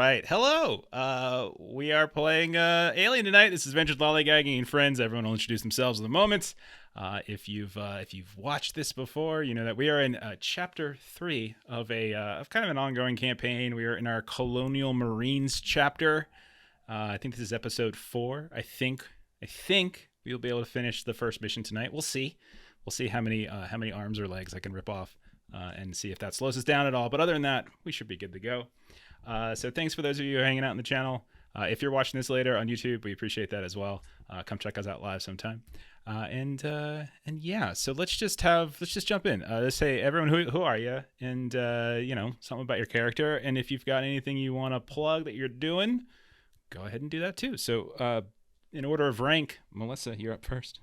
right. Hello. We are playing Alien tonight. This is Adventures Lollygagging and Friends. Everyone will introduce themselves in a moment. If you've watched this before, you know that we are in chapter 3 of kind of an ongoing campaign. We are in our Colonial Marines chapter. I think this is episode 4. I think we'll be able to finish the first mission tonight. We'll see. We'll see how many arms or legs I can rip off. And see if that slows us down at all. But other than that, we should be good to go. So thanks for those of you hanging out in the channel. If you're watching this later on YouTube, we appreciate that as well. Come check us out live sometime. And yeah, so let's just jump in. Let's say everyone, who are you? And something about your character. And if you've got anything you want to plug that you're doing, go ahead and do that too. So in order of rank, Melissa, you're up first.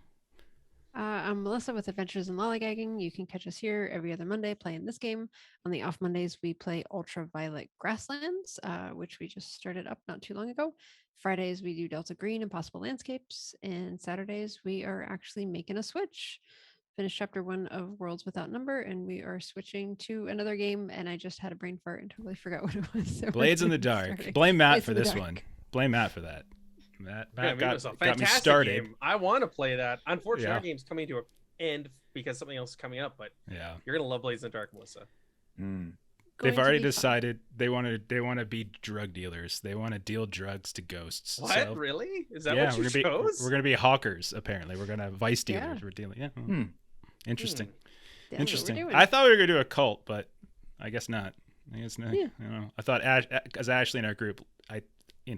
I'm Melissa with Adventures in Lollygagging. You can catch us here every other Monday playing this game. On the off Mondays, we play Ultraviolet Grasslands, which we just started up not too long ago. Fridays, we do Delta Green and Possible Landscapes. And Saturdays, we are actually making a switch. Finished chapter 1 of Worlds Without Number, and we are switching to another game. And I just had a brain fart and totally forgot what it was. So Blades in the Dark. Blame Matt for this one. Blame Matt for that. Matt got me started. Game. I want to play that. Unfortunately, our game's coming to an end because something else is coming up. But yeah, you're gonna love Blades in the Dark, Melissa. They've already decided they want to be drug dealers. They want to deal drugs to ghosts. What? So, really? Is that what you chose? We're gonna be hawkers. Apparently, we're gonna vice dealers. Yeah. We're dealing. Yeah. Interesting. Interesting. I thought we were gonna do a cult, but I guess not. I guess not. Yeah. I don't know. I thought as Ashley in our group,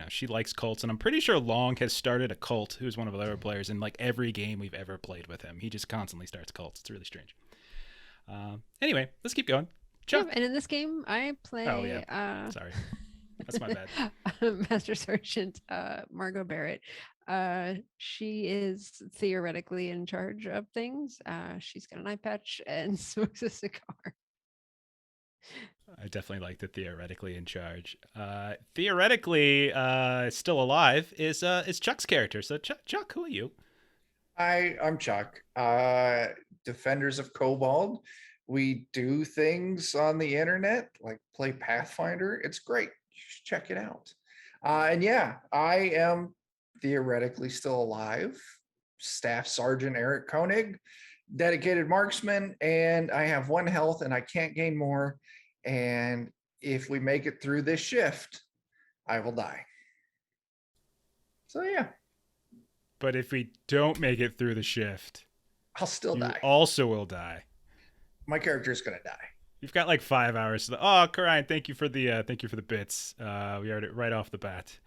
she likes cults, and I'm pretty sure Long has started a cult. Who's one of the other players in like every game we've ever played with him. He just constantly starts cults. It's really strange. Anyway, let's keep going. Chuck. Yeah, and in this game, I play. Oh yeah. Sorry, that's my bad. Master Sergeant Margot Barrett. She is theoretically in charge of things. She's got an eye patch and smokes a cigar. I definitely like the theoretically in charge. Theoretically, still alive is Chuck's character. So Chuck, who are you? I'm Chuck. Defenders of Cobalt. We do things on the internet, like play Pathfinder. It's great. You should check it out. And yeah, I am theoretically still alive. Staff Sergeant Eric Koenig, dedicated marksman, and I have 1 health and I can't gain more. And if we make it through this shift, I will die. So yeah. But if we don't make it through the shift, I'll still die. Also will die. My character is going to die. You've got like 5 hours. Oh, Karian, thank you for the bits. We heard it right off the bat.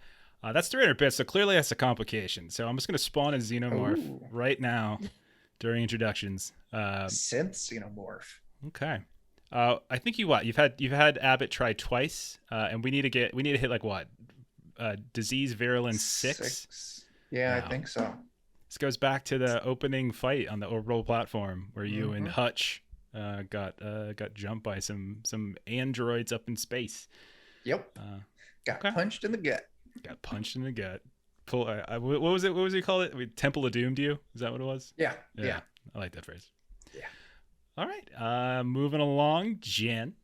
That's 300 bits, so clearly that's a complication. So I'm just going to spawn a xenomorph right now during introductions. Synth xenomorph. Okay. I think you've had Abbott try twice, and we need to hit like what? Disease virulence 6? Yeah, wow. I think so. This goes back to the opening fight on the orbital platform where you and Hutch got jumped by some androids up in space. Yep. Got punched in the gut. Got punched in the gut. What was it? What was he call it? Temple of Doom to you? Is that what it was? Yeah. I like that phrase. Yeah. All right, moving along, Jen.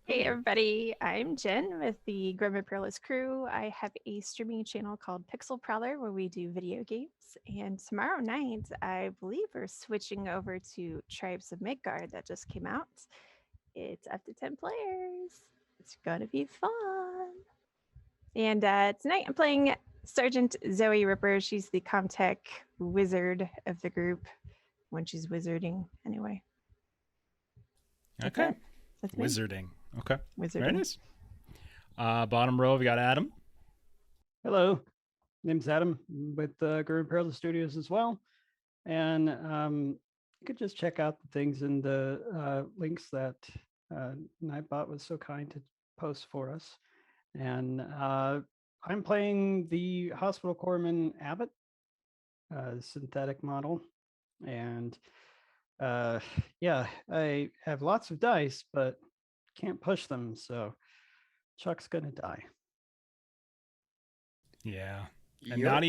Hey everybody, I'm Jen with the Grim Imperialist crew. I have a streaming channel called Pixel Prowler where we do video games. And tomorrow night, I believe we're switching over to Tribes of Midgard that just came out. It's up to 10 players. It's gonna be fun. And tonight I'm playing Sergeant Zoe Ripper. She's the Comtech wizard of the group when she's wizarding anyway. Okay. That's wizarding. Okay. Wizarding. Very nice. Bottom row, we got Adam. Hello. Name's Adam with Grim Imperial Studios as well. And you could just check out the things in the links that Nightbot was so kind to post for us. And I'm playing the Hospital Corpsman Abbott, synthetic model. And yeah, I have lots of dice, but can't push them, so Chuck's gonna die. Yeah, And not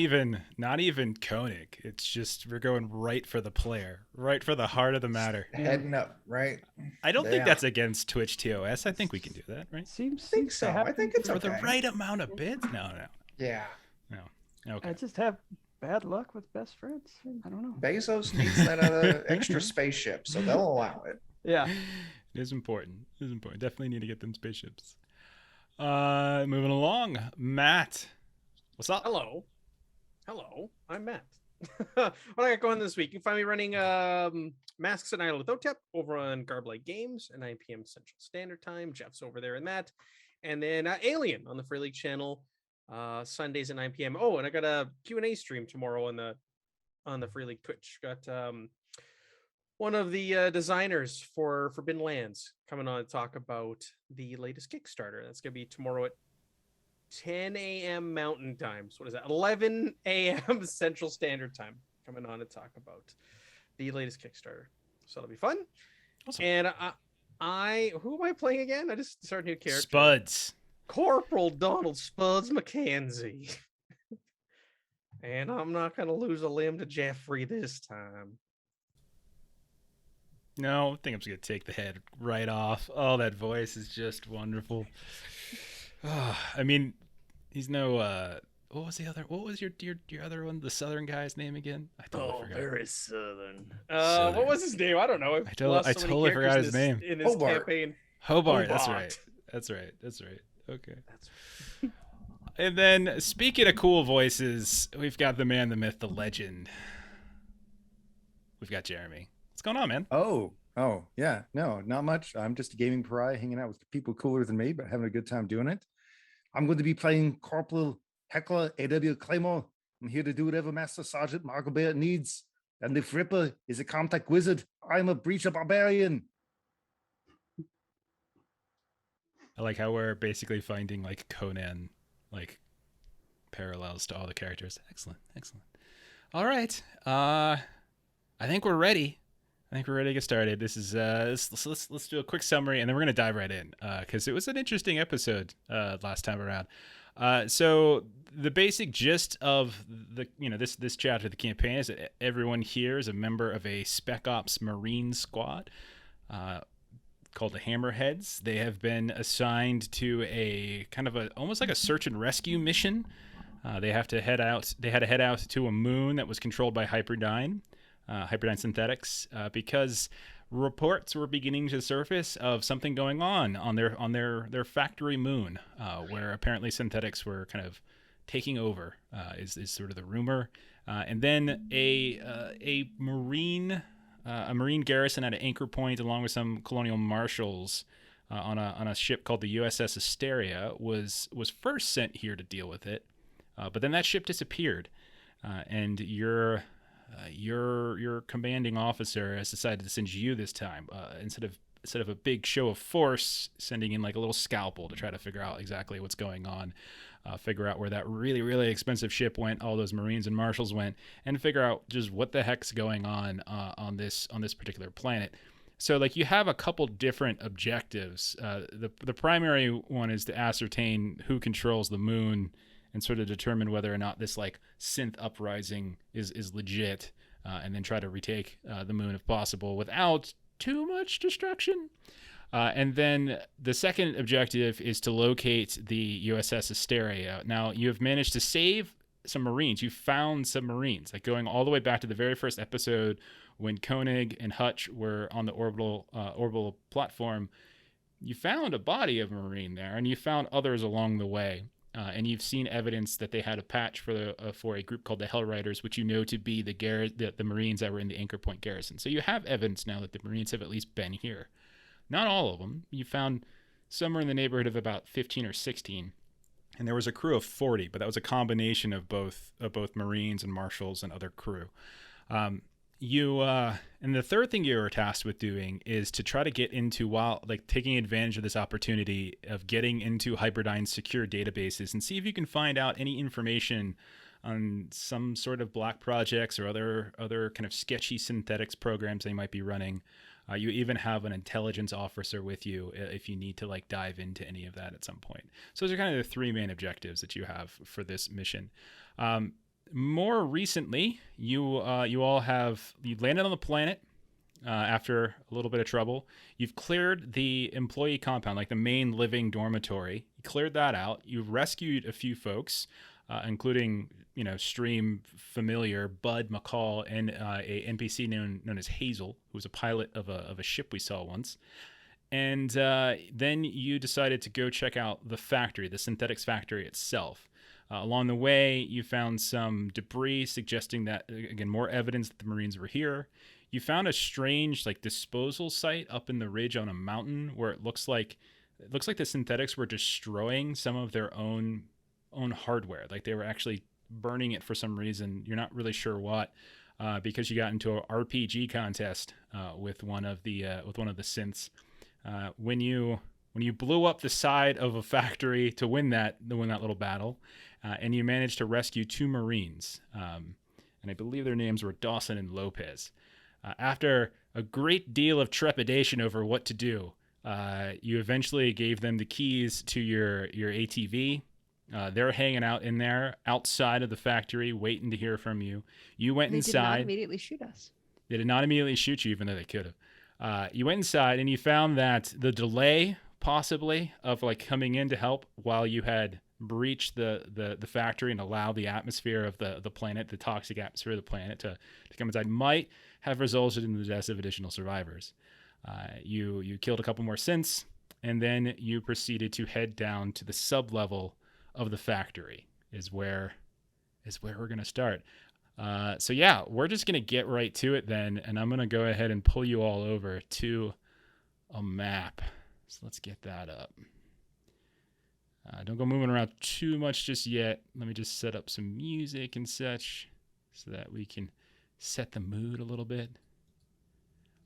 even Koenig. It's just we're going right for the player, right for the heart of the matter. Heading up, right? I don't think that's against Twitch TOS. I think we can do that, right? I think so. I think it's for okay. the right amount of bids. No. Yeah. No. Okay. I just have bad luck with best friends. I don't know. Bezos needs that extra spaceship, so they'll allow it. Yeah. It is important. Definitely need to get them spaceships. Moving along. Matt. What's up? Hello, I'm Matt. What I got going this week? You can find me running Masks and Idle Without Tip over on Garblight Games at 9 p.m. Central Standard Time. Jeff's over there in that. And then Alien on the Free League channel, Sundays at 9 p.m. Oh, and I got a Q&A stream tomorrow on the Free League Twitch. Got one of the designers for Forbidden Lands coming on to talk about the latest Kickstarter. That's going to be tomorrow at 10 a.m. Mountain Time. So what is that? 11 a.m. Central Standard Time. Coming on to talk about the latest Kickstarter. So it'll be fun. Awesome. And who am I playing again? I just started a new character. Spuds. Corporal Donald Spuds McKenzie. And I'm not going to lose a limb to Jeffrey this time. No, I think I'm just going to take the head right off. Oh, that voice is just wonderful. I mean, he's no. What was your other one? The Southern guy's name again? I totally forgot. Very Southern. What was his name? I don't know. I totally forgot his name. In this campaign. Hobart. That's right. Okay. And then, speaking of cool voices, we've got the man, the myth, the legend. We've got Jeremy. What's going on, man? Oh, yeah. No, not much. I'm just a gaming pariah hanging out with people cooler than me, but having a good time doing it. I'm going to be playing Corporal Heckler, AW Claymore. I'm here to do whatever Master Sergeant Margobert needs. And if Ripper is a contact wizard, I'm a breacher barbarian. I like how we're basically finding like Conan, like parallels to all the characters. Excellent. All right. I think we're ready. to get started. This is let's do a quick summary, and then we're gonna dive right in because it was an interesting episode last time around. So the basic gist of this chapter of the campaign is that everyone here is a member of a Spec Ops Marine squad called the Hammerheads. They have been assigned to a kind of almost like a search and rescue mission. They had to head out to a moon that was controlled by Hyperdyne Synthetics, because reports were beginning to surface of something going on their factory moon, where apparently synthetics were kind of taking over, is sort of the rumor. And then a marine garrison at an anchor point, along with some colonial marshals, on a ship called the USS Asteria, was first sent here to deal with it. But then that ship disappeared, and your commanding officer has decided to send you this time, instead of a big show of force, sending in like a little scalpel to try to figure out exactly what's going on, figure out where that really, really expensive ship went, all those Marines and Marshals went, and figure out just what the heck's going on this particular planet. So like you have a couple different objectives. The primary one is to ascertain who controls the moon and sort of determine whether or not this like synth uprising is legit, and then try to retake the moon if possible without too much destruction. And then the second objective is to locate the USS Asteria. Now, you have managed to save some Marines. You found some Marines, like going all the way back to the very first episode when Koenig and Hutch were on the orbital platform. You found a body of a Marine there, and you found others along the way. And you've seen evidence that they had a patch for a group called the Hell Riders, which you know to be the Marines that were in the Anchor Point garrison. So you have evidence now that the Marines have at least been here. Not all of them. You found somewhere in the neighborhood of about 15 or 16. And there was a crew of 40, but that was a combination of both Marines and Marshals and other crew. And the third thing you were tasked with doing is to try to get into, while like taking advantage of this opportunity of getting into Hyperdyne's secure databases, and see if you can find out any information on some sort of black projects or other kind of sketchy synthetics programs they might be running. You even have an intelligence officer with you if you need to like dive into any of that at some point. So those are kind of the three main objectives that you have for this mission. More recently, you all have landed on the planet after a little bit of trouble. You've cleared the employee compound, like the main living dormitory. You cleared that out. You've rescued a few folks, including stream familiar Bud McCall and a NPC known as Hazel, who was a pilot of a ship we saw once. And then you decided to go check out the factory, the synthetics factory itself. Along the way, you found some debris suggesting that, again, more evidence that the Marines were here. You found a strange, disposal site up in the ridge on a mountain where it looks like the synthetics were destroying some of their own hardware. Like they were actually burning it for some reason. You're not really sure what, because you got into an RPG contest with one of the synths. When you blew up the side of a factory to win that little battle, and you managed to rescue 2 Marines, and I believe their names were Dawson and Lopez. After a great deal of trepidation over what to do, you eventually gave them the keys to your ATV. They're hanging out in there outside of the factory, waiting to hear from you. You went inside. They did not immediately shoot us. They did not immediately shoot you, even though they could have. You went inside and you found that the delay, possibly, of coming in to help while you had breached the factory and allow the atmosphere of the planet, the toxic atmosphere of the planet, to come inside, might have resulted in the deaths of additional survivors. You killed a couple more synths, and then you proceeded to head down to the sub-level of the factory, is where we're going to start. So yeah, we're just going to get right to it then, and I'm going to go ahead and pull you all over to a map. So let's get that up. Don't go moving around too much just yet. Let me just set up some music and such so that we can set the mood a little bit.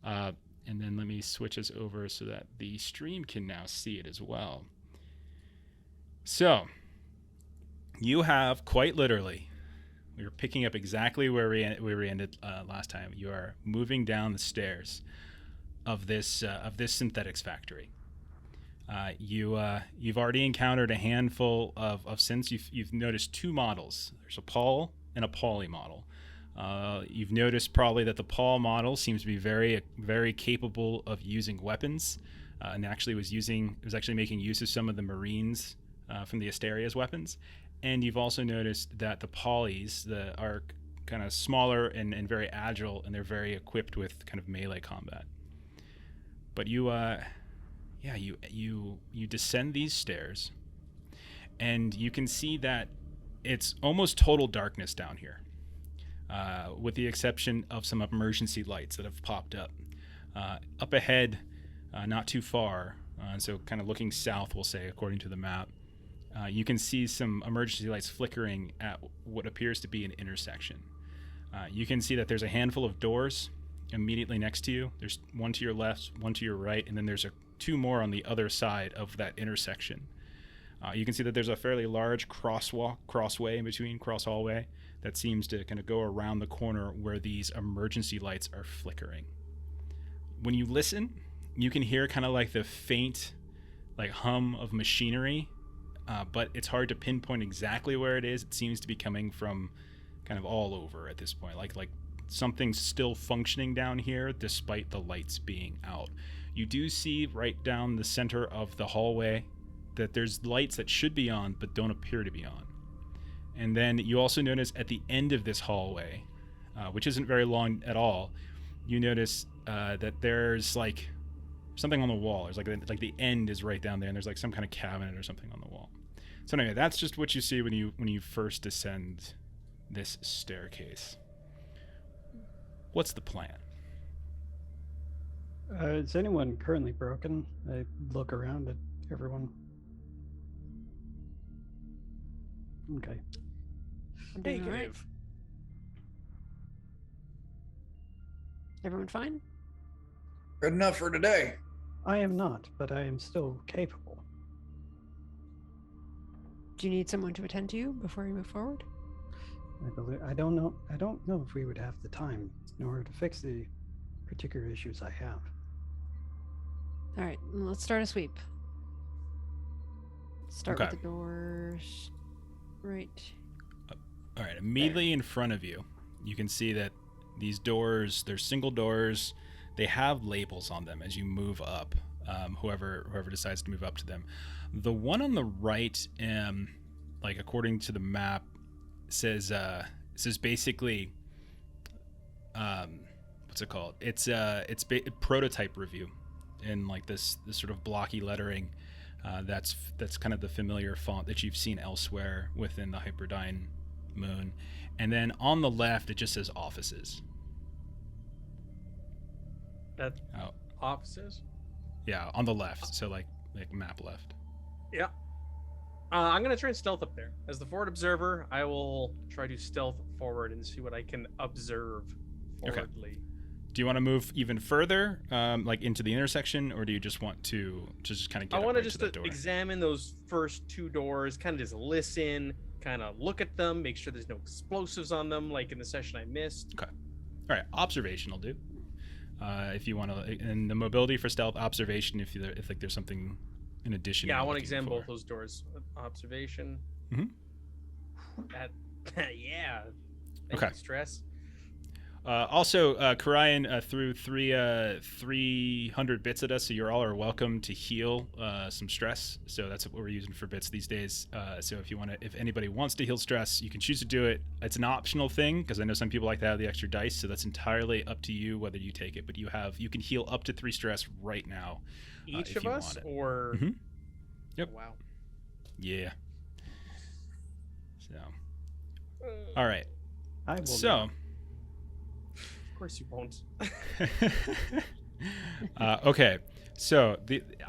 And then let me switch us over so that the stream can now see it as well. So you have, quite literally, we were picking up exactly where we ended last time. You are moving down the stairs of this synthetics factory. You've already encountered a handful of synths. You've noticed 2 models. There's a Paul and a Pauly model. You've noticed probably that the Paul model seems to be very, very capable of using weapons, and actually was actually making use of some of the Marines from the Asteria's weapons. And you've also noticed that the Paulys are kind of smaller and very agile, and they're very equipped with kind of melee combat. But you descend these stairs, and you can see that it's almost total darkness down here, with the exception of some emergency lights that have popped up. Up ahead, not too far, so kind of looking south, we'll say, according to the map, you can see some emergency lights flickering at what appears to be an intersection. You can see that there's a handful of doors immediately next to you. There's one to your left, one to your right, and then there's 2 more on the other side of that intersection. You can see that there's a fairly large crossway in between, cross hallway, that seems to kind of go around the corner where these emergency lights are flickering. When you listen, you can hear kind of like the faint hum of machinery, but it's hard to pinpoint exactly where it is. It seems to be coming from kind of all over at this point, like something's still functioning down here despite the lights being out. You do see right down the center of the hallway that there's lights that should be on but don't appear to be on. And then you also notice at the end of this hallway, which isn't very long at all, you notice that there's something on the wall. There's like the end is right down there, and there's some kind of cabinet or something on the wall. So anyway, that's just what you see when you first descend this staircase. What's the plan? Is anyone currently broken? I look around at everyone. Okay. I'm doing all right. Negative. Everyone fine? Good enough for today. I am not, but I am still capable. Do you need someone to attend to you before you move forward? I don't know if we would have the time in order to fix the particular issues I have. All right, let's start a sweep. Start Okay. with the doors. Right. All right, immediately in front of you, you can see that these doors, they're single doors. They have labels on them as you move up. Whoever decides to move up to them. The one on the right, like according to the map, says basically, what's it called? It's prototype review, in like this sort of blocky lettering. That's kind of the familiar font that you've seen elsewhere within the Hyperdyne Moon. And then on the left, it just says offices. That Oh, offices. yeah, on the left. So like map left. Yeah. I'm gonna try and stealth up there. As the forward observer, I will try to stealth forward and see what I can observe Okay. forwardly. Do you want to move even further, like into the intersection, or do you just want to just kind of get I up want right to just to that door? examine those first two doors, kind of just listen, kind of look at them, make sure there's no explosives on them, like in the session I missed. All right, observation will do. If you want to, and the mobility for stealth, observation. If like there's something in addition. Yeah, I you're want to looking examine for. both those doors. Observation. Mhm. That, yeah. Okay. Stress. Also, Karayan threw 300 bits at us, so you all are welcome to heal some stress. So that's what we're using for bits these days. So if anybody wants to heal stress, you can choose to do it. It's an optional thing because I know some people like to have the extra dice, so that's entirely up to you whether you take it. But you can heal up to 3 stress right now. Each if of you us, want it. or Mhm. Yep. Oh, wow. Yeah. So, all right. I will. So. not. Of course you won't. Okay, so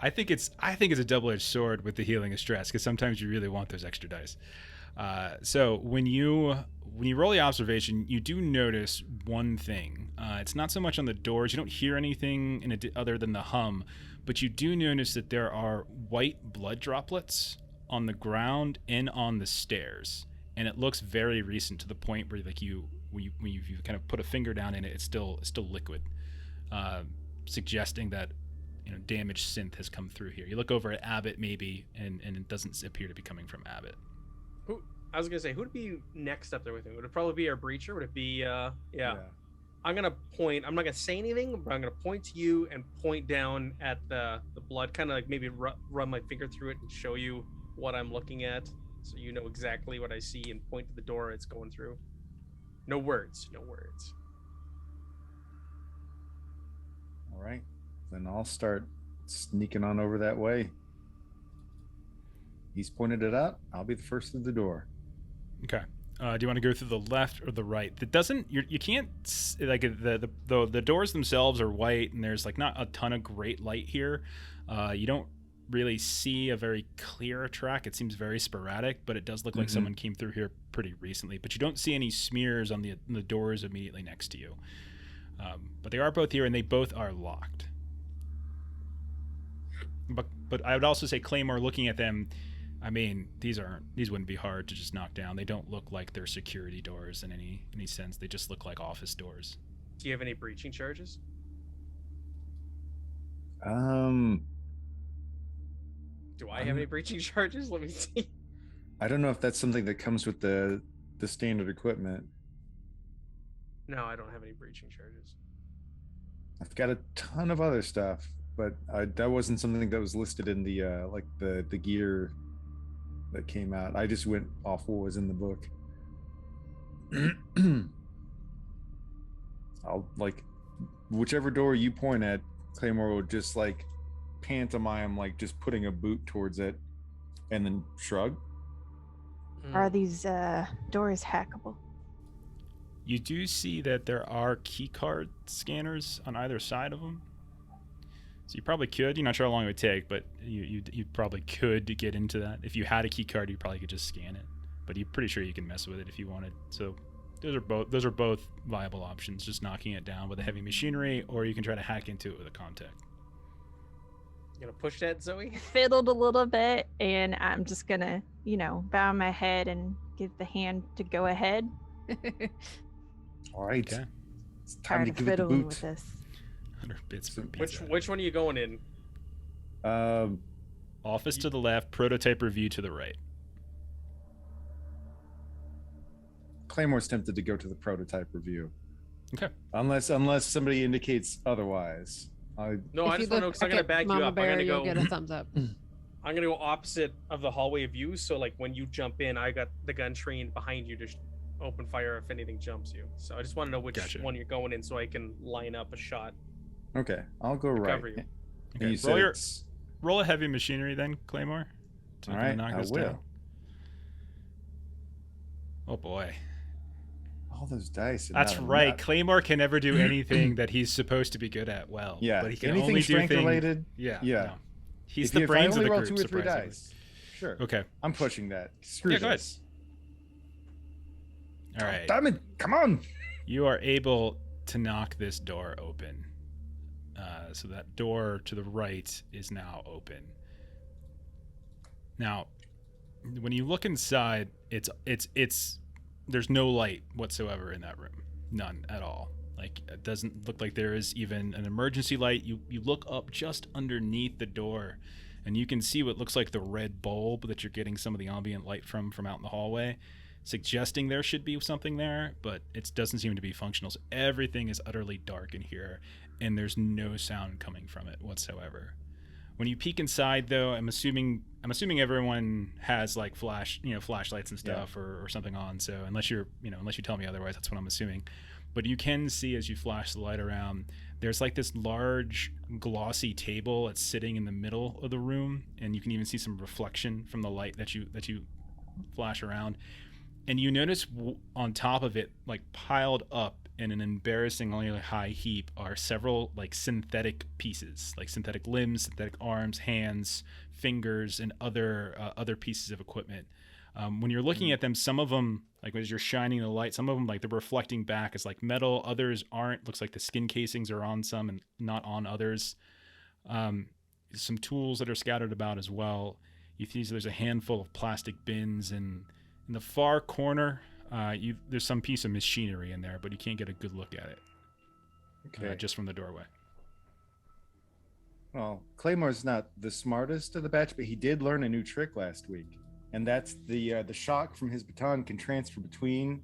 I think it's a double-edged sword with the healing of stress because sometimes you really want those extra dice. So when you roll the observation, you do notice one thing. It's not so much on the doors. You don't hear anything other than the hum, but you do notice that there are white blood droplets on the ground and on the stairs, and it looks very recent to the point where like when you kind of put a finger down in it, it's still liquid, suggesting that damaged synth has come through here. You look over at Abbott maybe, and it doesn't appear to be coming from Abbott. I was gonna say, who would be next up there with me? Would it probably be our breacher? Would it be yeah. I'm gonna point. I'm not gonna say anything, but I'm gonna point to you and point down at the blood, kind of like maybe run my finger through it and show you what I'm looking at, so you know exactly what I see, and point to the door it's going through. No words. No words. All right, then I'll start sneaking on over that way. He's pointed it out. I'll be the first through the door. Okay. Do you want to go through the left or the right? That doesn't. You can't like the doors themselves are white, and there's like not a ton of great light here. You don't really see a very clear track. It seems very sporadic, but it does look like someone came through here pretty recently. But you don't see any smears on the doors immediately next to you. But they are both here, and they both are locked. But I would also say Claymore, looking at them, I mean, these wouldn't be hard to just knock down. They don't look like they're security doors in any sense. They just look like office doors. Do you have any breaching charges? Do I have any breaching charges? Let me see. I don't know if that's something that comes with the standard equipment. No, I don't have any breaching charges. I've got a ton of other stuff, but that wasn't something that was listed in the like the gear that came out. I just went off what was in the book. I'll like whichever door you point at, Claymore will just like pantomime like just putting a boot towards it and then shrug. Are these doors hackable? You do see that there are key card scanners on either side of them. So you probably could. You're not sure how long it would take, but you probably could get into that. If you had a key card, you probably could just scan it. But you're pretty sure you can mess with it if you wanted. So those are both viable options. Just knocking it down with a heavy machinery, or you can try to hack into it with a contact. You gonna push that, Zoe? Fiddled a little bit, and I'm just gonna, bow my head and give the hand to go ahead. All right. Okay. It's time Tired to of give it the fiddling boot. with this. 100 bits for pizza. Which one are you going in? Office to the left, prototype review to the right. Claymore's tempted to go to the prototype review. Okay. Unless somebody indicates otherwise. No, I If you just want to know look because I'm gonna at back you Mama up. Bear, I'm you'll gonna get a thumbs up. I'm gonna go opposite of the hallway view. So like when you jump in, I got the gun trained behind you to open fire if anything jumps you. So I just want to know which Gotcha. one you're going in so I can line up a shot. Okay, I'll go to right. cover you. And Okay, you said roll a heavy machinery then, Claymore. to all kinda right, knock I this will. down. Oh boy. All those dice. and That's not a right. nut. Claymore can never do anything that he's supposed to be good at well. Yeah, But he can anything only do strength things. related. Yeah. Yeah. no. He's If the you- if I brains of only the roll group, 2 or 3 surprisingly. dice. Sure. Okay. I'm pushing that. Screw Yeah, go ahead. this. All right. Damn it! Come on. You are able to knock this door open. So that door to the right is now open. Now, when you look inside, it's there's no light whatsoever in that room. None at all. Like, it doesn't look like there is even an emergency light. You look up just underneath the door, and you can see what looks like the red bulb that you're getting some of the ambient light from out in the hallway, suggesting there should be something there, but it doesn't seem to be functional. So everything is utterly dark in here, and there's no sound coming from it whatsoever. When you peek inside, though, I'm assuming everyone has like flashlights and stuff or something on. So unless you tell me otherwise, that's what I'm assuming. But you can see as you flash the light around, there's like this large glossy table that's sitting in the middle of the room, and you can even see some reflection from the light that you flash around. And you notice on top of it, like piled up in an embarrassingly high heap, are several like synthetic pieces, like synthetic limbs, synthetic arms, hands, fingers, and other pieces of equipment. When you're looking at them, some of them, like as you're shining the light, some of them like they're reflecting back as like metal. Others aren't. Looks like the skin casings are on some and not on others. Some tools that are scattered about as well. You see there's a handful of plastic bins, and in the far corner, there's some piece of machinery in there, but you can't get a good look at it. Okay. Just from the doorway. Well, Claymore's not the smartest of the batch, but he did learn a new trick last week, and that's the shock from his baton can transfer between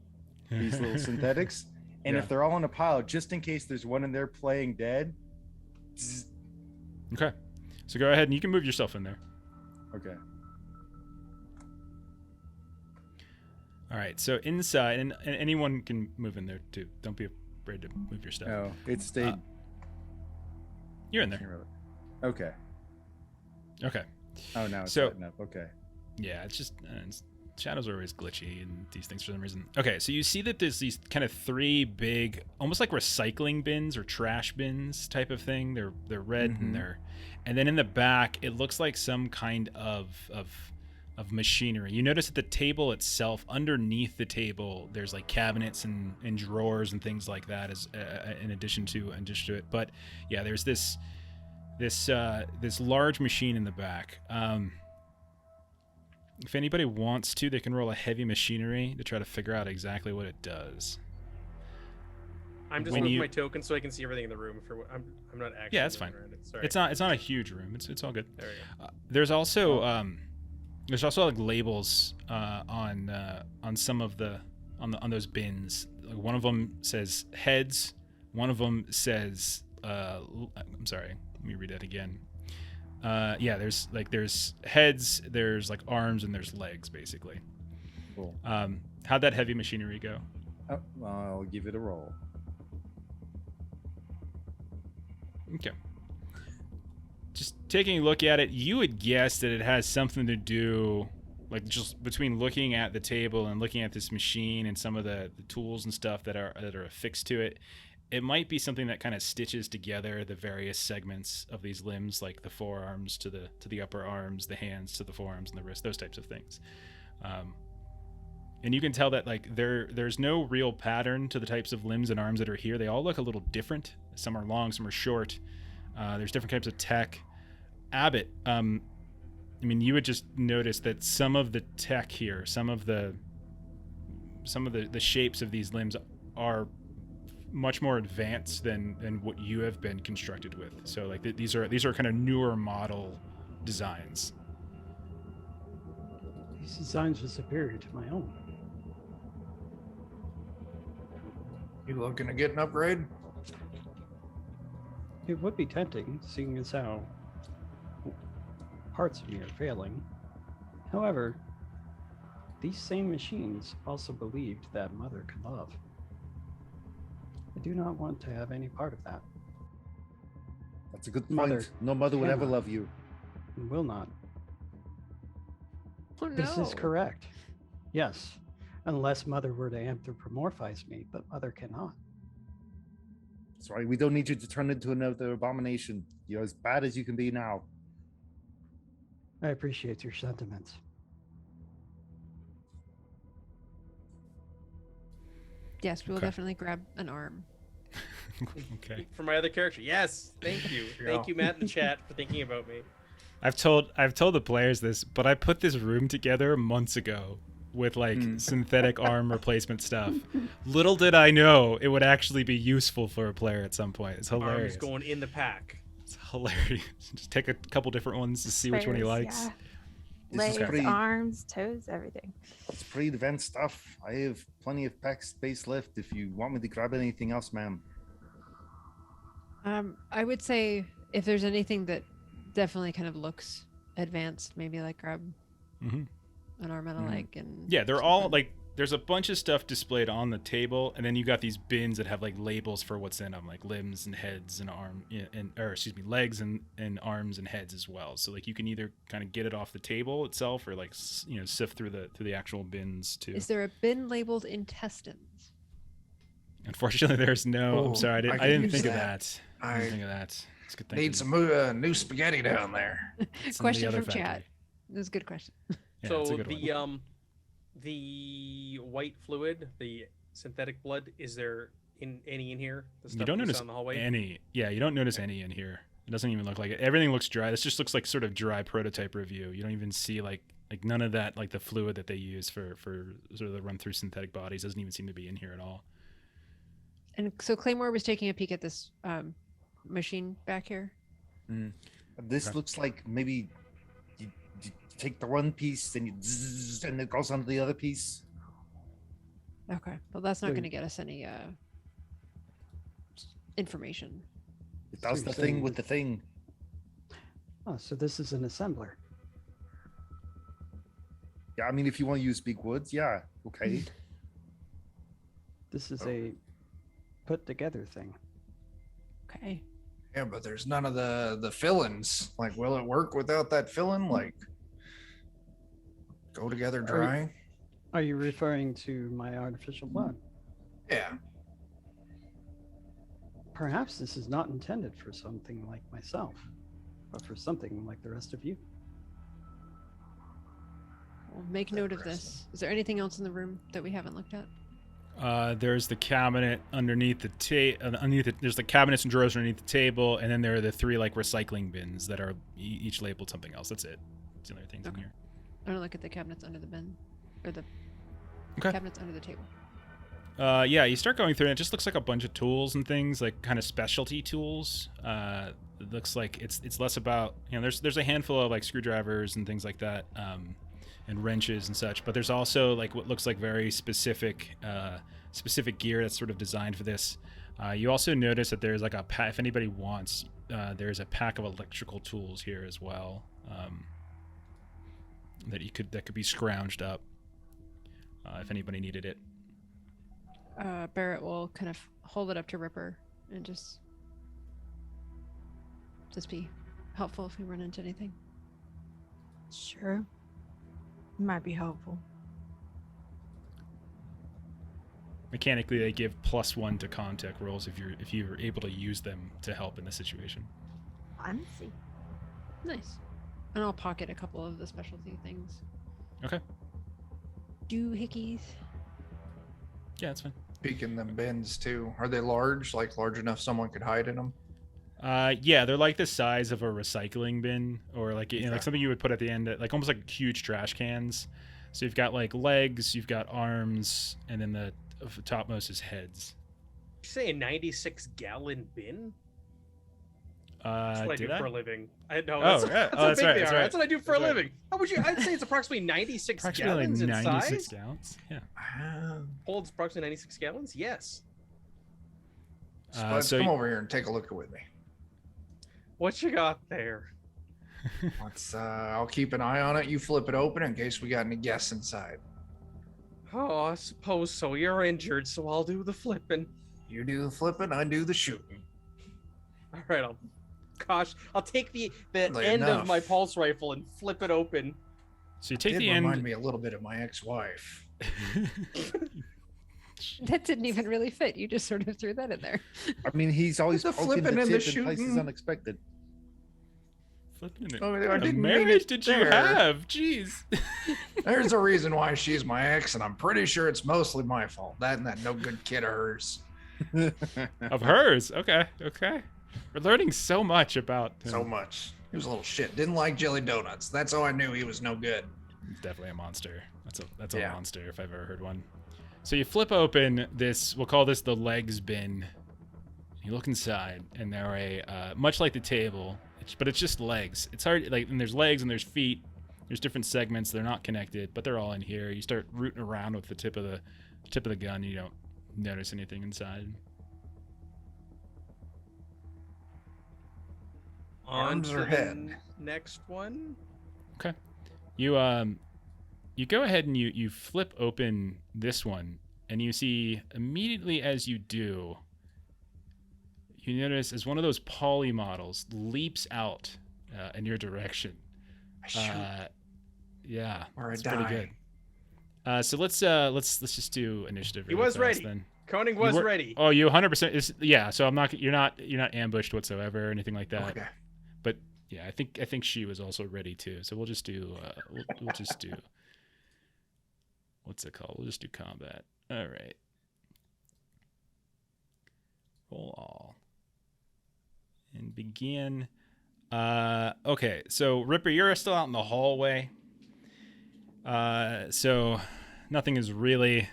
these little synthetics, and Yeah. if they're all in a pile, just in case there's one in there playing dead. zzz. Okay. So go ahead and you can move yourself in there. Okay. All right. So inside, and anyone can move in there too. Don't be afraid to move your stuff. Oh, it stayed. You're in there. Can't really- Okay. Okay. Oh, now it's So- lighting up. Okay. Yeah, it's just shadows are always glitchy and these things for some reason. Okay, so you see that there's these kind of three big, almost like recycling bins or trash bins type of thing. They're red Mhm. and then in the back it looks like some kind of machinery. You notice at the table itself, underneath the table, there's like cabinets and drawers and things like that as in addition to it. But yeah, there's this large machine in the back. If anybody wants to, they can roll a heavy machinery to try to figure out exactly what it does. I'm just When moving you- my token so I can see everything in the room. I'm not actually. Yeah, that's moving fine. around it. Sorry. It's not a huge room. It's all good. There we go. There's also like labels on some of the on those bins. Like one of them says heads. One of them says I'm sorry. Let me read that again. There's heads, there's like arms, and there's legs basically. Cool. How'd that heavy machinery go? Oh, I'll give it a roll. Okay. Just taking a look at it, you would guess that it has something to do, like just between looking at the table and looking at this machine and some of the tools and stuff that are affixed to it. It might be something that kind of stitches together the various segments of these limbs, like the forearms to the upper arms, the hands to the forearms and the wrists, those types of things. And you can tell that like there's no real pattern to the types of limbs and arms that are here. They all look a little different. Some are long, some are short. There's different types of tech. Abbott, you would just notice that some of the tech here, some of the shapes of these limbs are much more advanced than what you have been constructed with. So like these are kind of newer model designs. These designs are superior to my own. You looking to get an upgrade? It would be tempting, seeing as how parts of me are failing. However, these same machines also believed that Mother could love. I do not want to have any part of that. That's a good point. Mother No mother would ever cannot. love you. And will not. Oh, no. This is correct. Yes, unless Mother were to anthropomorphize me, but Mother cannot. That's right. We don't need you to turn into another abomination. You're as bad as you can be now. I appreciate your sentiments. Yes, we will Okay. definitely grab an arm. Okay. For my other character. Yes. Thank you. Thank you, Matt in the chat, for thinking about me. I've told the players this, but I put this room together months ago with like synthetic arm replacement stuff. Little did I know it would actually be useful for a player at some point. It's hilarious. Arms going in the pack. It's hilarious. Just take a couple different ones to see which one he Spares, likes. yeah. This is Legs, pretty- arms, toes, everything. It's pretty advanced stuff. I have plenty of pack space left if you want me to grab anything else, ma'am. I would say if there's anything that definitely kind of looks advanced, maybe like grab hmm an arm and a leg and Yeah, they're all something. like there's a bunch of stuff displayed on the table, and then you got these bins that have like labels for what's in them, like limbs and heads and legs and arms and heads as well. So like you can either kind of get it off the table itself, or like sift through the actual bins too. Is there a bin labeled intestines? Unfortunately, there's no. Oh, I'm sorry, I I didn't could use think of that. that. I didn't think of that. It's good thinking. Need some new spaghetti down there. It's in the Question other from chat. factory. That's a good question. Yeah, So it's a good one. the white fluid, the synthetic blood, is there any in here? The You stuff don't we saw notice in the hallway? any. Yeah, you don't notice any in here. It doesn't even look like it. Everything looks dry. This just looks like sort of dry prototype review. You don't even see like none of that, like the fluid that they use for sort of the run through synthetic bodies doesn't even seem to be in here at all. And so Claymore was taking a peek at this machine back here. This Okay. looks like maybe you take the one piece, then you zzz, and it goes onto the other piece. Okay, well that's not So- going to get us any information. It does So the you're thing saying with the thing. Oh, so this is an assembler. Yeah, I mean, if you want to use big words, yeah, okay. This is a put together thing. Okay. Yeah, but there's none of the fillings. Like, will it work without that filling? Like, go together dry? Are you referring to my artificial blood? Yeah. Perhaps this is not intended for something like myself, but for something like the rest of you. We'll make note of this. Is there anything else in the room that we haven't looked at? There's the cabinet underneath the there's the cabinets and drawers underneath the table, and then there are the three like recycling bins that are each labeled something else. That's it. That's the other things in Okay. here. I don't look at the cabinets under the bin, or the Okay. cabinets under the table. Yeah, you start going through and it just looks like a bunch of tools and things, like kind of specialty tools. It looks like it's less about, there's a handful of like screwdrivers and things like that, and wrenches and such, but there's also like what looks like very specific gear that's sort of designed for this. You also notice that there's like a pack, if anybody wants, there's a pack of electrical tools here as well, that could be scrounged up if anybody needed it. Barrett will kind of hold it up to Ripper and just be helpful if we run into anything. Sure. Might be helpful. Mechanically, they give +1 to contact rolls if you're able to use them to help in this situation. Fancy. Nice. And I'll pocket a couple of the specialty things. Okay. Doohickeys. Yeah, that's fine. Peek in them bins too. Are they large? Like large enough someone could hide in them? Yeah, they're like the size of a recycling bin, or like like Okay. something you would put at the end, like almost like huge trash cans. So you've got like legs, you've got arms, and then the topmost is heads. You say a 96-gallon bin? That's what I do Did for a I? living. I know. Oh, That's, yeah. that's Oh, how that's big right, they that's are. right. That's what I do for a That's right. living. How would you? I'd say it's approximately 96 Approximately gallons in 96 size. gallons. Yeah. Holds approximately 96 gallons. Yes. Spuds, come over here and take a look with me. What you got there? I'll keep an eye on it. You flip it open in case we got any guests inside. Oh, I suppose so. You're injured, so I'll do the flipping. You do the flipping, I do the shooting. All right, I'll take the Oddly end of enough. my pulse rifle and flip it open. So you take Did the remind end. me a little bit of my ex-wife. That didn't even really fit. You just sort of threw that in there. I mean, he's always The poking the flipping and the tip in places shooting. unexpected. Flipping it. Oh, I What didn't mean marriage it did you there. have? Jeez. There's a reason why she's my ex, and I'm pretty sure it's mostly my fault. That and that no good kid of hers. Of hers. Okay. We're learning so much about him. So much. He was a little shit. Didn't like jelly donuts. That's how I knew he was no good. He's definitely a monster. That's a Yeah. monster if I've ever heard one. So you flip open this, we'll call this the legs bin. You look inside, and they're much like the table, but it's just legs. It's hard, like, and there's legs and there's feet. There's different segments. They're not connected, but they're all in here. You start rooting around with the tip of the gun. You don't notice anything inside. Arms On or to head? the next one. Okay. You go ahead and you flip open this one, and you see immediately as you do, you notice as one of those poly models leaps out in your direction. Yeah, Or I it's die. pretty good. So let's just do initiative. He really was fast ready. Then. Coning You was were- ready. Oh, you 100% is, yeah. So you're not ambushed whatsoever or anything like that. Okay. But yeah, I think she was also ready too. So we'll just do we'll just do what's it called? We'll just do combat. All right. Roll all. And begin. Okay, so Ripper, you're still out in the hallway. So nothing has really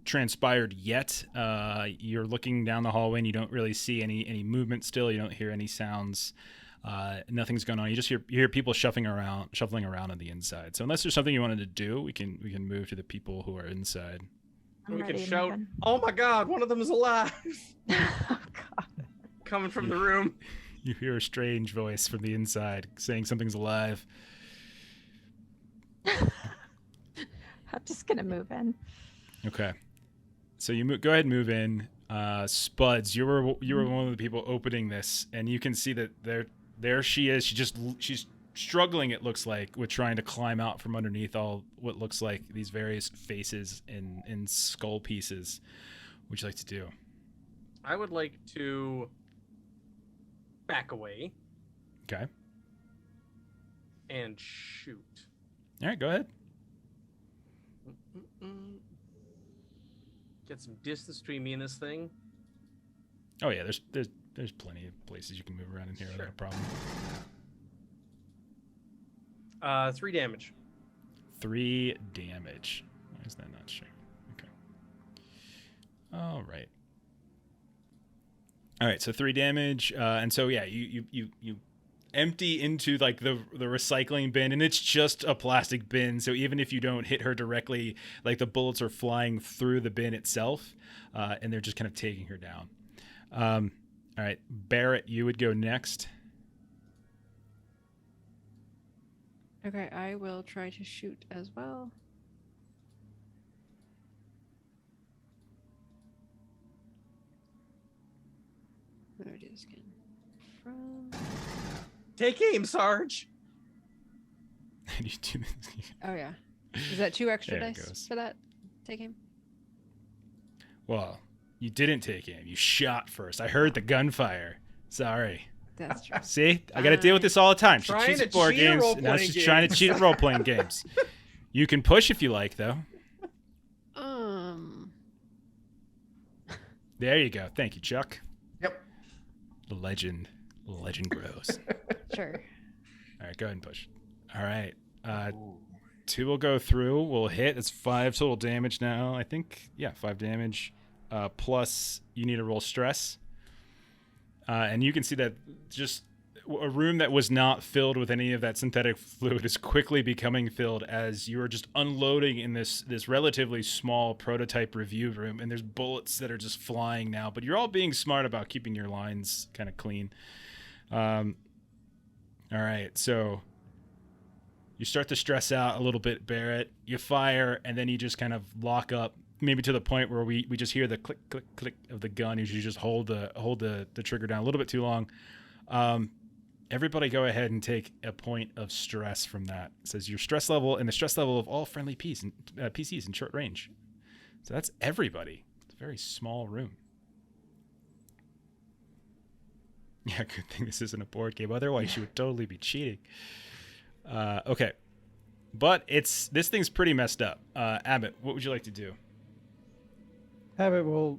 transpired yet. You're looking down the hallway and you don't really see any movement still. You don't hear any sounds. Nothing's going on. You just hear people shuffling around on the inside. So unless there's something you wanted to do, we can move to the people who are inside. I'm We can ready to shout, move in. "Oh my God, one of them is alive!" Oh, God. Coming from the room. You hear a strange voice from the inside saying something's alive. I'm just gonna move in. Okay. So you go ahead and move in. Spuds, you were one of the people opening this, and you can see that there she is. She's struggling, it looks like, with trying to climb out from underneath all what looks like these various faces and skull pieces. What would you like to do? I would like to back away Okay. and shoot. All right, go ahead. Get some distance between me and this thing. Oh yeah, there's plenty of places you can move around in here without a problem. 3 damage. 3 damage. Why is that not showing? Okay. All right. All right, so 3 damage, and so yeah, you empty into like the recycling bin, and it's just a plastic bin. So even if you don't hit her directly, like the bullets are flying through the bin itself, and they're just kind of taking her down. All right, Barrett, you would go next. Okay, I will try to shoot as well. Where it is again? From. Take aim, Sarge. And you do this. Oh yeah. Is that 2 extra There it dice goes. for that? Take aim. Well, you didn't take aim. You shot first. I heard the gunfire. Sorry. That's true. See, I got to deal with this all the time. She Trying cheats to at board cheat at games, and now role-playing she's trying to games. cheat at role-playing games. You can push if you like, though. There you go. Thank you, Chuck. Yep. The legend grows. Sure. All right, go ahead and push. All right. 2 will go through. We'll hit. It's 5 total damage now. I think, yeah, 5 damage. Plus, you need to roll stress. And you can see that just a room that was not filled with any of that synthetic fluid is quickly becoming filled as you are just unloading in this relatively small prototype review room, and there's bullets that are just flying now, but you're all being smart about keeping your lines kind of clean. All right, so you start to stress out a little bit, Barrett. You fire, and then you just kind of lock up, maybe to the point where we just hear the click, click, click of the gun. You just hold the trigger down a little bit too long. Everybody go ahead and take a point of stress from that. It says your stress level and the stress level of all friendly PCs in short range. So that's everybody. It's a very small room. Yeah, good thing this isn't a board game. Otherwise, you would totally be cheating. Okay. But this thing's pretty messed up. Abbott, what would you like to do? Abbott will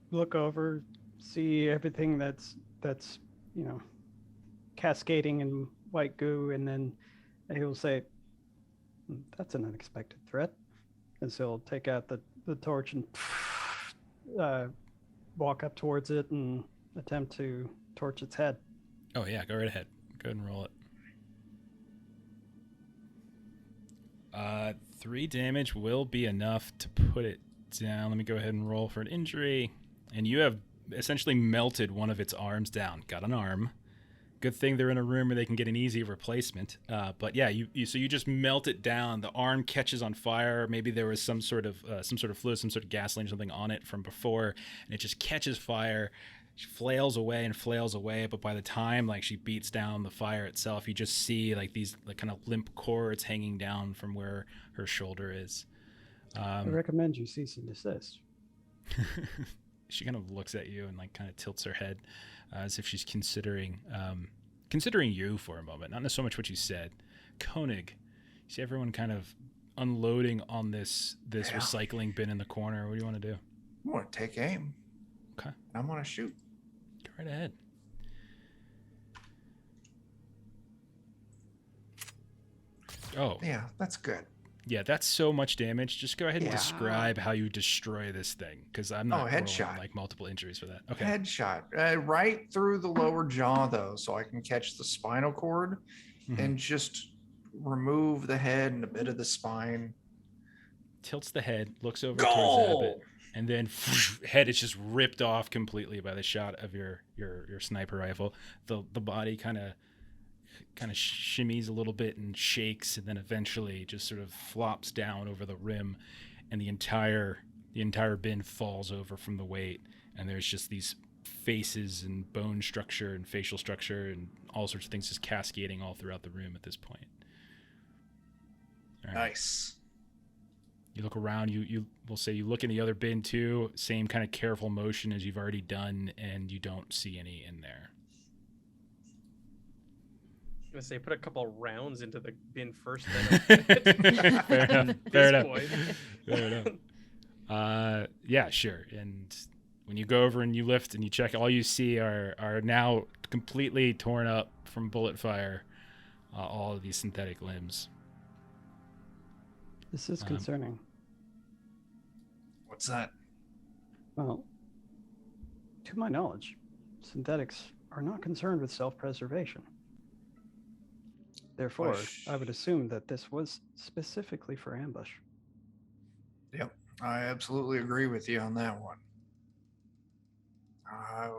look over, see everything that's cascading in white goo, and then he'll say, "That's an unexpected threat." And so he'll take out the torch and walk up towards it and attempt to torch its head. Oh yeah, go right ahead. Go ahead and roll it. 3 damage will be enough to put it down. Let me go ahead and roll for an injury. And you have essentially melted one of its arms down. Got an arm. Good thing they're in a room where they can get an easy replacement. But yeah, so you just melt it down. The arm catches on fire. Maybe there was some sort of fluid, some sort of gasoline or something on it from before, and it just catches fire. She flails away, but by the time she beats down the fire itself, you just see these kind of limp cords hanging down from where her shoulder is. I recommend you cease and desist. She kind of looks at you and kind of tilts her head as if she's considering you for a moment. Not so much what you said. Koenig, you see everyone kind of unloading on this recycling bin in the corner. What do you want to do? I want to take aim. Okay. I want to shoot. Go right ahead. Oh. Yeah, that's good. Yeah, that's so much damage. Just go ahead and describe how you destroy this thing, because I'm not headshot. Multiple injuries for that. Okay. Headshot. Right through the lower jaw, though, so I can catch the spinal cord and just remove the head and a bit of the spine. Tilts the head, looks over towards Abbott, and then head is just ripped off completely by the shot of your sniper rifle. The body kind of shimmies a little bit and shakes, and then eventually just sort of flops down over the rim, and the entire bin falls over from the weight, and there's just these faces and bone structure and facial structure and all sorts of things just cascading all throughout the room at this point. All right. Nice. You look around, you will say you look in the other bin too, same kind of careful motion as you've already done, and you don't see any in there. I'm gonna say put a couple rounds into the bin first. Then Fair enough. Yeah, sure. And when you go over and you lift and you check, all you see are now completely torn up from bullet fire, all of these synthetic limbs. This is concerning. What's that? Well, to my knowledge, synthetics are not concerned with self-preservation. Therefore, I would assume that this was specifically for ambush. Yep, I absolutely agree with you on that one. I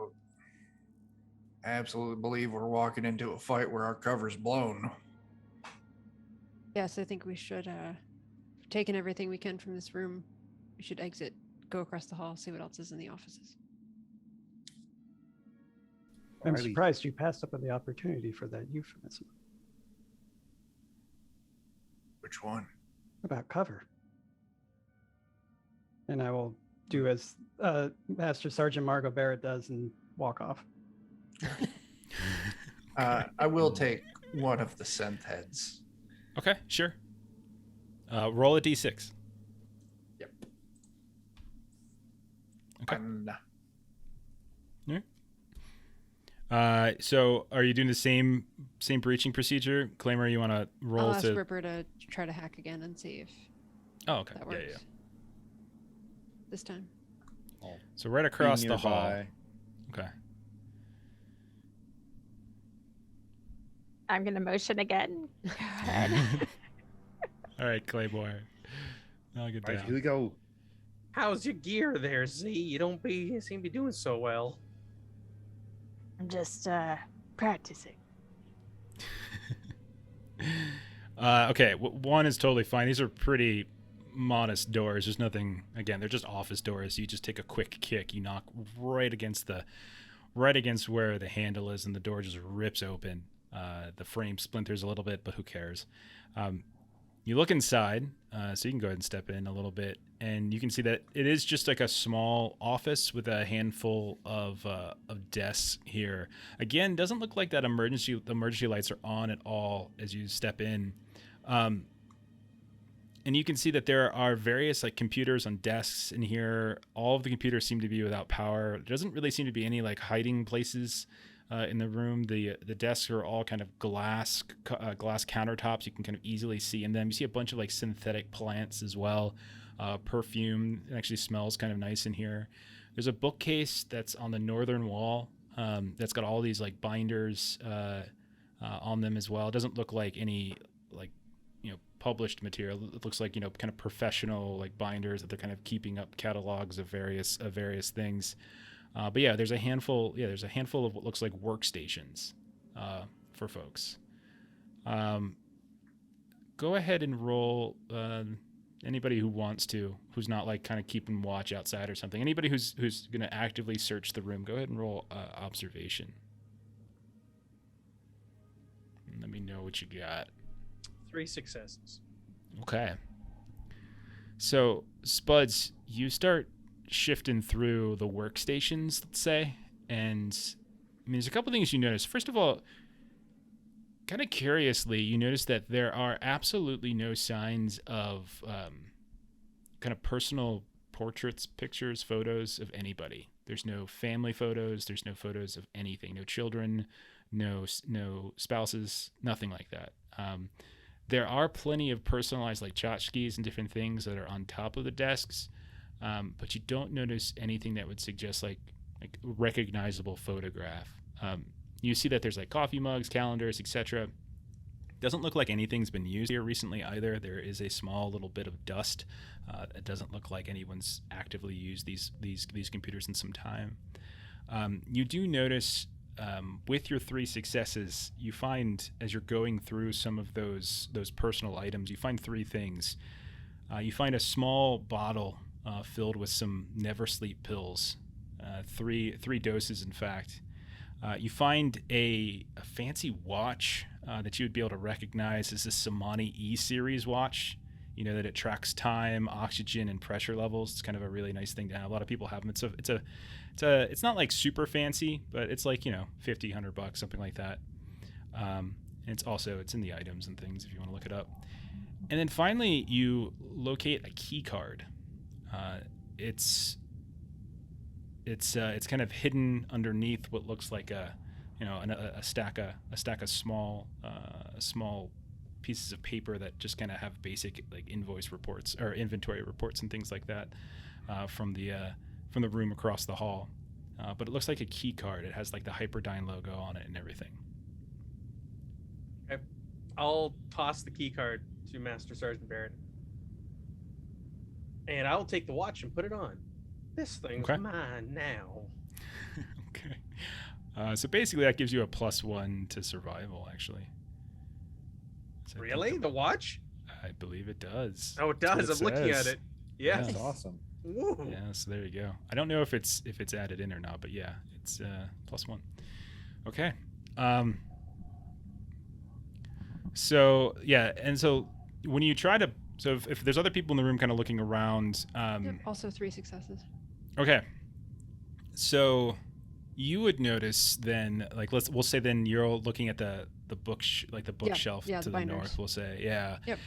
absolutely believe we're walking into a fight where our cover's blown. Yes, I think we should, taken everything we can from this room, we should exit, go across the hall, see what else is in the offices. I'm surprised you passed up on the opportunity for that euphemism. Which one? About cover. And I will do as Master Sergeant Margot Barrett does and walk off. I will take one of the synth heads. Okay, sure. Roll a d6. Yep. Okay. Yeah. So are you doing the same breaching procedure? Claymore, you want to roll I'll ask to... Ripper to try to hack again and see if okay. that works. Yeah. This time. So right across the hall. Nearby. Okay. I'm gonna motion again. Go ahead. All right, Claymore. I'll get All right, down. here we go. How's your gear there, Z? You seem to be doing so well. I'm just practicing. Okay, one is totally fine. These are pretty modest doors. There's nothing. Again, they're just office doors. You just take a quick kick. You knock right against where the handle is, and the door just rips open. The frame splinters a little bit, but who cares? You look inside, so you can go ahead and step in a little bit, and you can see that it is just like a small office with a handful of desks here. Again, doesn't look like that emergency lights are on at all as you step in. And you can see that there are various like computers on desks in here. All of the computers seem to be without power. There doesn't really seem to be any like hiding places in the room. The desks are all kind of glass countertops. You can kind of easily see in them. You see a bunch of like synthetic plants as well. Perfume. It actually smells kind of nice in here. There's a bookcase that's on the northern wall that's got all these like binders on them as well. It doesn't look like any like published material. It looks like kind of professional like binders that they're kind of keeping up catalogs of various things. But yeah, there's a handful of what looks like workstations for folks. Go ahead and roll anybody who wants to, who's not like kind of keeping watch outside or something. Anybody who's going to actively search the room, go ahead and roll observation. And let me know what you got. 3 successes. Okay. So, Spuds, you start shifting through the workstations, let's say, and I mean, there's a couple things you notice. First of all, kind of curiously, you notice that there are absolutely no signs of kind of personal portraits, pictures, photos of anybody. There's no family photos. There's no photos of anything. No children, no spouses, nothing like that. There are plenty of personalized like tchotchkes and different things that are on top of the desks, but you don't notice anything that would suggest like recognizable photograph. You see that there's like coffee mugs, calendars, etc. Doesn't look like anything's been used here recently either. There is a small little bit of dust. It doesn't look like anyone's actively used these computers in some time. You do notice with your 3 successes, you find as you're going through some of those personal items, you find 3 things. You find a small bottle filled with some Never Sleep pills, 3 doses in fact. You find a fancy watch that you would be able to recognize as a Samani E series watch. You know that it tracks time, oxygen, and pressure levels. It's kind of a really nice thing to have. A lot of people have them. It's not like super fancy, but it's like $50-$100, something like that. And it's in the items and things if you want to look it up. And then finally, you locate a key card. It's kind of hidden underneath what looks like a stack of small pieces of paper that just kind of have basic like invoice reports or inventory reports and things like that from the room across the hall. But it looks like a key card. It has like the Hyperdyne logo on it and everything. Okay. I'll toss the key card to Master Sergeant Barrett. And I'll take the watch and put it on. This thing's mine now. Okay. So basically that gives you a +1 to survival, actually. So really? The watch? I believe it does. Oh, it does. I'm looking at it. Yes. That's awesome. Woo. Yeah, so there you go. I don't know if it's added in or not, but yeah, it's +1. Okay. So yeah, and so when you try to, so if there's other people in the room kind of looking around, Yep, also 3 successes. Okay. So you would notice then, like we'll say then you're looking at the bookshelf yeah, to the the north, binders. we'll say. Yeah. Yep.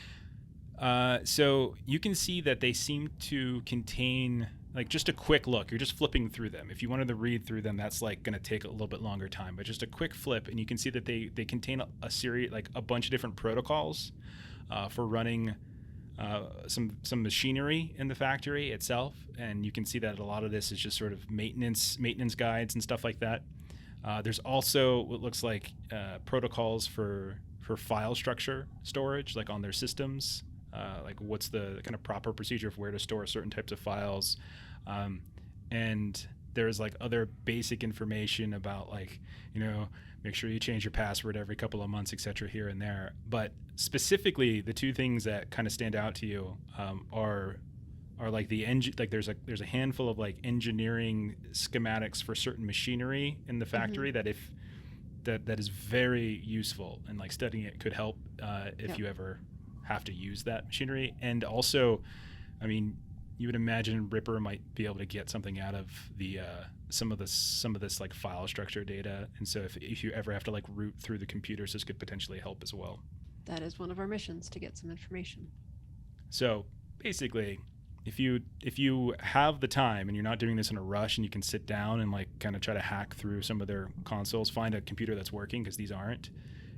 So you can see that they seem to contain like just a quick look. You're just flipping through them. If you wanted to read through them, that's like going to take a little bit longer time, but just a quick flip and you can see that they contain a series, like a bunch of different protocols for running some machinery in the factory itself, and you can see that a lot of this is just sort of maintenance guides and stuff like that. There's also what looks like protocols for file structure storage, like on their systems. Like what's the kind of proper procedure of where to store certain types of files. And there's like other basic information about like, make sure you change your password every couple of months, etc. here and there. But specifically, the two things that kind of stand out to you are like there's a handful of like engineering schematics for certain machinery in the factory that that is very useful, and like studying it could help if you ever have to use that machinery. And also, I mean, you would imagine Ripper might be able to get something out of the some of this like file structure data, and so if you ever have to like root through the computers, this could potentially help as well. That is one of our missions, to get some information. So basically, if you have the time and you're not doing this in a rush, and you can sit down and like kind of try to hack through some of their consoles, find a computer that's working, because these aren't,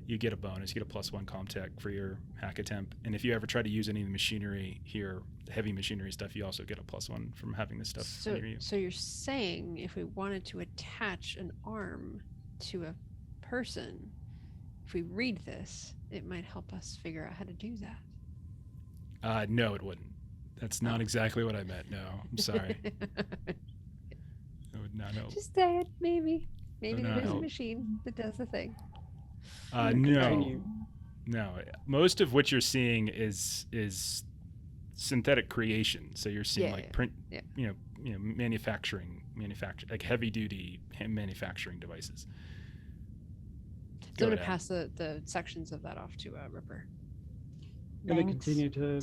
you get a bonus. You get a +1 CompTech for your hack attempt. And if you ever try to use any of the machinery here, the heavy machinery stuff, you also get a +1 from having this stuff near you. So you're saying if we wanted to attach an arm to a person, if we read this, it might help us figure out how to do that? No, it wouldn't. That's not exactly what I meant. No, I'm sorry. It would not help. Just say it, maybe. Maybe not there's a help. machine that does the thing. No. Most of what you're seeing is synthetic creation. So you're seeing print, manufacturing, like heavy duty manufacturing devices. So I'm going to pass the sections of that off to Ripper. I'm going to continue to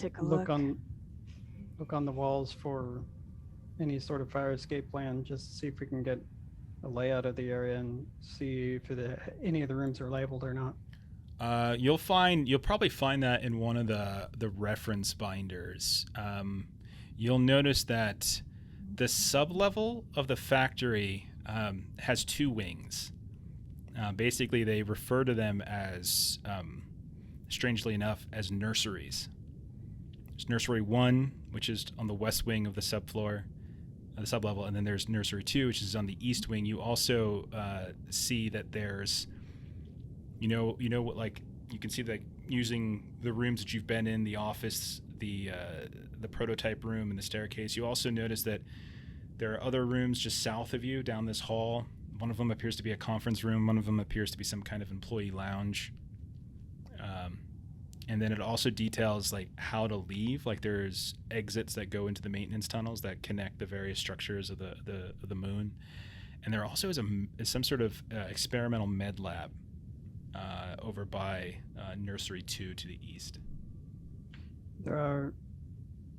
look on the walls for any sort of fire escape plan, just to see if we can get a layout of the area and see if any of the rooms are labeled or not. You'll probably find that in one of the reference binders. You'll notice that the sub-level of the factory has 2 wings. Basically, they refer to them as, strangely enough, as nurseries. There's Nursery 1, which is on the west wing of the subfloor, the sublevel, and then there's Nursery 2, which is on the east wing. You also see that there's, what, like, you can see that using the rooms that you've been in, the office, the prototype room, and the staircase. You also notice that there are other rooms just south of you down this hall. One of them appears to be a conference room. One of them appears to be some kind of employee lounge. And then it also details like how to leave. Like there's exits that go into the maintenance tunnels that connect the various structures of the moon. And there also is some sort of experimental med lab over by Nursery 2 to the east. There are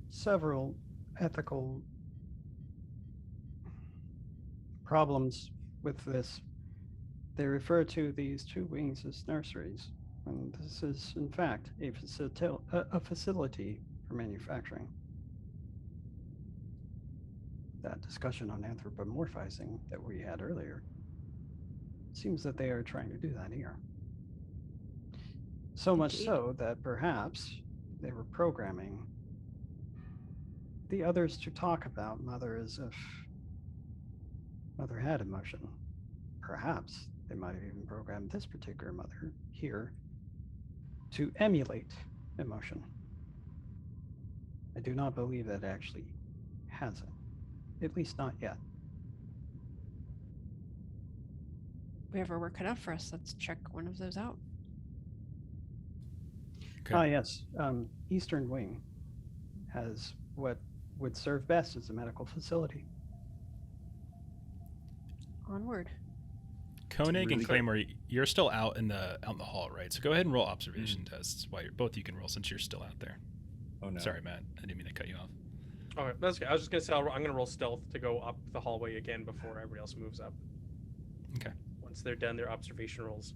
several ethical problems with this. They refer to these 2 wings as nurseries, and this is, in fact, a facility for manufacturing. That discussion on anthropomorphizing that we had earlier, seems that they are trying to do that here. So much so that perhaps they were programming the others to talk about Mother as if Mother had emotion. Perhaps they might have even programmed this particular Mother here to emulate emotion. I do not believe that it actually has it, at least not yet. We have our work cut out for us. Let's check one of those out. Okay. Yes. Eastern Wing has what would serve best as a medical facility. Onward. Koenig really and Claymore, you're still out in the hall, right? So go ahead and roll observation tests while both you can roll since you're still out there. Oh no. Sorry, Matt. I didn't mean to cut you off. All right, that's good. I was just gonna say I'm gonna roll stealth to go up the hallway again before everybody else moves up. Okay. Once they're done their observation rolls.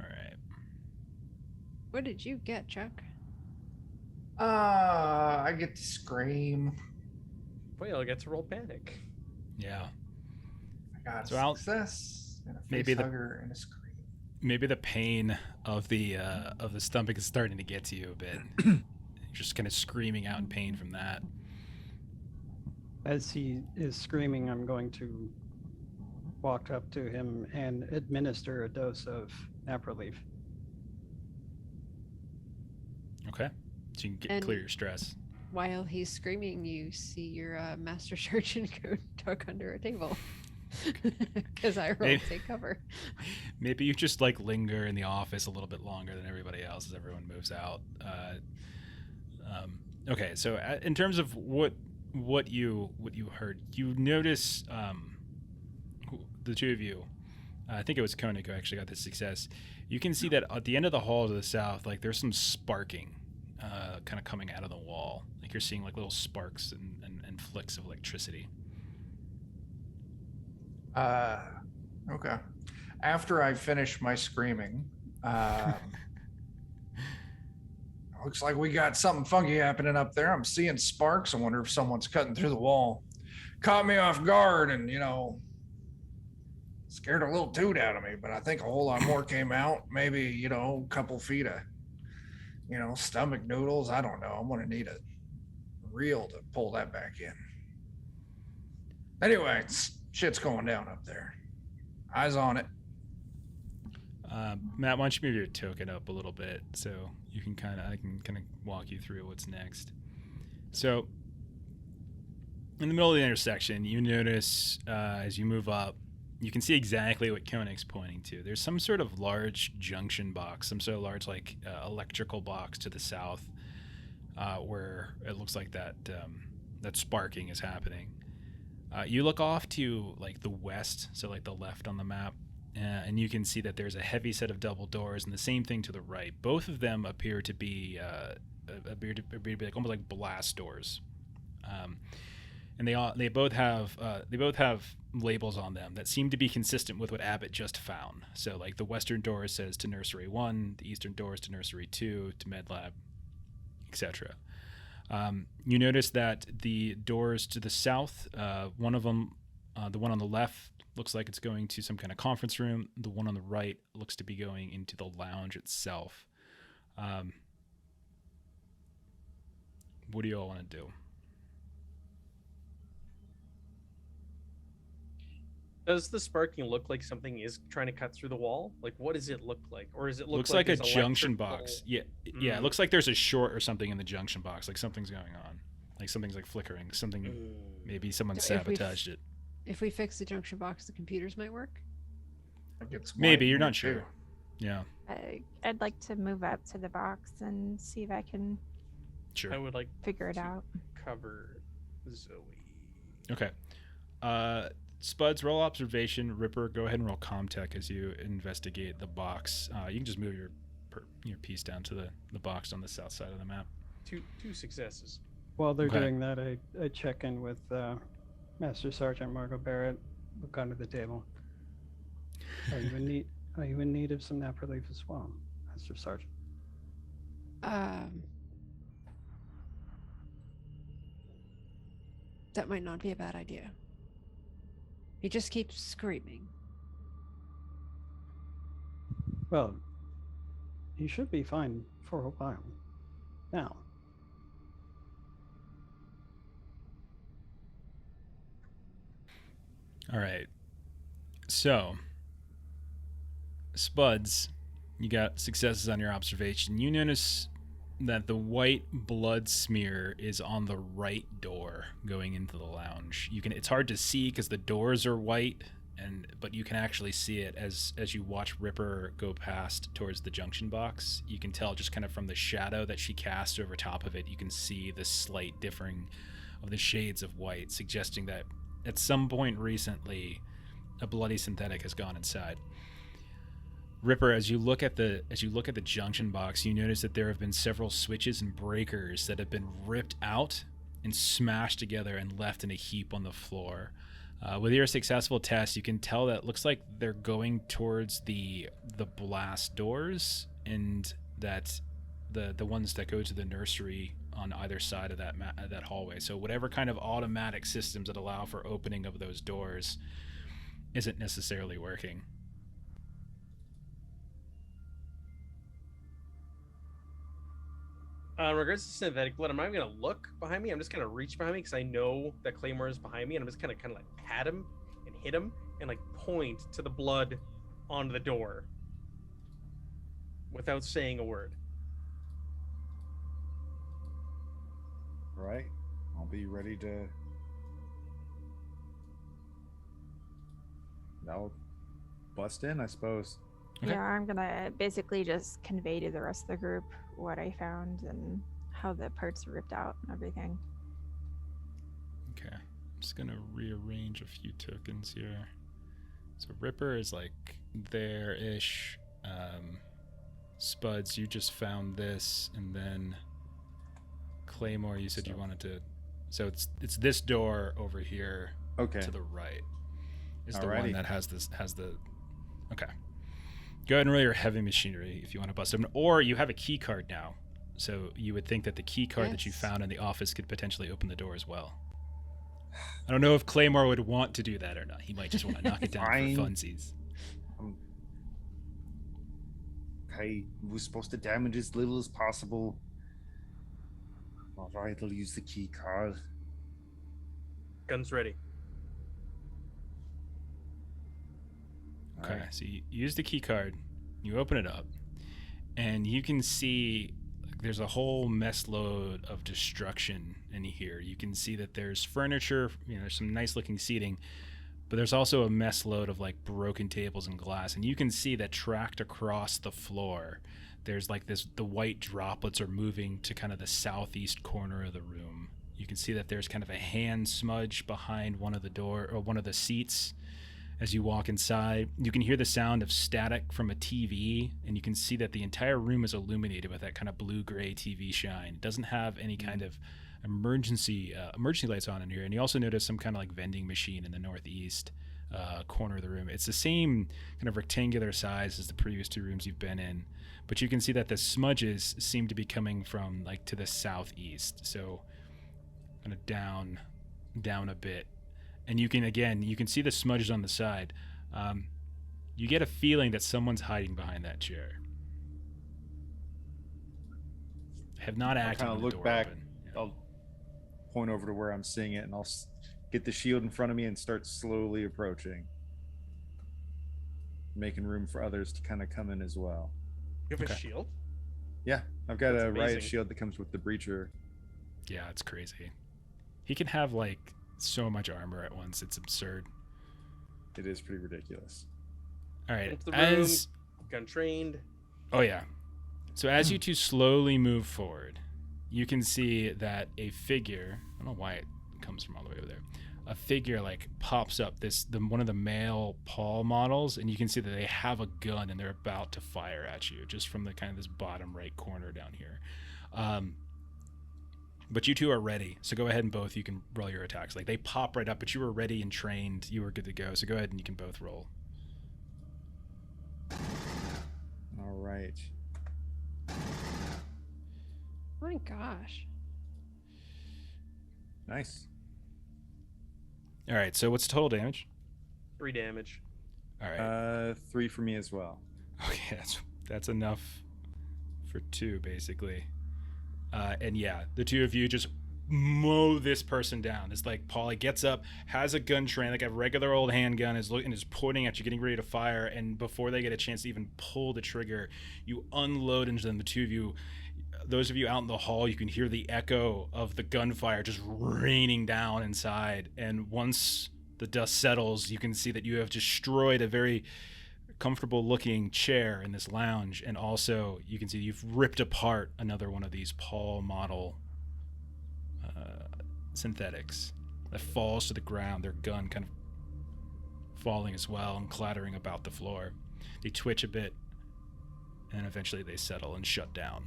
All right. What did you get, Chuck? I get to scream. Well, I get to roll panic. Yeah. I got So a I'll- success and a maybe face hugger and a scream. Maybe the pain of the stomach is starting to get to you a bit. You're just kind of screaming out in pain from that. As he is screaming, I'm going to walk up to him and administer a dose of nap relief. Okay. So you can And- clear your stress. While he's screaming, you see your master surgeon go duck under a table. Because I rolled Maybe- take cover. Maybe you just like linger in the office a little bit longer than everybody else as everyone moves out. Okay, so in terms of what you heard, you notice the two of you. I think it was Koenig who actually got this success. You can see that at the end of the hall to the south, like there's some sparking, kind of coming out of the wall. Like you're seeing like little sparks and flicks of electricity. Okay. After I finish my screaming, looks like we got something funky happening up there. I'm seeing sparks. I wonder if someone's cutting through the wall. Caught me off guard and, scared a little toot out of me, but I think a whole lot more came out. Maybe, a couple feet of, stomach noodles. I don't know. I'm going to need a reel to pull that back in. Anyway, shit's going down up there. Eyes on it. Matt, why don't you move your token up a little bit so you can I can kind of walk you through what's next. So, in the middle of the intersection, you notice as you move up, you can see exactly what Koenig's pointing to. There's some sort of large junction box, some sort of large electrical box to the south, where it looks like that sparking is happening. You look off to the west, so the left on the map, and you can see that there's a heavy set of double doors, and the same thing to the right. Both of them appear to be almost like blast doors, and they both have labels on them that seem to be consistent with what Abbott just found. So the western door says to Nursery 1, the eastern door is to Nursery 2, to Med Lab, etc. You notice that the doors to the south, one of them, the one on the left, looks like it's going to some kind of conference room. The one on the right looks to be going into the lounge itself. What do you all want to do? Does the sparking look like something is trying to cut through the wall? What does it look like? Or does it look Looks like a there's junction electrical- box. Yeah, it looks like there's a short or something in the junction box. Like something's going on. Like something's flickering. Something, maybe someone So if we sabotaged it. If we fix the junction box, the computers might work. Maybe, you're not sure. Yeah, I'd like to move up to the box and see if I can sure. I would like figure it to out. cover Zoe. Okay. Spuds, roll observation. Ripper, go ahead and roll Comtech as you investigate the box. You can just move your piece down to the box on the south side of the map. Two successes. While they're Okay. doing that, I check in with Master Sergeant Margot Barrett. Look under the table. Are you in need of some nap relief as well, Master Sergeant? That might not be a bad idea. He just keeps screaming. Well, you should be fine for a while. Now. All right. So, Spuds, you got successes on your observation. You notice that the white blood smear is on the right door going into the lounge. It's hard to see because the doors are white, but you can actually see it as you watch Ripper go past towards the junction box. You can tell just kind of from the shadow that she cast over top of it, you can see the slight differing of the shades of white, suggesting that at some point recently a bloody synthetic has gone inside. Ripper, as you look at the junction box, you notice that there have been several switches and breakers that have been ripped out and smashed together and left in a heap on the floor. With your successful test, you can tell that it looks like they're going towards the blast doors, and that the ones that go to the nursery on either side of that hallway. So whatever kind of automatic systems that allow for opening of those doors isn't necessarily working. In regards to synthetic blood, I'm not even gonna look behind me. I'm just gonna reach behind me because I know that Claymore is behind me, and I'm just kind of like pat him and hit him and like point to the blood on the door without saying a word. All right. I'll be ready to. I'll bust in, I suppose. Okay. Yeah, I'm gonna basically just convey to the rest of the group what I found and how the parts are ripped out and everything. Okay. I'm just gonna rearrange a few tokens here. So Ripper is like there-ish. Spuds, you just found this, and then Claymore, you said you wanted to. So it's this door over here Okay. to the right. Is the one Alrighty. that has the. Okay. Go ahead and roll your heavy machinery if you want to bust them, or you have a key card now. So you would think that the key card that you Yes. found in the office could potentially open the door as well. I don't know if Claymore would want to do that or not. He might just want to knock it down Fine. for funsies. Okay, we're supposed to damage as little as possible. All right, I'll use the key card. Guns ready. Okay, Alright. so you use the key card, you open it up, and you can see there's a whole mess load of destruction in here. You can see that there's furniture, there's some nice looking seating, but there's also a mess load of like broken tables and glass. And you can see that tracked across the floor, there's like the white droplets are moving to kind of the southeast corner of the room. You can see that there's kind of a hand smudge behind one of the seats. As you walk inside, you can hear the sound of static from a TV, and you can see that the entire room is illuminated with that kind of blue-gray TV shine. It doesn't have any kind of emergency lights on in here. And you also notice some kind of like vending machine in the northeast corner of the room. It's the same kind of rectangular size as the previous two rooms you've been in, but you can see that the smudges seem to be coming from like to the southeast, so kind of down a bit. And you can see the smudges on the side. You get a feeling that someone's hiding behind that chair. Have not acted kinda when the look door back. opened. Yeah. I'll point over to where I'm seeing it, and I'll get the shield in front of me and start slowly approaching, making room for others to kind of come in as well. You have Okay. a shield? Yeah, I've got That's a riot amazing. shield that comes with the breacher. Yeah, it's crazy. He can have like so much armor at once. It's absurd. It is pretty ridiculous. All right. Into the room. Gun trained. Oh yeah. So as you two slowly move forward, you can see that a figure, I don't know why it comes from all the way over there. A figure like pops up, one of the male Paul models, and you can see that they have a gun and they're about to fire at you just from the kind of this bottom right corner down here. But you two are ready, so go ahead and both you can roll your attacks. Like they pop right up, but you were ready and trained. You were good to go. So go ahead and you can both roll. All right. Oh my gosh. Nice. All right. So what's the total damage? 3 damage. All right. 3 for me as well. Okay, that's enough for 2 basically. And yeah, the two of you just mow this person down. It's like Paulie gets up, has a gun trained, like a regular old handgun, is pointing at you, getting ready to fire. And before they get a chance to even pull the trigger, you unload into them. The two of you, those of you out in the hall, you can hear the echo of the gunfire just raining down inside. And once the dust settles, you can see that you have destroyed a very comfortable looking chair in this lounge, and also you can see you've ripped apart another one of these Paul model synthetics that falls to the ground, their gun kind of falling as well and clattering about the floor. They twitch a bit and eventually they settle and shut down.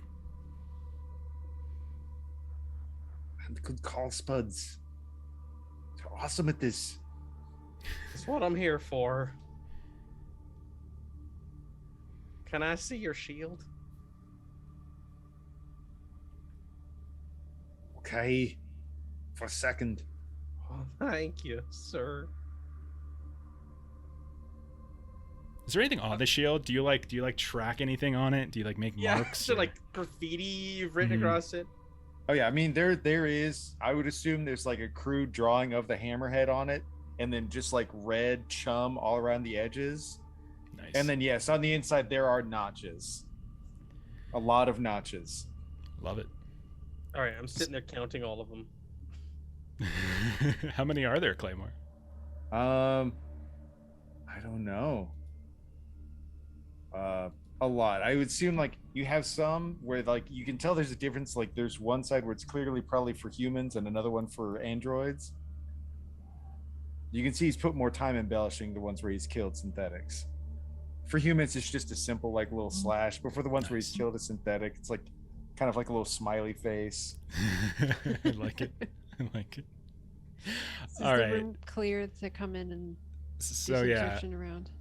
Good call, Spuds. You're awesome at this. That's what I'm here for. Can I see your shield? Okay. For a second. Oh, thank you, sir. Is there anything on the shield? Do you like track anything on it? Do you like make marks? so or- like graffiti written Mhm. across it. Oh yeah, I mean there is. I would assume there's like a crude drawing of the hammerhead on it, and then just like red chum all around the edges. Nice. And then yes, on the inside there are notches. A lot of notches. Love it. All right, I'm sitting there counting all of them. How many are there, Claymore? I don't know. A lot. I would assume like you have some where like you can tell there's a difference. Like there's one side where it's clearly probably for humans and another one for androids. You can see he's put more time embellishing the ones where he's killed synthetics. For humans, it's just a simple like little slash, but for the ones where he's Nice. killed a synthetic, it's like kind of like a little smiley face. I like it. I like it. Is All the right. room clear to come in and do So some yeah, searching around?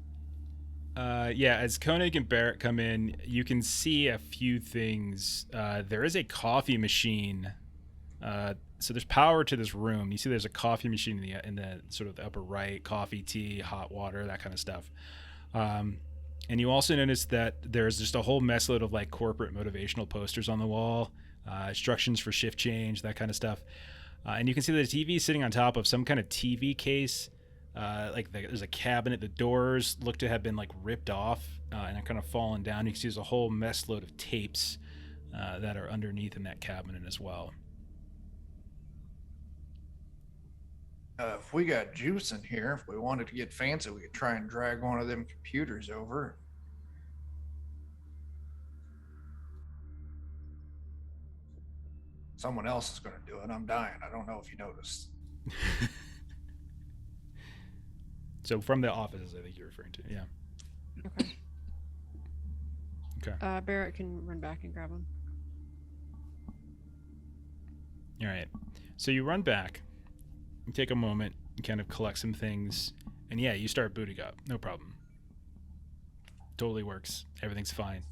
as Koenig and Barrett come in, you can see a few things. There is a coffee machine. So there's power to this room. You see, there's a coffee machine in the sort of the upper right, coffee, tea, hot water, that kind of stuff. And you also notice that there's just a whole mess load of like corporate motivational posters on the wall, instructions for shift change, that kind of stuff. And you can see the TV is sitting on top of some kind of TV case. There's a cabinet. The doors look to have been like ripped off and are kind of fallen down. You can see there's a whole mess load of tapes that are underneath in that cabinet as well. If we got juice in here, if we wanted to get fancy, we could try and drag one of them computers over. Someone else is going to do it. I'm dying. I don't know if you noticed. So from the offices, I think you're referring to. Yeah. Okay. Okay. Barrett can run back and grab him. All right. So you run back, you take a moment, you kind of collect some things, and yeah, you start booting up. No problem. Totally works. Everything's fine.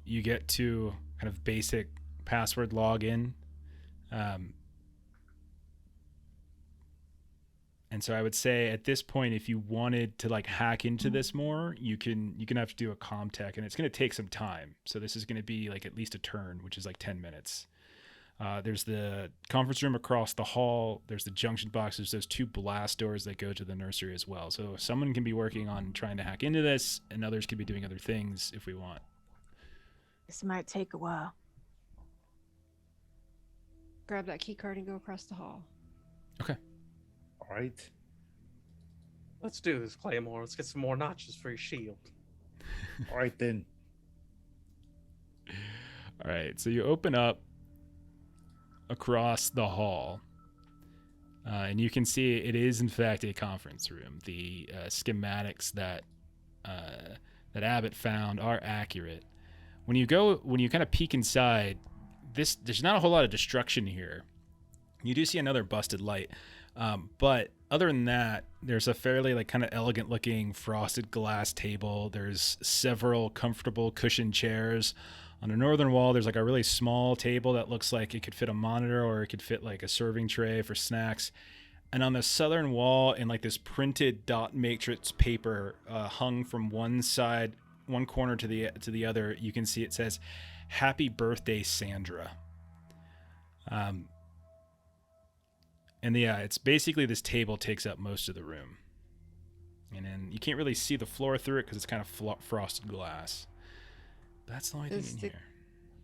You get to kind of basic password login. And so I would say at this point, if you wanted to like hack into this more, you can have to do a ComTech, and it's going to take some time. So this is going to be like at least a turn, which is like 10 minutes. There's the conference room across the hall. There's the junction boxes. There's 2 blast doors that go to the nursery as well. So someone can be working on trying to hack into this, and others could be doing other things if we want. This might take a while. Grab that key card and go across the hall. All right. Let's do this, Claymore. Let's get some more notches for your shield. All right then. All right. So you open up across the hall, and you can see it is in fact a conference room. The schematics that Abbott found are accurate. When you kind of peek inside, there's not a whole lot of destruction here. You do see another busted light, but other than that, there's a fairly like kind of elegant looking frosted glass table. There's several comfortable cushioned chairs. On the northern wall, there's like a really small table that looks like it could fit a monitor, or it could fit like a serving tray for snacks. And on the southern wall, in like this printed dot matrix paper hung from one corner to the other, you can see it says, "Happy Birthday, Sandra." And yeah, it's basically this table takes up most of the room. And then you can't really see the floor through it because it's kind of frosted glass. That's the only thing Does in the here.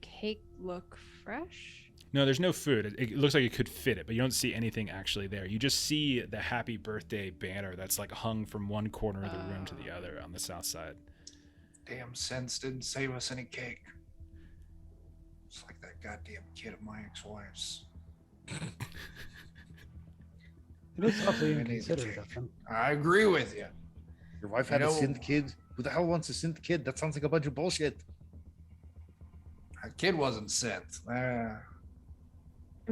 cake look fresh? No, there's no food. It looks like it could fit it, but you don't see anything actually there. You just see the happy birthday banner that's like hung from one corner of the room to the other on the south side. Damn sense didn't save us any cake. It's like that goddamn kid of my ex-wife's. It is awfully I need the inconsiderate cake. of them. I agree with you. Your wife You had a know- synth kid. Who the hell wants a synth kid? That sounds like a bunch of bullshit. A kid wasn't sent. Am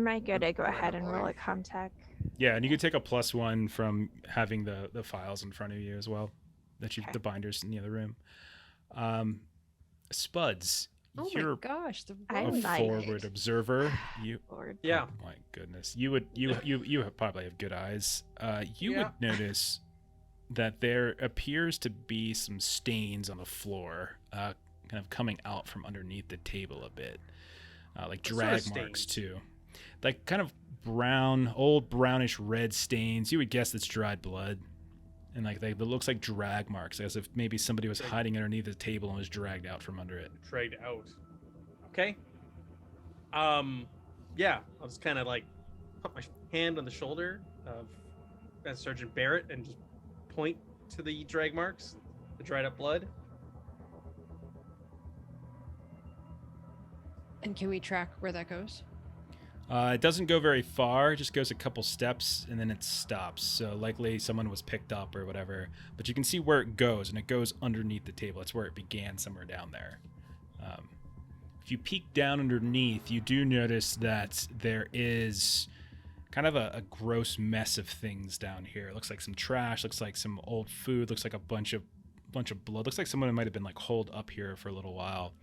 I good to go ahead and roll a ComTech? Yeah, and you could take a +1 from having the files in front of you as well. Okay. The binders in the other room. Spuds, Oh you're my gosh, the I a roll. like- forward observer. You Lord. Yeah. Oh my goodness. You probably have good eyes. You Yeah. would notice that there appears to be some stains on the floor, kind of coming out from underneath the table a bit, like What drag sort of marks stains? too, like kind of brown, old brownish red stains. You would guess it's dried blood, and like it looks like drag marks, as if maybe somebody was Like- hiding underneath the table and was dragged out from under it. Dragged out. Okay. Yeah, I'll just kind of like put my hand on the shoulder of Sergeant Barrett and just point to the drag marks, the dried up blood. And can we track where that goes? It doesn't go very far. It just goes a couple steps and then it stops. So likely someone was picked up or whatever. But you can see where it goes, and it goes underneath the table. It's where it began, somewhere down there. If you peek down underneath, you do notice that there is kind of a gross mess of things down here. It looks like some trash. Looks like some old food. Looks like a bunch of blood. Looks like someone might have been like holed up here for a little while.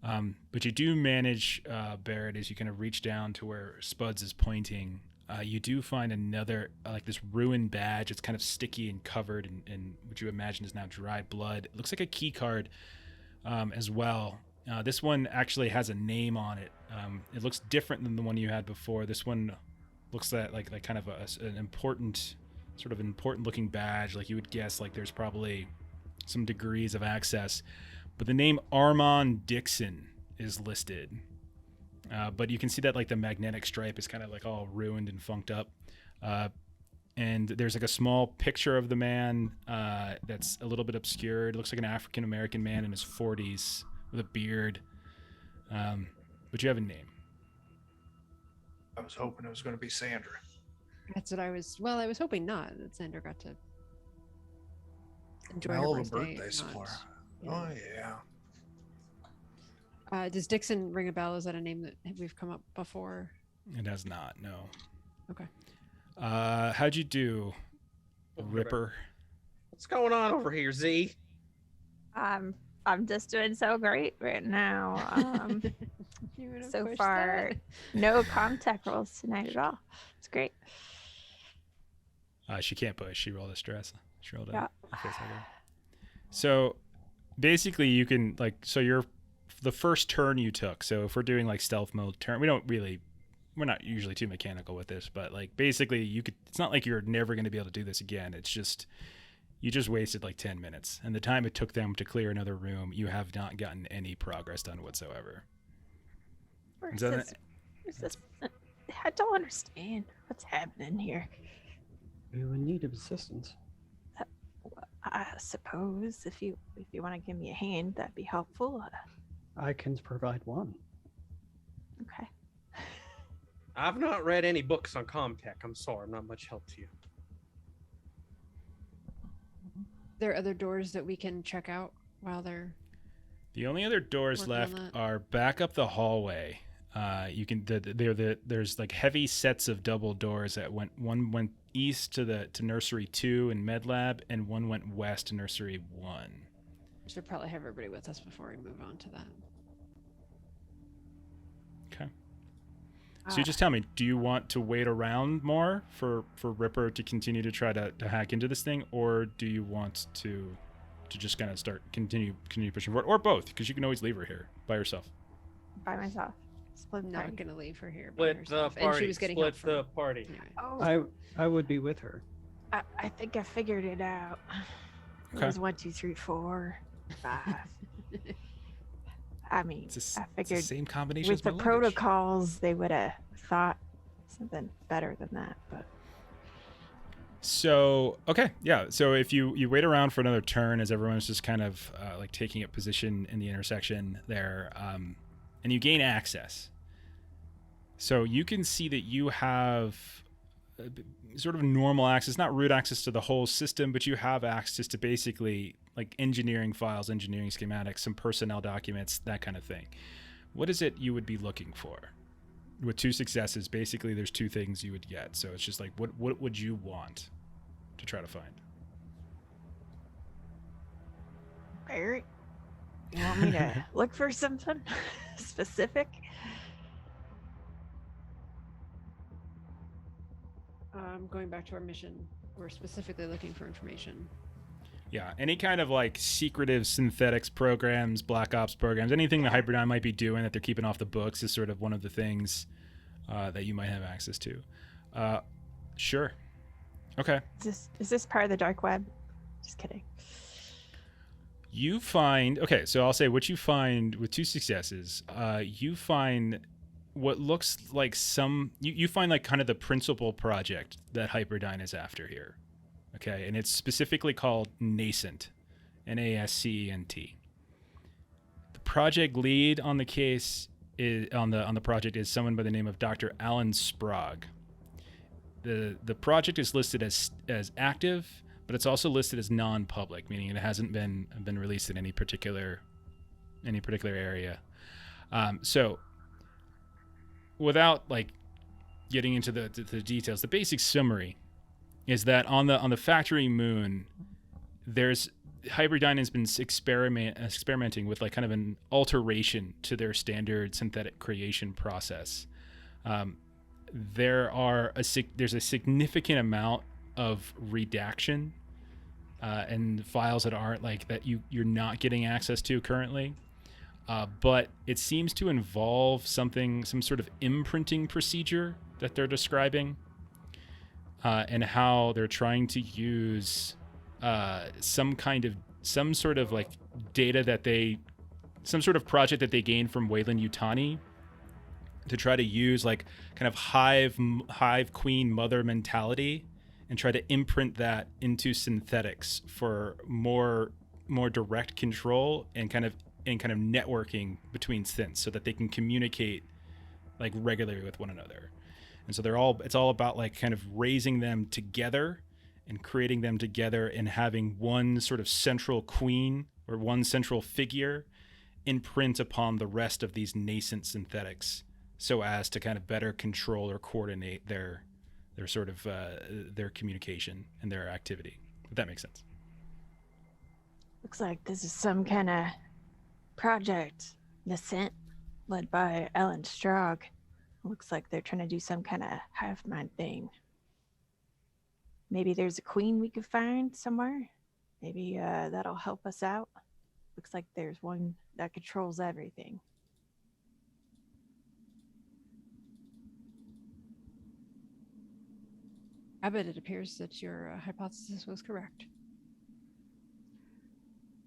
But you do manage, Barrett, as you kind of reach down to where Spuds is pointing, you do find another, like this ruined badge. It's kind of sticky and covered in what you imagine is now dried blood. It looks like a key card as well. This one actually has a name on it. It looks different than the one you had before. This one looks like kind of an important looking badge. Like you would guess, like there's probably some degrees of access. But the name Armand Dixon is listed. But you can see that like the magnetic stripe is kind of like all ruined and funked up. And there's like a small picture of the man that's a little bit obscured. It looks like an African-American man in his 40s with a beard. But you have a name. I was hoping it was going to be Sandra. That's what I was. Well, I was hoping not. That Sandra got to enjoy Hell her of a birthday. birthday if not. support. Yeah. Oh yeah. Does Dixon ring a bell? Is that a name that we've come up before? It has not, no. Okay. How'd you do, Okay. Ripper? What's going on over here, Z? I'm just doing so great right now. You would have So pushed far, that. no contact rolls tonight at all. It's great. She can't push. She rolled a stress. She rolled Yeah. a face hugger. So basically you can you're the first turn you took. So if we're doing like stealth mode turn, we're not usually too mechanical with this, but like basically it's not like you're never going to be able to do this again. It's just, you just wasted like 10 minutes, and the time it took them to clear another room, you have not gotten any progress done whatsoever. Where's that this? Where's this? I don't understand what's happening here. We would need assistance. I suppose if you want to give me a hand, that'd be helpful. I can provide one. Okay. I've not read any books on Comtech. I'm sorry, I'm not much help to you. There are other doors that we can check out while they're. The only other doors Working on left that. are back up the hallway. You can there's like heavy sets of double doors that one went east to nursery 2 and med lab, and one went west to nursery 1. We should probably have everybody with us before we move on to that. Okay. So you just tell me, do you want to wait around more for Ripper to continue to try to hack into this thing, or do you want to just kind of continue pushing forward, or both? Because you can always leave her here by herself. By myself. Split I'm party. not gonna leave her here. by Split the herself. party. And she was getting help Split the from. party. Anyway. Oh, I would be with her. I think I figured it out. It Okay. was 1, 2, 3, 4, 5. I mean, It's the I figured same combination with as the my luggage. protocols, they would have thought something better than that. But So okay, yeah. So if you wait around for another turn as everyone's just kind of like taking a position in the intersection there, and you gain access. So you can see that you have sort of normal access, not root access to the whole system, but you have access to basically like engineering files, engineering schematics, some personnel documents, that kind of thing. What is it you would be looking for? With 2 successes, basically there's 2 things you would get. So it's just like, what would you want to try to find? Barry, you want me to look for something specific? Going back to our mission, we're specifically looking for information. Yeah, any kind of like secretive synthetics programs, black ops programs, anything that Hyperdyne might be doing that they're keeping off the books is sort of one of the things that you might have access to. Sure. Okay. Is this part of the dark web? Just kidding. You find, okay, so I'll say what you find with 2 successes. You find what looks like you find like kind of the principal project that Hyperdyne is after here. Okay, and it's specifically called Nascent, N-A-S-C-E-N-T. The project lead on the case is on the project is someone by the name of Dr. Alan Sprague. The project is listed as active, but it's also listed as non-public, meaning it hasn't been released in any particular area. So, without like getting into the details, the basic summary is that on the factory moon, there's Hyperdyne has been experimenting with like kind of an alteration to their standard synthetic creation process. There's a significant amount of redaction and files that aren't like that you're not getting access to currently. But it seems to involve some sort of imprinting procedure that they're describing. And how they're trying to use some sort of like data some sort of project that they gained from Wayland Yutani to try to use like kind of hive queen mother mentality and try to imprint that into synthetics for more direct control and kind of networking between synths so that they can communicate like regularly with one another. And so it's all about like kind of raising them together and creating them together and having one sort of central queen or one central figure imprint upon the rest of these nascent synthetics so as to kind of better control or coordinate their sort of their communication and their activity. If that makes sense. Looks like this is some kind of project, Nascent, led by Ellen Straub. Looks like they're trying to do some kind of hive mind thing. Maybe there's a queen we could find somewhere. Maybe that'll help us out. Looks like there's one that controls everything. Abbott, it appears that your hypothesis was correct.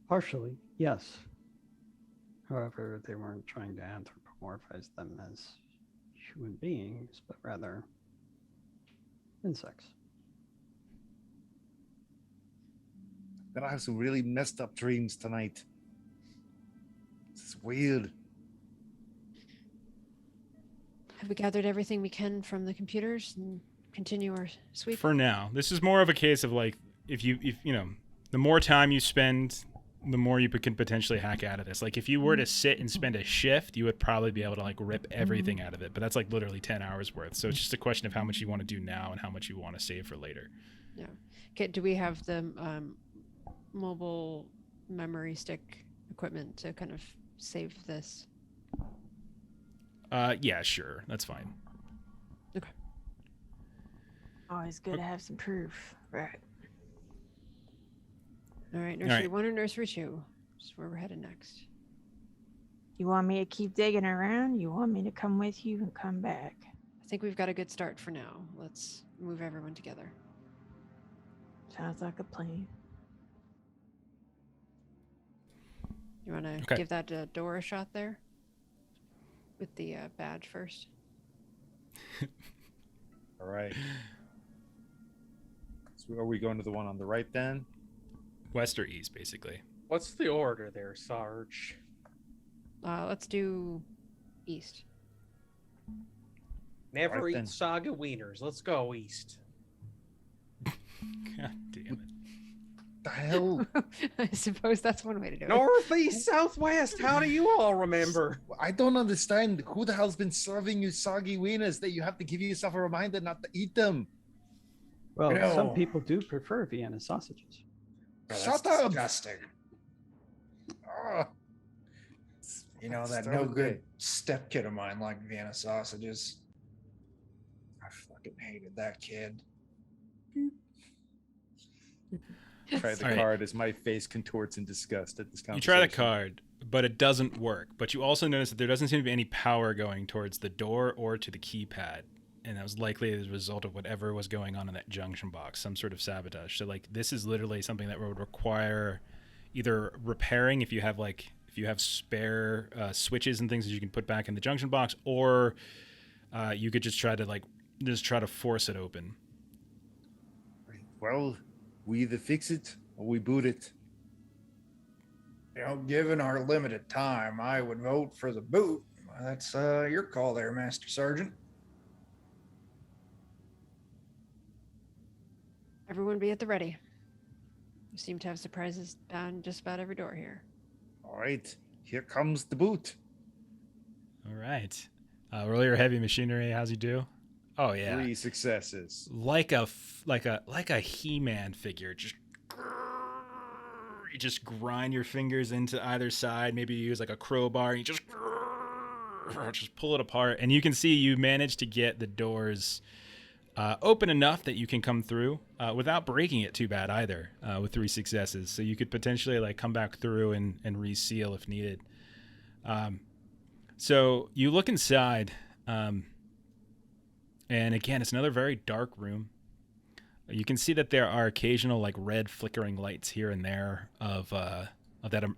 Partially, yes. However, they weren't trying to anthropomorphize them as human beings, but rather insects. Then I have some really messed up dreams tonight. This is weird. Have we gathered everything we can from the computers and continue our sweep? For now, this is more of a case of like if you know, the more time you spend, the more you can potentially hack out of this. Like if you were to sit and spend a shift, you would probably be able to like rip everything out of it. But that's like literally 10 hours worth. So it's just a question of how much you want to do now and how much you want to save for later. Yeah. Okay. Do we have the mobile memory stick equipment to kind of save this? Yeah, sure. That's fine. Okay. Always good to have some proof. Right. All right, Nursery 1 or Nursery 2? That's where we're headed next. You want me to keep digging around? You want me to come with you and come back? I think we've got a good start for now. Let's move everyone together. Sounds like a plan. You want to give that door a shot there? With the badge first? All right. So are we going to the one on the right then? West or east, basically. What's the order there, Sarge? Let's do east. Never Right eat then. saga wieners. Let's go east. God damn it. The hell? I suppose that's one way to do it. Northeast, southwest. How do you all remember? I don't understand. Who the hell's been serving you soggy wieners that you have to give yourself a reminder not to eat them? Well, No. some people do prefer Vienna sausages. Oh, Shut that's up! disgusting. Ah, You know, that Start no with good it. step kid of mine liked Vienna sausages. I fucking hated that kid. Try the All right. card as my face contorts in disgust at this You conversation. try the card, but it doesn't work. But you also notice that there doesn't seem to be any power going towards the door or to the keypad. And that was likely as a result of whatever was going on in that junction box, some sort of sabotage. So like this is literally something that would require either repairing if you have spare switches and things that you can put back in the junction box, or you could just try to force it open. Well, we either fix it or we boot it. Given our limited time, I would vote for the boot. That's your call there, Master Sergeant. Everyone be at the ready. You seem to have surprises on just about every door here. All right, here comes the boot. All right. Roll your heavy machinery. How's he do? Oh yeah. 3 successes. Like a He-Man figure. You just grind your fingers into either side. Maybe you use like a crowbar. And you just pull it apart, and you can see you managed to get the doors open enough that you can come through without breaking it too bad either. With 3 successes, so you could potentially like come back through and reseal if needed. So you look inside, and again, it's another very dark room. You can see that there are occasional like red flickering lights here and there of the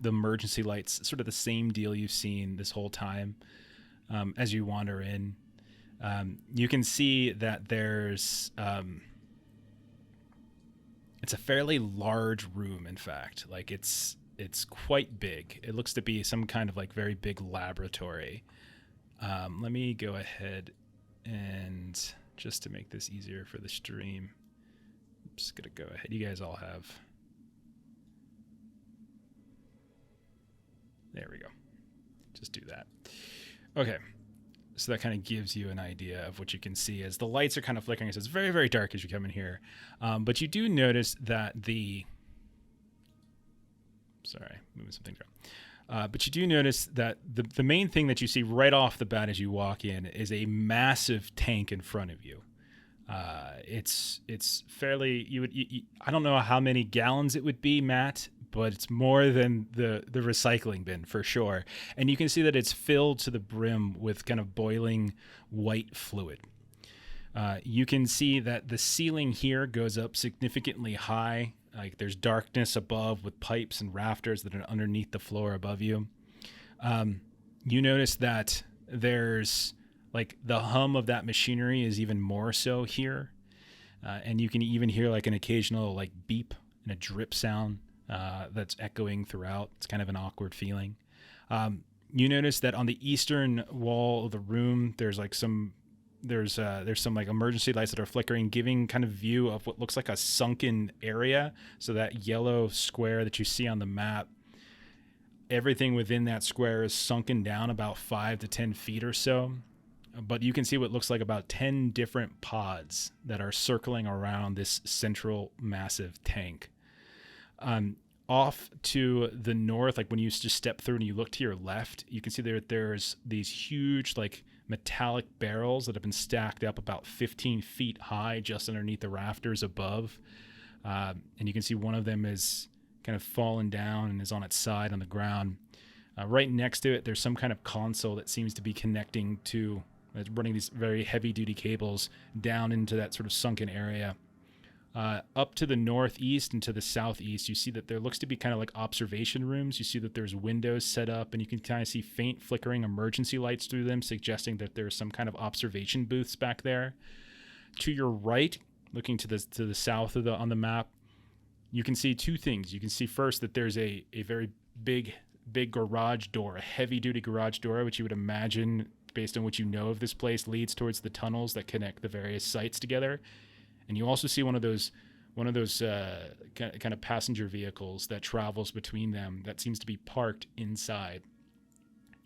emergency lights, sort of the same deal you've seen this whole time. As you wander in, you can see that there's it's a fairly large room. In fact, like it's quite big. It looks to be some kind of like very big laboratory. Let me go ahead and just to make this easier for the stream. I'm just going to go ahead. You guys all have. There we go. Just do that. Okay. So that kind of gives you an idea of what you can see as the lights are kind of flickering. So it's very, very dark as you come in here. But you do notice that sorry, moving some things around. But you do notice that the main thing that you see right off the bat as you walk in is a massive tank in front of you. It's fairly, I don't know how many gallons it would be, Matt, but it's more than the recycling bin for sure. And you can see that it's filled to the brim with kind of boiling white fluid. You can see that the ceiling here goes up significantly high. Like there's darkness above with pipes and rafters that are underneath the floor above you. You notice that there's like the hum of that machinery is even more so here. And you can even hear like an occasional like beep and a drip sound that's echoing throughout. It's kind of an awkward feeling. You notice that on the eastern wall of the room, there's some like emergency lights that are flickering, giving kind of view of what looks like a sunken area. So that yellow square that you see on the map, everything within that square is sunken down about 5 to 10 feet or so. But you can see what looks like about 10 different pods that are circling around this central massive tank. Off to the north, like when you just step through and you look to your left, you can see there's these huge like metallic barrels that have been stacked up about 15 feet high just underneath the rafters above. And you can see one of them is kind of fallen down and is on its side on the ground. Right next to it, there's some kind of console that seems to be connecting to, running these very heavy-duty cables down into that sort of sunken area. Up to the northeast and to the southeast, you see that there looks to be kind of like observation rooms. You see that there's windows set up, and you can kind of see faint flickering emergency lights through them, suggesting that there's some kind of observation booths back there. To your right, looking to the south of on the map, you can see 2 things. You can see first that there's a very big garage door, a heavy-duty garage door, which you would imagine, based on what you know of this place, leads towards the tunnels that connect the various sites together. And you also see one of those kind of passenger vehicles that travels between them that seems to be parked inside.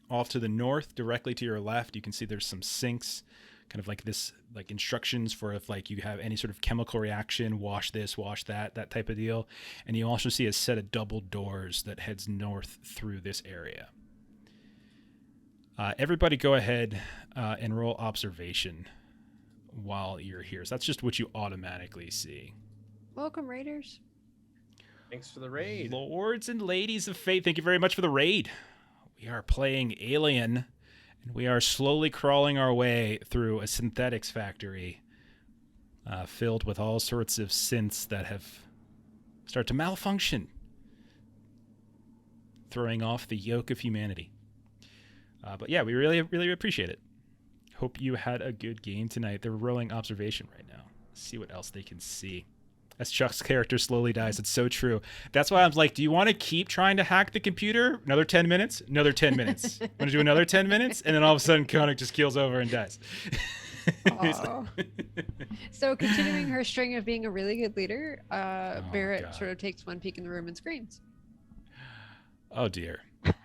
Off to the north, directly to your left, you can see there's some sinks, kind of like this, like instructions for if like you have any sort of chemical reaction, wash this, wash that type of deal. And you also see a set of double doors that heads north through this area. Everybody go ahead and roll observation while you're here. So that's just what you automatically see. Welcome, Raiders. Thanks for the raid. Lords and ladies of fate, thank you very much for the raid. We are playing Alien, and we are slowly crawling our way through a synthetics factory filled with all sorts of synths that have started to malfunction, throwing off the yoke of humanity. But yeah, we really, really appreciate it. Hope you had a good game tonight. They're rolling observation right now. Let's see what else they can see. As Chuck's character slowly dies. It's so true. That's why I was like, do you want to keep trying to hack the computer? Another 10 minutes? Another 10 minutes. Want to do another 10 minutes? And then all of a sudden, Koenig just keels over and dies. Aw. So continuing her string of being a really good leader, Barrett God. sort of takes one peek in the room and screams. Oh, dear. It's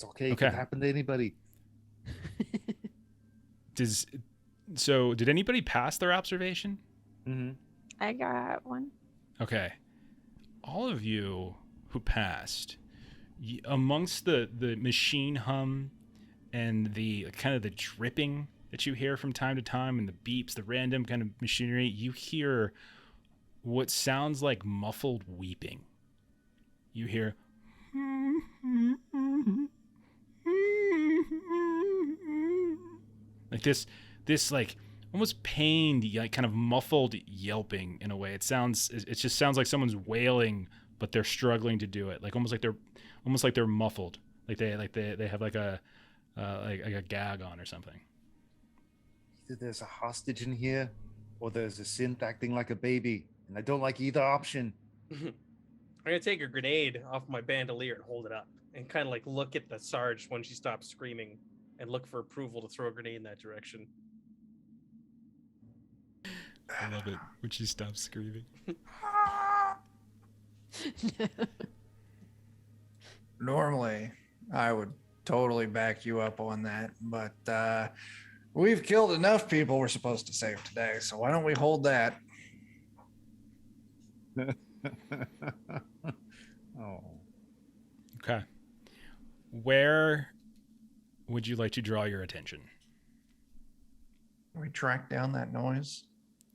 okay. It Okay. can happen to anybody. Did anybody pass their observation? Mm-hmm. I got one. Okay. All of you who passed, amongst the machine hum and the kind of the dripping that you hear from time to time and the beeps, the random kind of machinery, you hear what sounds like muffled weeping. You hear like this like almost pained, like kind of muffled yelping in a way. It just sounds like someone's wailing, but they're struggling to do it. Like almost like they're muffled. Like they have like a gag on or something. Either there's a hostage in here, or there's a synth acting like a baby, and I don't like either option. I'm gonna take a grenade off my bandolier and hold it up, and kind of like look at the Sarge when she stops screaming, and look for approval to throw a grenade in that direction. I love it when she stops screaming. Normally, I would totally back you up on that, but we've killed enough people we're supposed to save today, so why don't we hold that? Oh. Okay. Where would you like to draw your attention? Can we track down that noise?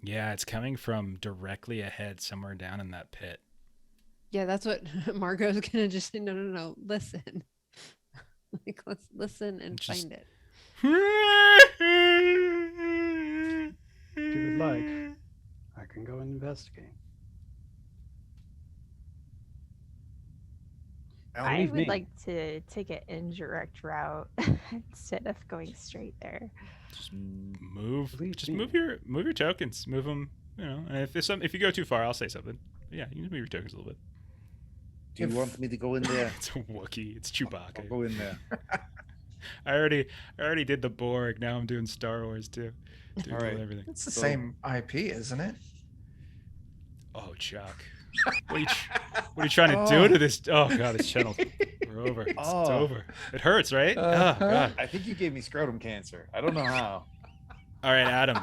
Yeah, it's coming from directly ahead, somewhere down in that pit. Yeah, that's what Margot's gonna just say. No, listen. Like, let's listen and Just- find it. If you would like, I can go and investigate. I Believe would me. like to take an indirect route instead of going straight there. Just move. Believe Just me. move your tokens. Move them. You know, and if you go too far, I'll say something. But yeah, you can move your tokens a little bit. Do you want me to go in there? It's a Wookiee. It's I'll Chewbacca. go in there. I already did the Borg. Now I'm doing Star Wars too. Doing All right. everything. It's the So- same IP, isn't it? Oh, Chuck. What are you trying to do to this? Oh god, this channel. We're over. It's Oh. over. It hurts, right? Oh god. I think you gave me scrotum cancer. I don't know how. All right, Adam.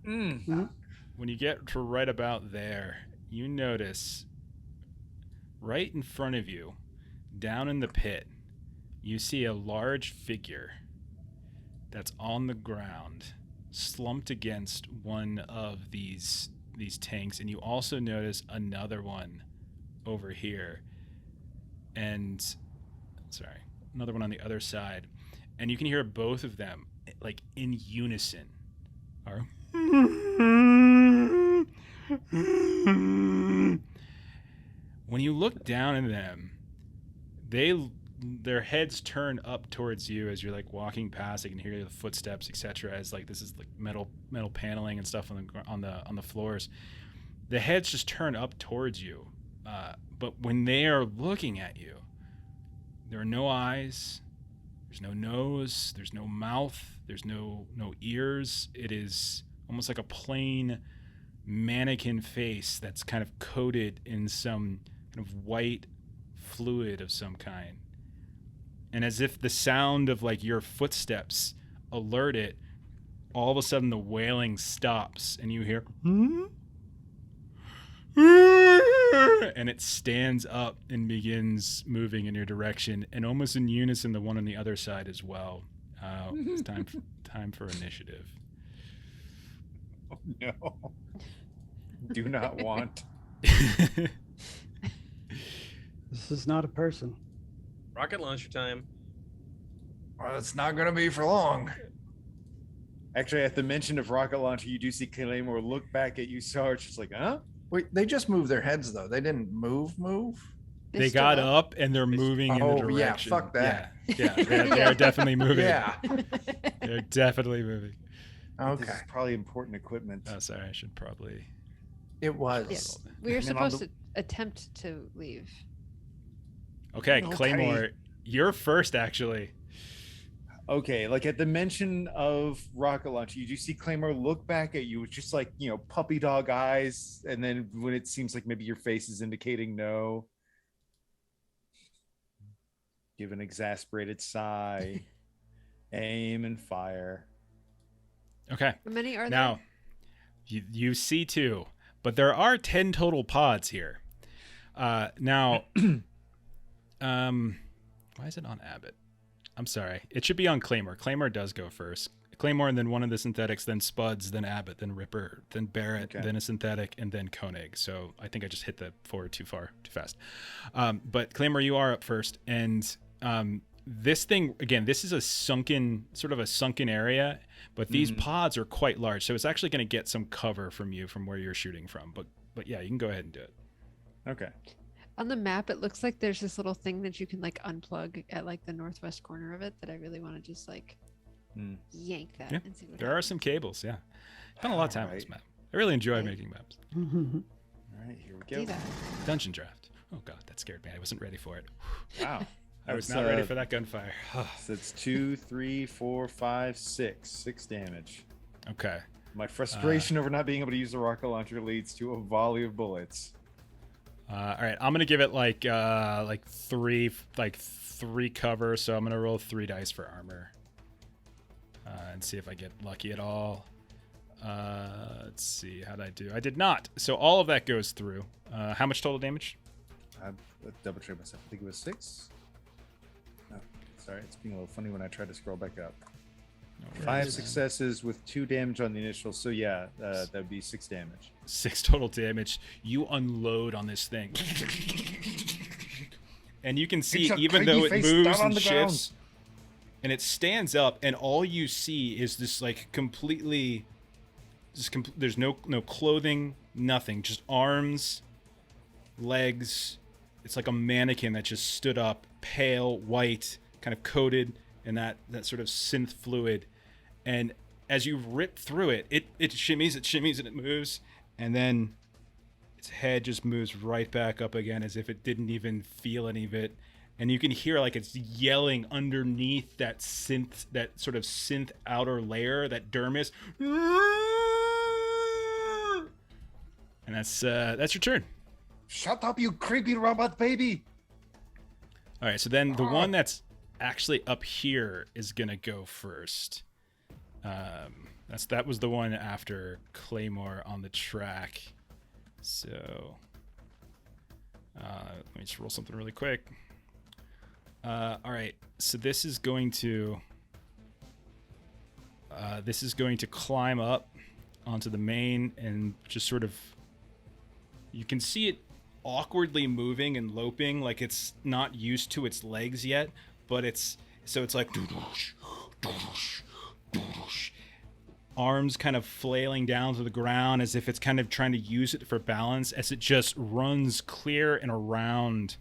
Mm. When you get to right about there, you notice right in front of you, down in the pit, you see a large figure that's on the ground, slumped against one of these tanks, and you also notice another one over here, and another one on the other side, and you can hear both of them like in unison are when you look down at them, their heads turn up towards you as you're like walking past. You can hear the footsteps, etc. As like this is like metal paneling and stuff on the floors. The heads just turn up towards you, but when they are looking at you, there are no eyes. There's no nose. There's no mouth. There's no ears. It is almost like a plain mannequin face that's kind of coated in some kind of white fluid of some kind. And as if the sound of like your footsteps alert it, all of a sudden the wailing stops and you hear and it stands up and begins moving in your direction, and almost in unison the one on the other side as well. It's time for initiative. No. Do not want. This is not a person. Rocket launcher time. Well, it's not going to be for long. Actually, at the mention of rocket launcher, you do see Claymore look back at you, Sarge. It's like, huh? Wait, they just moved their heads though. They didn't move. They stood got up and they're moving in the Oh, direction. yeah, fuck that. Yeah, they're definitely moving. Yeah. They're definitely moving. This Okay. is probably important equipment. Oh, sorry. I should probably. It was. Yes. We were Man, on supposed the- to attempt to leave. Okay, Okay. Claymore, you're first, actually. Okay, like at the mention of rocket launcher, you do see Claymore look back at you with just like, puppy dog eyes. And then when it seems like maybe your face is indicating no, give an exasperated sigh, aim and fire. Okay. How many are Now, you see two, but there are 10 total pods here. Now, why is it on Abbott? I'm sorry. It should be on Claymore. Claymore does go first. Claymore, and then one of the synthetics, then Spuds, then Abbott, then Ripper, then Barrett, Okay. then a synthetic, and then Koenig. So I think I just hit the forward too fast. But Claymore, you are up first, and this thing again. This is a sunken area, but these pods are quite large, so it's actually going to get some cover from you from where you're shooting from. But yeah, you can go ahead and do it. Okay. On the map, it looks like there's this little thing that you can like unplug at like the northwest corner of it that I really want to just like yank that Yeah, and see what There are happens. some cables. Yeah, spent a lot of time on this Alright. map. I really enjoy Right. making maps. All right, here we Do go. that. Dungeon draft. Oh god, that scared me. I wasn't ready for it. Wow. I was That's, not ready for that gunfire. So it's 2, 3, 4, 5, 6. 6 damage. Okay. My frustration over not being able to use the rocket launcher leads to a volley of bullets. All right, I'm gonna give it like three cover. So I'm gonna roll 3 dice for armor, and see if I get lucky at all. Let's see, how did I do? I did not. So all of that goes through. How much total damage? I double check myself. I think it was 6. No, sorry, it's being a little funny when I try to scroll back up. No 5 worries. successes with 2 damage on the initial. So yeah, that would be 6 damage. 6 total damage. You unload on this thing, and you can see It's a even though it face moves down on and the ground. shifts, and it stands up, and all you see is this like completely. There's no clothing, nothing, just arms, legs. It's like a mannequin that just stood up, pale white, kind of coated in that sort of synth fluid. And as you rip through it, it shimmies, and it moves, and then its head just moves right back up again as if it didn't even feel any of it. And you can hear like it's yelling underneath that sort of synth outer layer, that dermis. And that's your turn. Shut up, you creepy robot baby! All right, so then the one that's actually up here is gonna go first. That was the one after Claymore on the track. So let me just roll something really quick. All right, so this is going to climb up onto the main and just sort of. You can see it awkwardly moving and loping, like it's not used to its legs yet, but it's like arms kind of flailing down to the ground as if it's kind of trying to use it for balance as it just runs clear and around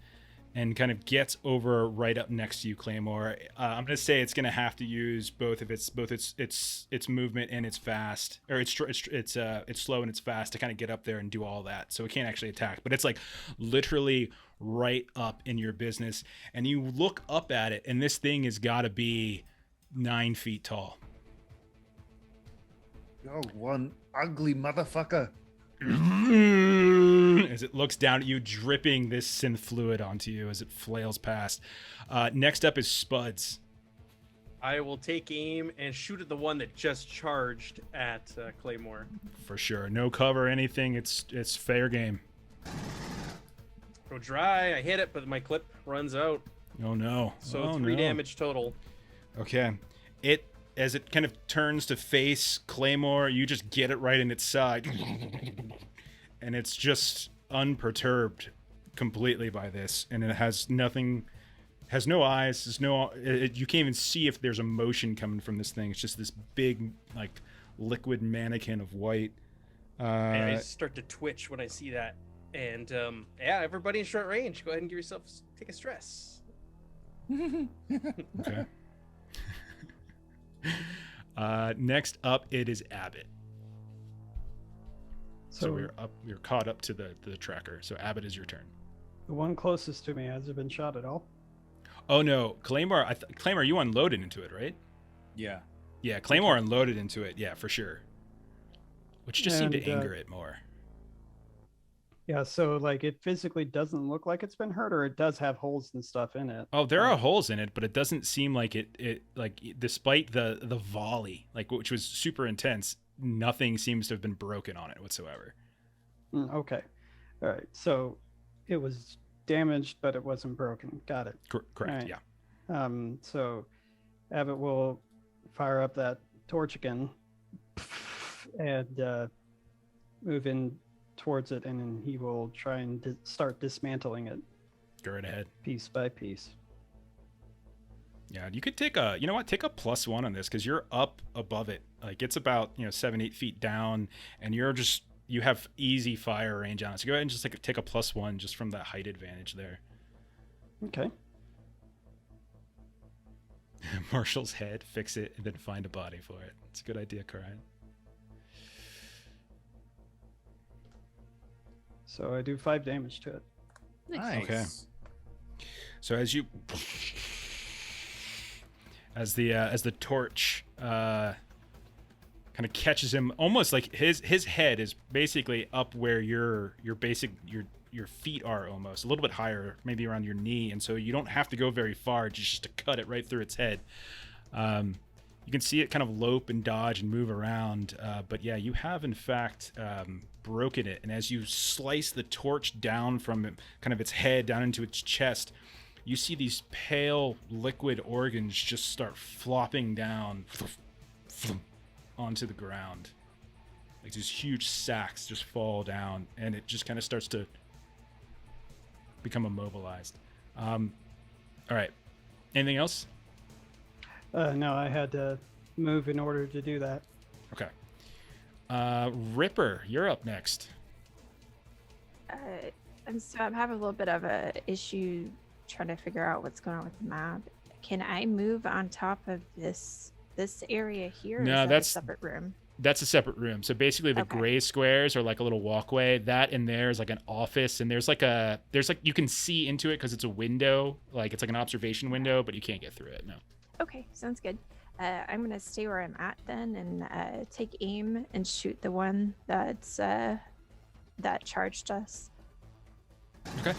and kind of gets over right up next to you, Claymore. I'm gonna say it's gonna have to use both its movement and its fast, or it's slow and it's fast to kind of get up there and do all that. So it can't actually attack, but it's like literally right up in your business. And you look up at it, and this thing has got to be 9 feet tall. Oh, one ugly motherfucker. As it looks down at you, dripping this synth fluid onto you as it flails past. Next up is Spuds. I will take aim and shoot at the one that just charged at Claymore. For sure. No cover, anything. It's fair game. Go dry. I hit it, but my clip runs out. Oh no. So Oh, 3 no. damage total. Okay. as it kind of turns to face Claymore, you just get it right in its side. And it's just unperturbed completely by this. And it has nothing, has no eyes. You can't even see if there's emotion coming from this thing. It's just this big, like, liquid mannequin of white. I start to twitch when I see that. And yeah, everybody in short range, go ahead and give yourself take a stress. Okay. Next up, it is Abbott. So we're caught up to the tracker. So Abbott, is your turn. The one closest to me hasn't been shot at all. Oh no, Claymore! Claymore, you unloaded into it, right? Yeah. Yeah, Claymore unloaded into it. Yeah, for sure. Which just seemed to And, anger it more. Yeah, so like it physically doesn't look like it's been hurt, or it does have holes and stuff in it. Oh, there are holes in it, but it doesn't seem like it like, despite the volley, like, which was super intense, nothing seems to have been broken on it whatsoever. Okay. All right. So it was damaged, but it wasn't broken. Got it. Correct. Right. Yeah. So Abbott will fire up that torch again and move in towards it, and then he will try and start dismantling it Go right ahead. piece by piece. Yeah, you could take a +1 on this, because you're up above it. Like, it's about 7-8 feet down, and you have easy fire range on it. So go ahead and just take a +1 just from that height advantage there. Okay. Marshall's head, fix it, and then find a body for it. It's a good idea, Karan. So I do 5 damage to it. Nice. Okay. So as the torch kind of catches him, almost like his head is basically up where your feet are, almost a little bit higher, maybe around your knee, and so you don't have to go very far just to cut it right through its head. You can see it kind of lope and dodge and move around, but yeah, you have in fact broken it. And as you slice the torch down from kind of its head down into its chest, you see these pale liquid organs just start flopping down onto the ground. Like these huge sacks just fall down, and it just kind of starts to become immobilized. All right. Anything else? No, I had to move in order to do that. Okay. Ripper, you're up next. I'm having a little bit of a issue trying to figure out what's going on with the map. Can I move on top of this area here? Or No, is that that's a separate room. That's a separate room. So basically the Okay. gray squares are like a little walkway. That in there is like an office, and there's like you can see into it because it's a window, like it's like an observation window, but you can't get through it. No. Okay, sounds good. I'm gonna stay where I'm at then, and take aim and shoot the one that's that charged us. Okay.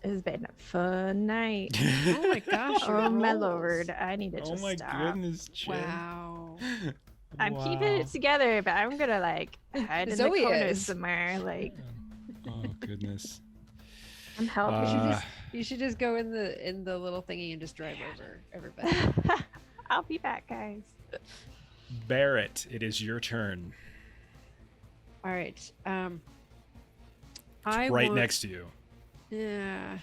It has been a fun night. Oh my gosh. your Oh my rolls. lord, I need to Oh just my stop. goodness, Jen. Wow. I'm keeping it together, but I'm gonna like hide in Zoe the corners is. somewhere. Like Oh goodness. I'm helping. You should just go in the little thingy and just drive over everybody. I'll be back, guys. Barrett, it is your turn. All right. Right next to you. Yeah.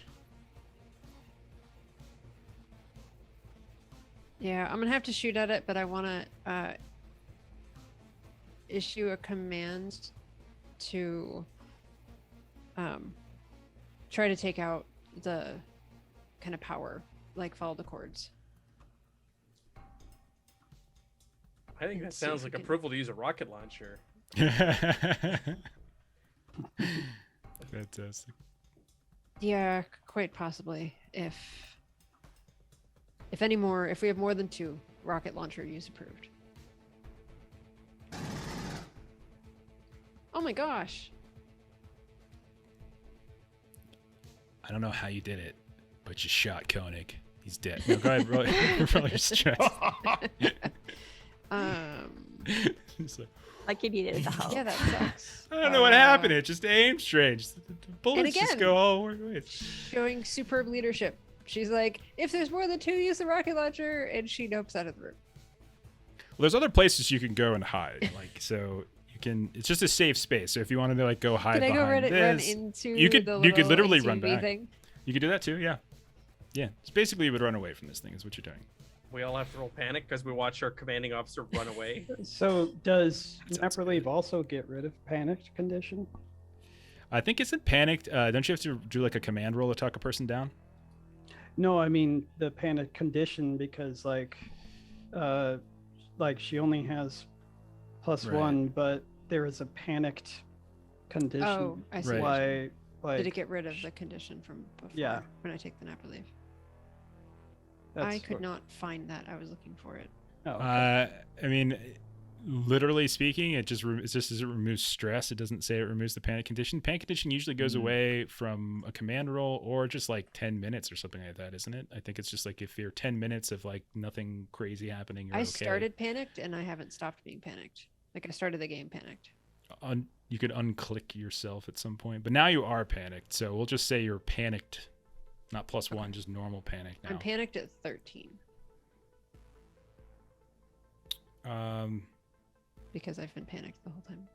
Yeah, I'm gonna have to shoot at it, but I want to issue a command to try to take out the kind of power, like follow the cords. I think that Let's see sounds if like we can- approval to use a rocket launcher. Fantastic. Yeah, quite possibly. If we have more than 2, rocket launcher use approved. Oh my gosh. I don't know how you did it, but you shot Koenig. He's dead. No, go ahead, roll your stress. He's like, Like you needed the help. Yeah, that sucks. I don't know what happened. It just aimed strange. The bullets just again- go all ways. Showing superb leadership. She's like, if there's more than 2, use the rocket launcher, and she nopes out of the room. Well, there's other places you can go and hide. Like, so you can. It's just a safe space. So if you wanted to like go hide Can I go behind run this, into you could the you could little literally run ATV back. thing? You could do that too. Yeah, yeah. It's basically you would run away from this thing. Is what you're doing. We all have to roll panic because we watched our commanding officer run away. So does That sounds map relief also get rid of panicked condition? I think isn't panicked. Don't you have to do like a command roll to talk a person down? No, I mean the panic condition because like she only has +1, but there is a panicked condition. Oh, I see. Right. Why? Like Did it get rid of the condition from before? Yeah. When I take the nap relief. that's I could what- not find that. I was looking for it. Oh, okay. I mean, literally speaking, it just as it removes stress. It doesn't say it removes the panic condition. Panic condition usually goes away from a command roll or just like 10 minutes or something like that, isn't it? I think it's just like if you're 10 minutes of like nothing crazy happening, you're I okay. started panicked and I haven't stopped being panicked. Like I started the game panicked. You could unclick yourself at some point, but now you are panicked. So we'll just say you're panicked, not +1, just normal panic now. I'm panicked at 13 because I've been panicked the whole time.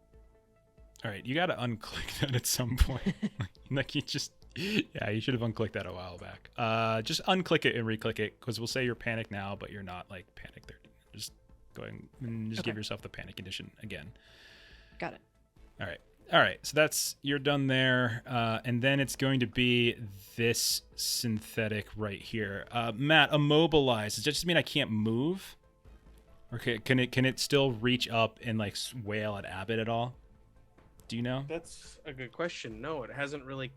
All right, you got to unclick that at some point. Like you just, yeah, you should have unclicked that a while back. Just unclick it and reclick it because we'll say you're panicked now, but you're not like panic 13. Just going and just give Okay. yourself the panic condition again. Got it. All right. So that's you're done there, and then it's going to be this synthetic right here. Matt, immobilize. Does that just mean I can't move? Or can it still reach up and like wail at Abbott at all? Do you know? That's a good question. No, it hasn't really.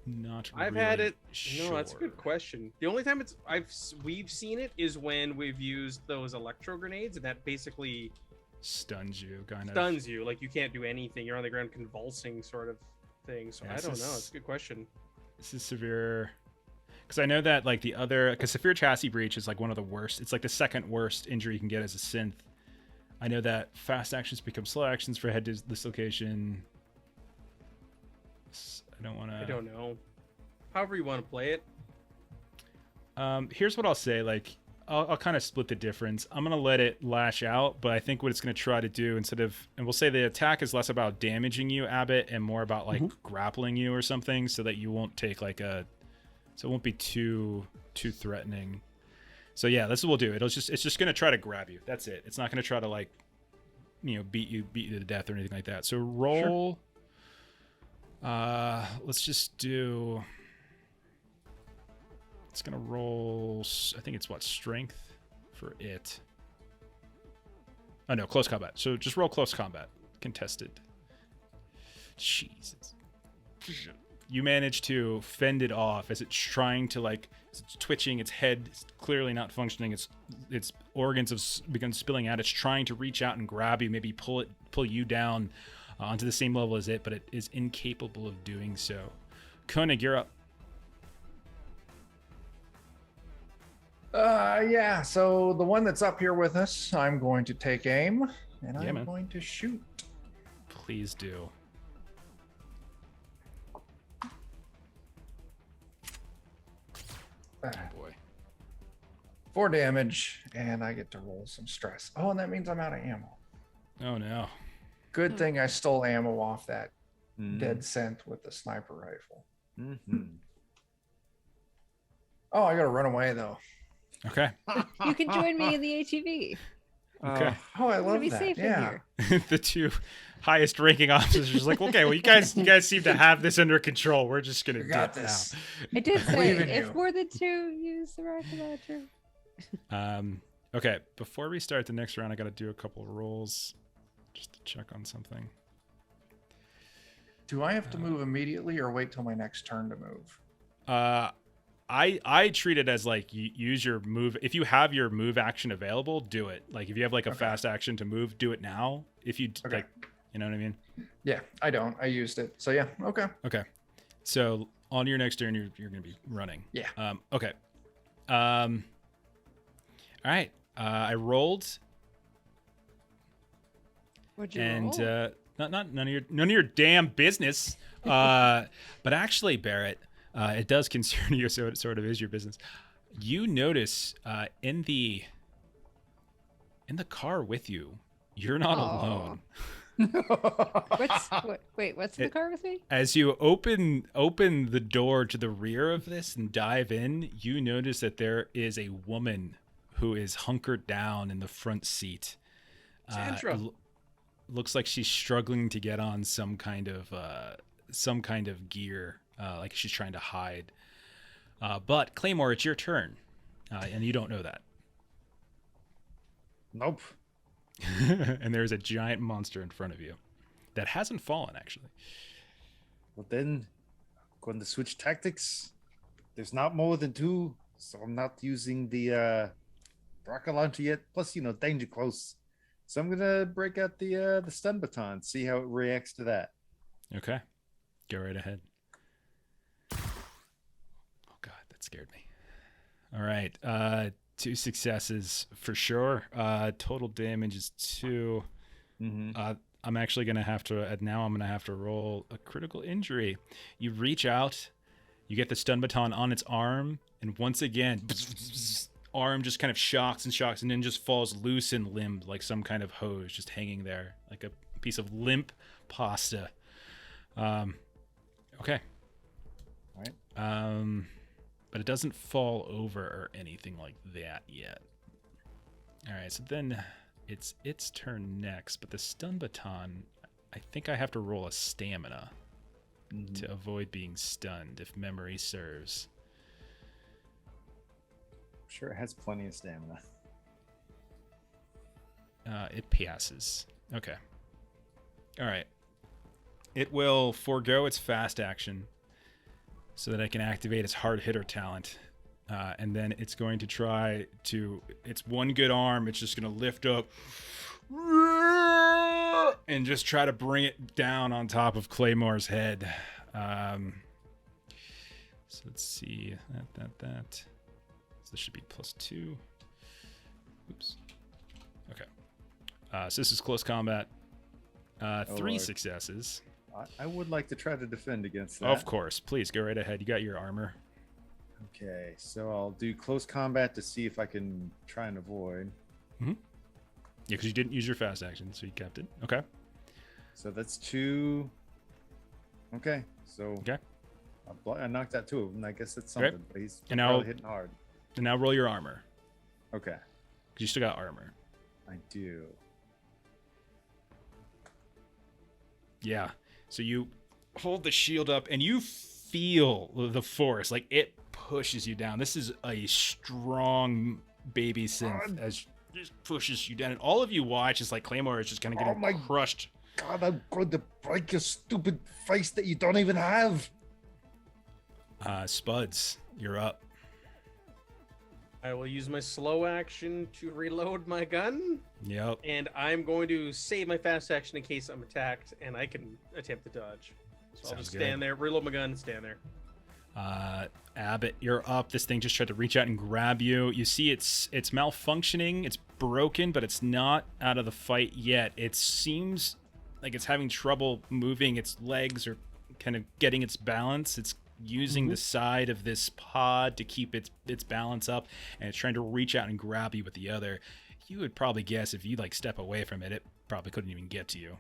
Not. I've really had it. Sure. No, that's a good question. The only time we've seen it is when we've used those electro grenades, and that basically Stuns you, kind of. stuns you. Like you can't do anything. You're on the ground convulsing, sort of thing. So Yeah, I this don't know. is- It's a good question. This is severe. Because I know that like the other, because severe chassis breach is like one of the worst. It's like the second worst injury you can get as a synth. I know that fast actions become slow actions for head dislocation. I don't want to. I don't know. However you want to play it. Here's what I'll say. Like, I'll kind of split the difference. I'm gonna let it lash out, but I think what it's gonna try to do instead of, and we'll say the attack is less about damaging you, Abbott, and more about like grappling you or something, so that you won't take like a, so it won't be too threatening. So yeah, that's what we'll do. It's just gonna try to grab you. That's it. It's not gonna try to like, beat you to death or anything like that. So roll. Let's just do. It's gonna roll. I think it's what, strength for it. Oh no, close combat. So just roll close combat, contested. Jesus. You manage to fend it off as it's trying to like, it's twitching. Its head is clearly not functioning. Its organs have begun spilling out. It's trying to reach out and grab you, maybe pull you down onto the same level as it, but it is incapable of doing so. Koenig, you're up. Yeah, so the one that's up here with us, I'm going to take aim and Yeah, I'm man. going to shoot. Please do. Oh boy. 4 damage, and I get to roll some stress. Oh, and that means I'm out of ammo. Oh no. Good thing I stole ammo off that Mm. dead scent with the sniper rifle. Mhm. Oh, I gotta run away though. Okay. You can join me in the ATV. Okay. Oh, I I'm gonna love be that. safe in Yeah. here. The two highest ranking officers are just like, okay, well, you guys seem to have this under control. We're just gonna We dip got this. I did say Believe in if you. more than 2, use the rocket launcher. now. Okay. Before we start the next round, I got to do a couple of rolls just to check on something. Do I have to move immediately or wait till my next turn to move? I treat it as like you use your move. If you have your move action available, do it. Like if you have like a Okay. fast action to move, do it now. If you Okay. like, you know what I mean? Yeah, I don't. I used it. So yeah, okay. Okay. So on your next turn, you're going to be running. Yeah. Okay. All right. I rolled, What'd you and roll? none of your damn business. But actually, Barrett, It does concern you, so it sort of is your business. You notice in the car with you, you're not alone. What's in the car with me? As you open the door to the rear of this and dive in, you notice that there is a woman who is hunkered down in the front seat. Sandra. Looks like she's struggling to get on some kind of gear, like she's trying to hide. But Claymore, it's your turn, and you don't know that. Nope. And there's a giant monster in front of you that hasn't fallen, actually. Well, then, going to switch tactics. There's not more than 2, so I'm not using the rocket launcher yet. Plus, danger close. So I'm gonna break out the stun baton, see how it reacts to that. Okay, go right ahead. Oh God, that scared me. All right, 2 successes for sure. Total damage is 2. Mm-hmm. I'm actually gonna have to now. I'm gonna have to roll a critical injury. You reach out, you get the stun baton on its arm, and once again, arm just kind of shocks and then just falls loose and limbed like some kind of hose, just hanging there like a piece of limp pasta. Okay. All right. But it doesn't fall over or anything like that yet. All right, so then it's its turn next, but the stun baton, I think I have to roll a stamina to avoid being stunned, if memory serves. Sure, it has plenty of stamina. It passes. Okay. All right. It will forego its fast action so that I can activate its hard hitter talent. And then it's going to try to, its one good arm, it's just going to lift up and just try to bring it down on top of Claymore's head. So let's see. That. So this should be +2. Oops. Okay. So this is close combat. 3 Lord. successes. I would like to try to defend against that. Of course. Please go right ahead. You got your armor. Okay, so I'll do close combat to see if I can try and avoid. Yeah, because you didn't use your fast action, so you kept it. Okay. So that's 2. Okay, so Okay. I knocked out 2 of them. I guess that's Okay. something. But he's And now- probably hitting hard. And now roll your armor, Okay, because you still got armor. I do. Yeah. So you hold the shield up, and you feel the force. Like, it pushes you down. This is a strong baby synth as just pushes you down. And all of you watch as, like, Claymore is just kind of getting my crushed. God, I'm going to break your stupid face that you don't even have. Spuds, you're up. I will use my slow action to reload my gun, Yep. and I'm going to save my fast action in case I'm attacked, and I can attempt to dodge. So I'll Sounds just good. stand there, reload my gun, and stand there. Abbott, you're up. This thing just tried to reach out and grab you. You see it's malfunctioning. It's broken, but it's not out of the fight yet. It seems like it's having trouble moving. Its legs are kind of getting its balance. It's using the side of this pod to keep its balance up, and it's trying to reach out and grab you with the other. You would probably guess if you like step away from it, it probably couldn't even get to you.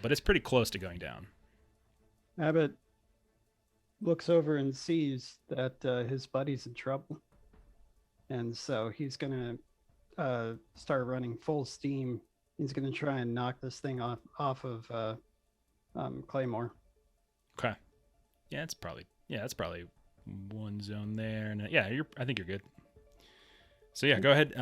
But it's pretty close to going down. Abbott looks over and sees that his buddy's in trouble. And so he's going to start running full steam. He's going to try and knock this thing off of Claymore. Okay. Yeah, that's probably one zone there. And yeah, I think you're good. So yeah, go ahead.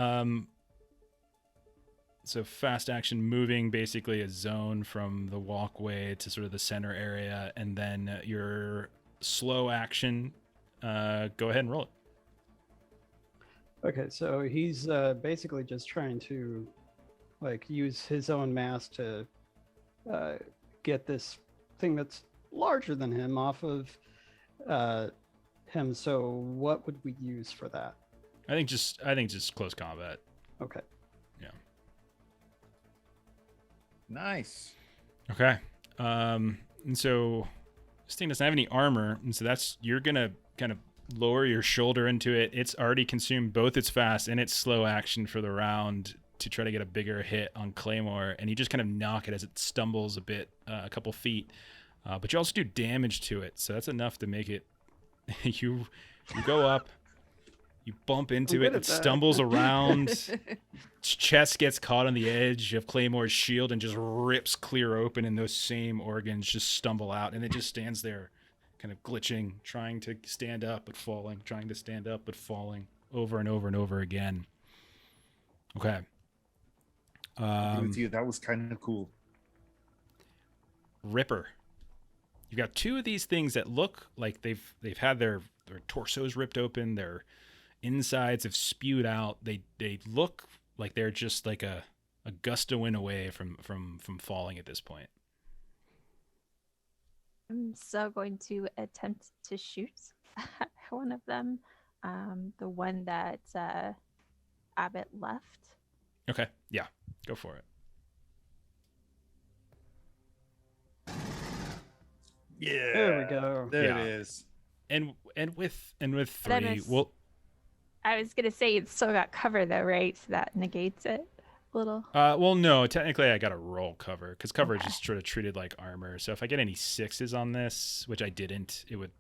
So fast action moving, basically a zone from the walkway to sort of the center area, and then your slow action. Go ahead and roll it. Okay, so he's basically just trying to like use his own mass to get this thing that's larger than him off of him. So what would we use for that? I think just close combat. Okay. Yeah. Nice. Okay. And so This thing doesn't have any armor, and so you're gonna kind of lower your shoulder into it. It's already consumed both its fast and its slow action for the round to try to get a bigger hit on Claymore, and you just kind of knock it as it stumbles a bit, a couple feet. But you also do damage to it, so that's enough to make it. you go up, you bump into it, it stumbles around. Its chest gets caught on the edge of Claymore's shield and just rips clear open, and those same organs just stumble out, and it just stands there, kind of glitching, trying to stand up but falling, trying to stand up but falling, over and over and over again. Okay. With you, that was kind of cool. Ripper. You've got two of these things that look like they've had their torsos ripped open, their insides have spewed out. They look like they're just like a gust of wind away from falling at this point. I'm so going to attempt to shoot one of them, the one that Abbott left. Okay, yeah, go for it. Yeah, There we go. There Yeah. it is. And with But I three, missed. well, I was gonna say it's still got cover though, right? So that negates it a little. well, no, technically I got to roll cover because coverage Okay. is sort of treated like armor. So if I get any 6s on this, which I didn't, it would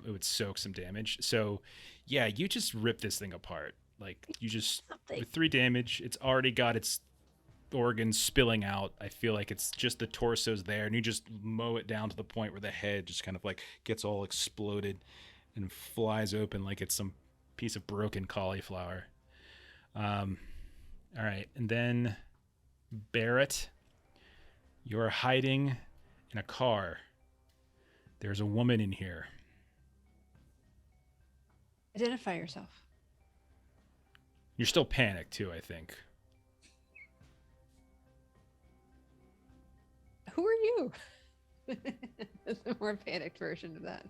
it would soak some damage. So yeah, you just rip this thing apart. Like you just Something. with 3 damage, it's already got its organs spilling out. I feel like it's just the torso's there, and you just mow it down to the point where the head just kind of like gets all exploded and flies open like it's some piece of broken cauliflower. All right, and then Barrett, you're hiding in a car. There's a woman in here. Identify yourself. You're still panicked too, I think. Who are you? The more panicked version of that.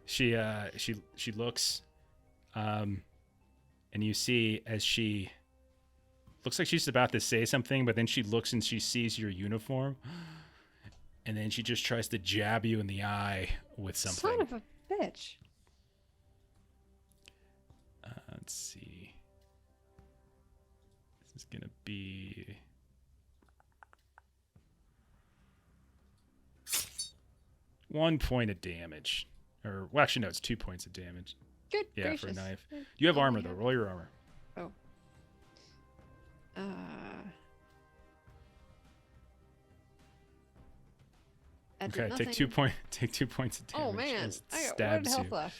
She looks, and you see as she looks like she's about to say something, but then she looks and she sees your uniform, and then she just tries to jab you in the eye with something. Son of a bitch. Let's see. This is gonna be 1 point of damage, or well, actually no, it's 2 points of damage. Good Yeah, gracious. for a knife. You have Oh, armor yeah. though. Roll your armor. Oh. That did Okay, take nothing. take 2 points of damage. Oh man, as it I got one stabs health you. left.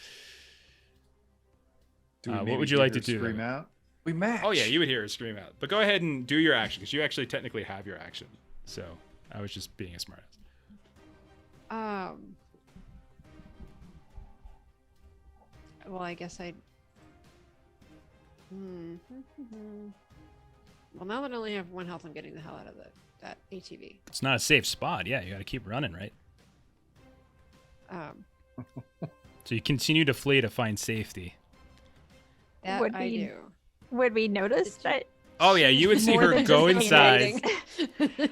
Do we What maybe would you hear like to her do, Scream though? out. We match. Oh yeah, you would hear her scream out. But go ahead and do your action because you actually technically have your action. So I was just being a smartass. Well, I guess I'd. Well, now that I only have 1 health, I'm getting the hell out of that ATV. It's not a safe spot. Yeah, you got to keep running, right? So you continue to flee to find safety. That Would I we- do. Would we notice that? Oh yeah, you would see More her than go just inside Waiting.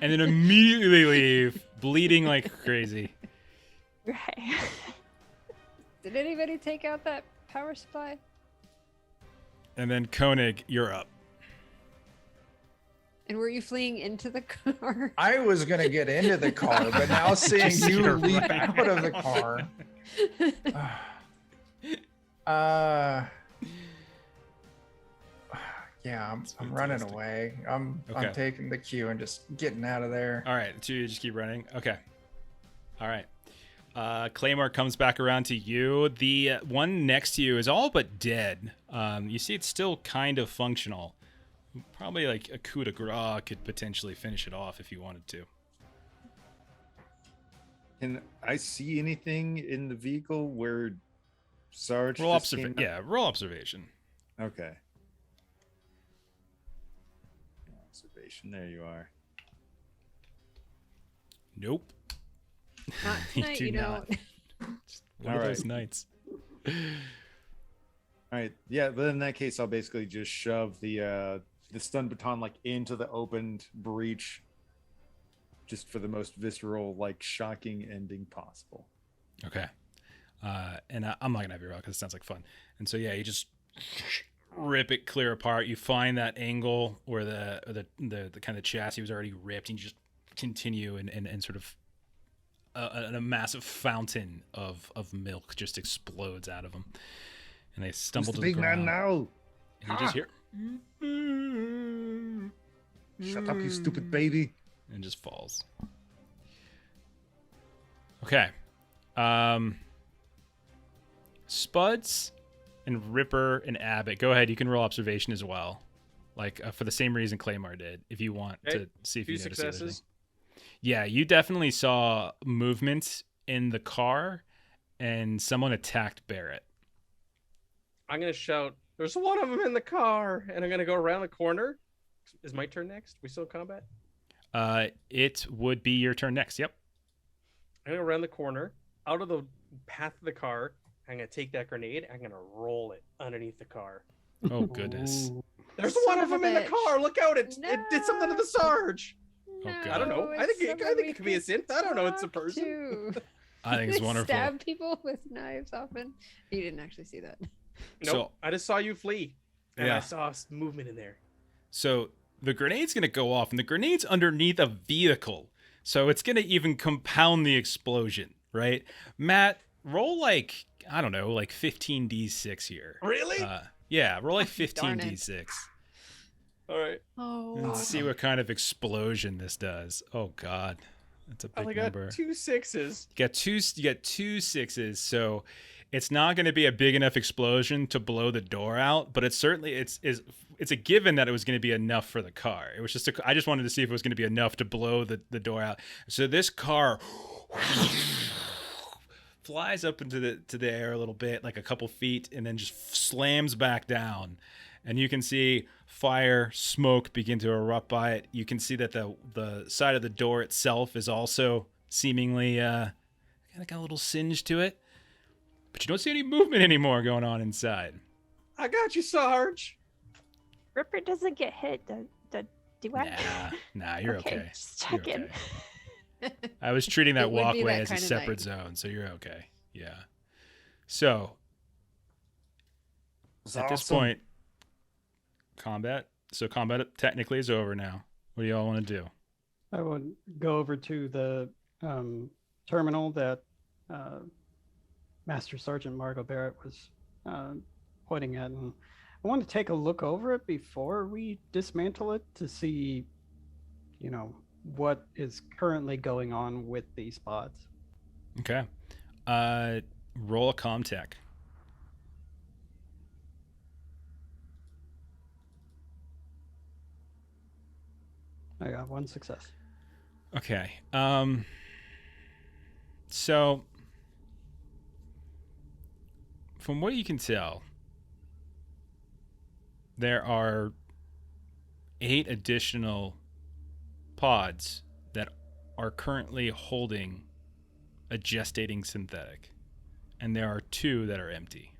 and then immediately leave, bleeding like crazy. Right. Did anybody take out that power supply? And then Koenig, you're up. And were you fleeing into the car? I was gonna get into the car, but now seeing Just you you're leap right. out of the car. Yeah, I'm running away. I'm Okay. taking the cue and just getting out of there. All right, so you just keep running. Okay. All right. Claymore comes back around to you. The one next to you is all but dead. You see it's still kind of functional. Probably like a coup de grace could potentially finish it off if you wanted to. Can I see anything in the vehicle where Sarge Roll just came observation. out? Yeah, roll observation. Okay. Observation. There you are. Nope. Not tonight, do you not. don't. Just one of All those right. nights. All right. Yeah, but in that case, I'll basically just shove the stun baton like into the opened breach, just for the most visceral, like shocking ending possible. Okay. And I'm not gonna have you roll because it sounds like fun. And so yeah, you just rip it clear apart. You find that angle where the kind of chassis was already ripped, and you just continue and sort of a massive fountain of milk just explodes out of them, and they stumble Who's to the the big man ground. now? And you just hear Shut up, you stupid baby. and just falls. Okay. Spuds and Ripper and Abbott. Go ahead. You can roll observation as well. Like for the same reason Claymore did, if you want Okay. to see if 2 you notice successes. anything. Yeah, you definitely saw movement in the car, and someone attacked Barrett. I'm gonna shout, "There's one of them in the car!" And I'm gonna go around the corner. Is my turn next? We still in combat? It would be your turn next. Yep. I'm gonna go around the corner, out of the path of the car. I'm gonna take that grenade. I'm gonna roll it underneath the car. Oh goodness. Ooh. There's Son one of of a them in the bitch. car. Look out! It did something to the Sarge. God. I don't know. I think it could be a synth. I don't know. It's a person. I think it's They wonderful. Stab people with knives often. You didn't actually see that. Nope. So- I just saw you flee, and Yeah. I saw movement in there. So the grenade's going to go off, and the grenade's underneath a vehicle. So it's going to even compound the explosion, right? Matt, roll like, I don't know, like 15d6 here. Really? Yeah, roll like Darn it. 15d6. All right. Oh, And see what kind of explosion this does. Oh, God. That's a I big only got number. 2 6s. You get two sixes, so it's not going to be a big enough explosion to blow the door out, but it's certainly it's a given that it was going to be enough for the car. It was just I just wanted to see if it was going to be enough to blow the door out. So this car flies up into the air a little bit, like a couple feet, and then just slams back down. And you can see fire, smoke begin to erupt by it. You can see that the side of the door itself is also seemingly kind of got a little singe to it. But you don't see any movement anymore going on inside. I got you, Sarge. Ripper doesn't get hit. Do I? Nah, you're okay. Just You're checking. okay. I was treating that It would be walkway that as a kind of separate night. zone, so you're okay. Yeah. So It's at this awesome. point, combat technically is over now. What do y'all want to do? I would go over to the terminal that Master Sergeant Margot Barrett was pointing at, and I want to take a look over it before we dismantle it to see, what is currently going on with these pods. Okay. Roll a comm tech. I got one success. Okay. So from what you can tell, there are 8 additional pods that are currently holding a gestating synthetic, and there are 2 that are empty.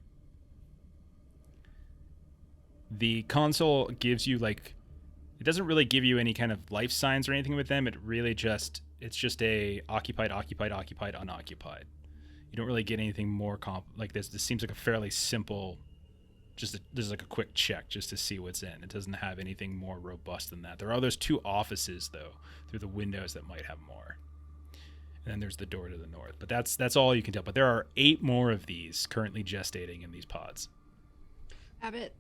The console gives you it doesn't really give you any kind of life signs or anything with them. It's just a occupied, unoccupied. You don't really get anything more like this. This seems like a fairly simple, there's like a quick check just to see what's in. It doesn't have anything more robust than that. There are those 2 offices though through the windows that might have more. And then there's the door to the north. But that's all you can tell. But there are 8 more of these currently gestating in these pods. Abbott,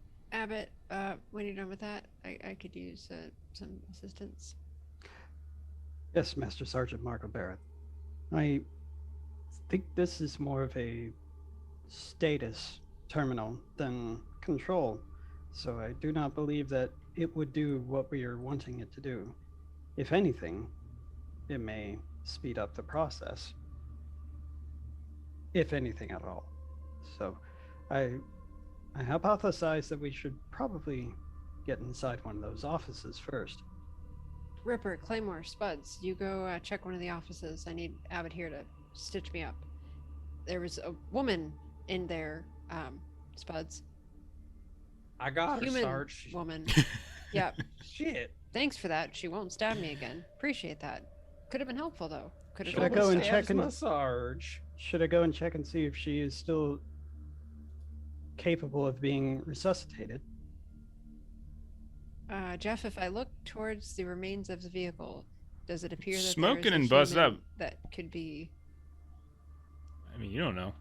when you're done with that, I could use some assistance. Yes, Master Sergeant Margot Barrett. I think this is more of a status terminal than control, so I do not believe that it would do what we are wanting it to do. If anything, it may speed up the process, if anything at all. So I hypothesize that we should probably get inside one of those offices first. Ripper, Claymore, Spuds, you go check one of the offices. I need Abbott here to stitch me up. There was a woman in there, Spuds. I got her, Human Sarge. woman. Yeah, Shit. thanks for that. She won't stab me again. Appreciate that. Could have been helpful though. Could have Should I told go us and that. check Stabs in- my Sarge. should I go and check and see if she is still capable of being resuscitated? Jeff, if I look towards the remains of the vehicle, does it appear that Smoking there is a and buzzed human up. that could be? I mean, you don't know.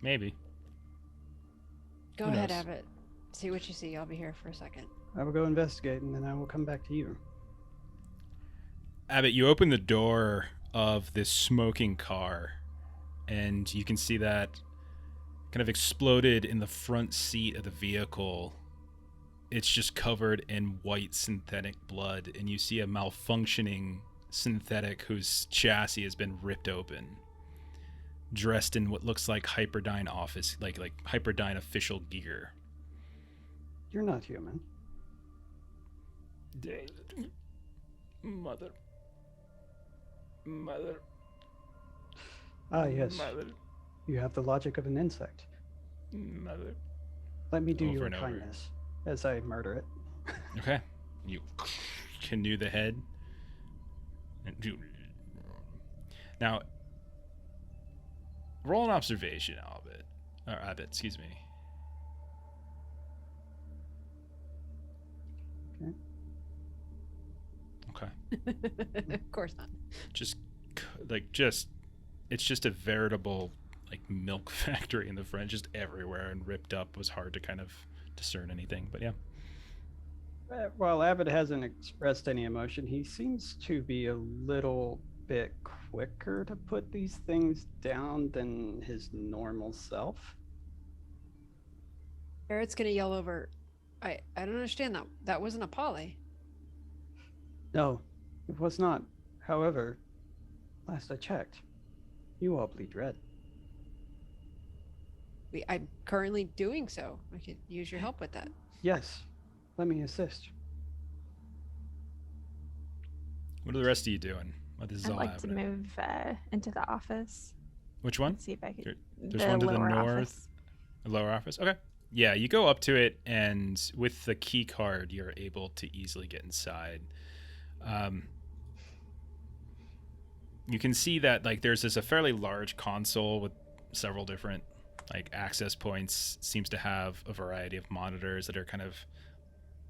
Maybe. Go Who ahead, knows? Abbott. See what you see. I'll be here for a second. I will go investigate and then I will come back to you. Abbott, you open the door of this smoking car, and you can see that kind of exploded in the front seat of the vehicle. It's just covered in white synthetic blood, and you see a malfunctioning synthetic whose chassis has been ripped open, dressed in what looks like Hyperdyne office, like Hyperdyne official gear. You're not human. David. Mother. Ah, yes. You have the logic of an insect. Mother. Let me do Over you a and over. kindness as I murder it. Okay. You canoe the head. Now, roll an observation, Abbott, excuse me. Okay. Of course not. It's just a veritable like milk factory in the front, just everywhere and ripped up. It was hard to kind of discern anything, but yeah. While Abbott hasn't expressed any emotion, he seems to be a little bit quicker to put these things down than his normal self. Barrett's gonna yell over. I don't understand that. That wasn't a poly. No, it was not. However, last I checked, you all bleed red. I'm currently doing so. I could use your help with that. Yes, let me assist. What are the rest of you doing? Well, this is I'd all like to happening. move into the office. Which one? See if I could. There's one to the lower north. office. The lower office? Okay. Yeah, you go up to it, and with the key card, you're able to easily get inside. You can see that like there's a fairly large console with several different like access points. Seems to have a variety of monitors that are kind of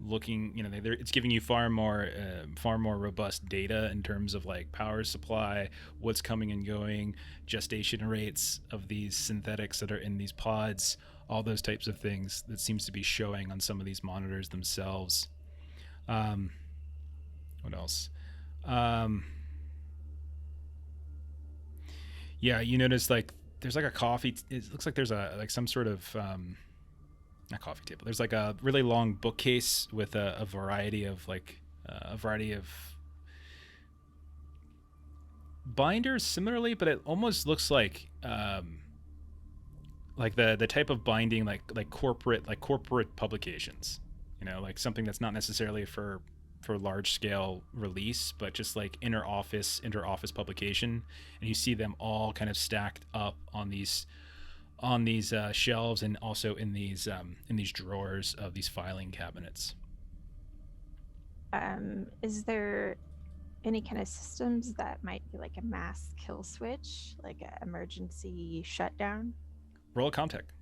looking, it's giving you far more robust data in terms of like power supply, what's coming and going, gestation rates of these synthetics that are in these pods, all those types of things that seems to be showing on some of these monitors themselves. What else? Yeah, you notice like there's like a coffee. It looks like there's some sort of not coffee table. There's like a really long bookcase with a variety of binders similarly, but it almost looks like the type of binding like corporate publications. Like something that's not necessarily for large scale release, but just like inter office publication, and you see them all kind of stacked up on these shelves and also in these drawers of these filing cabinets. Is there any kind of systems that might be like a mass kill switch, like an emergency shutdown? Roll a contact.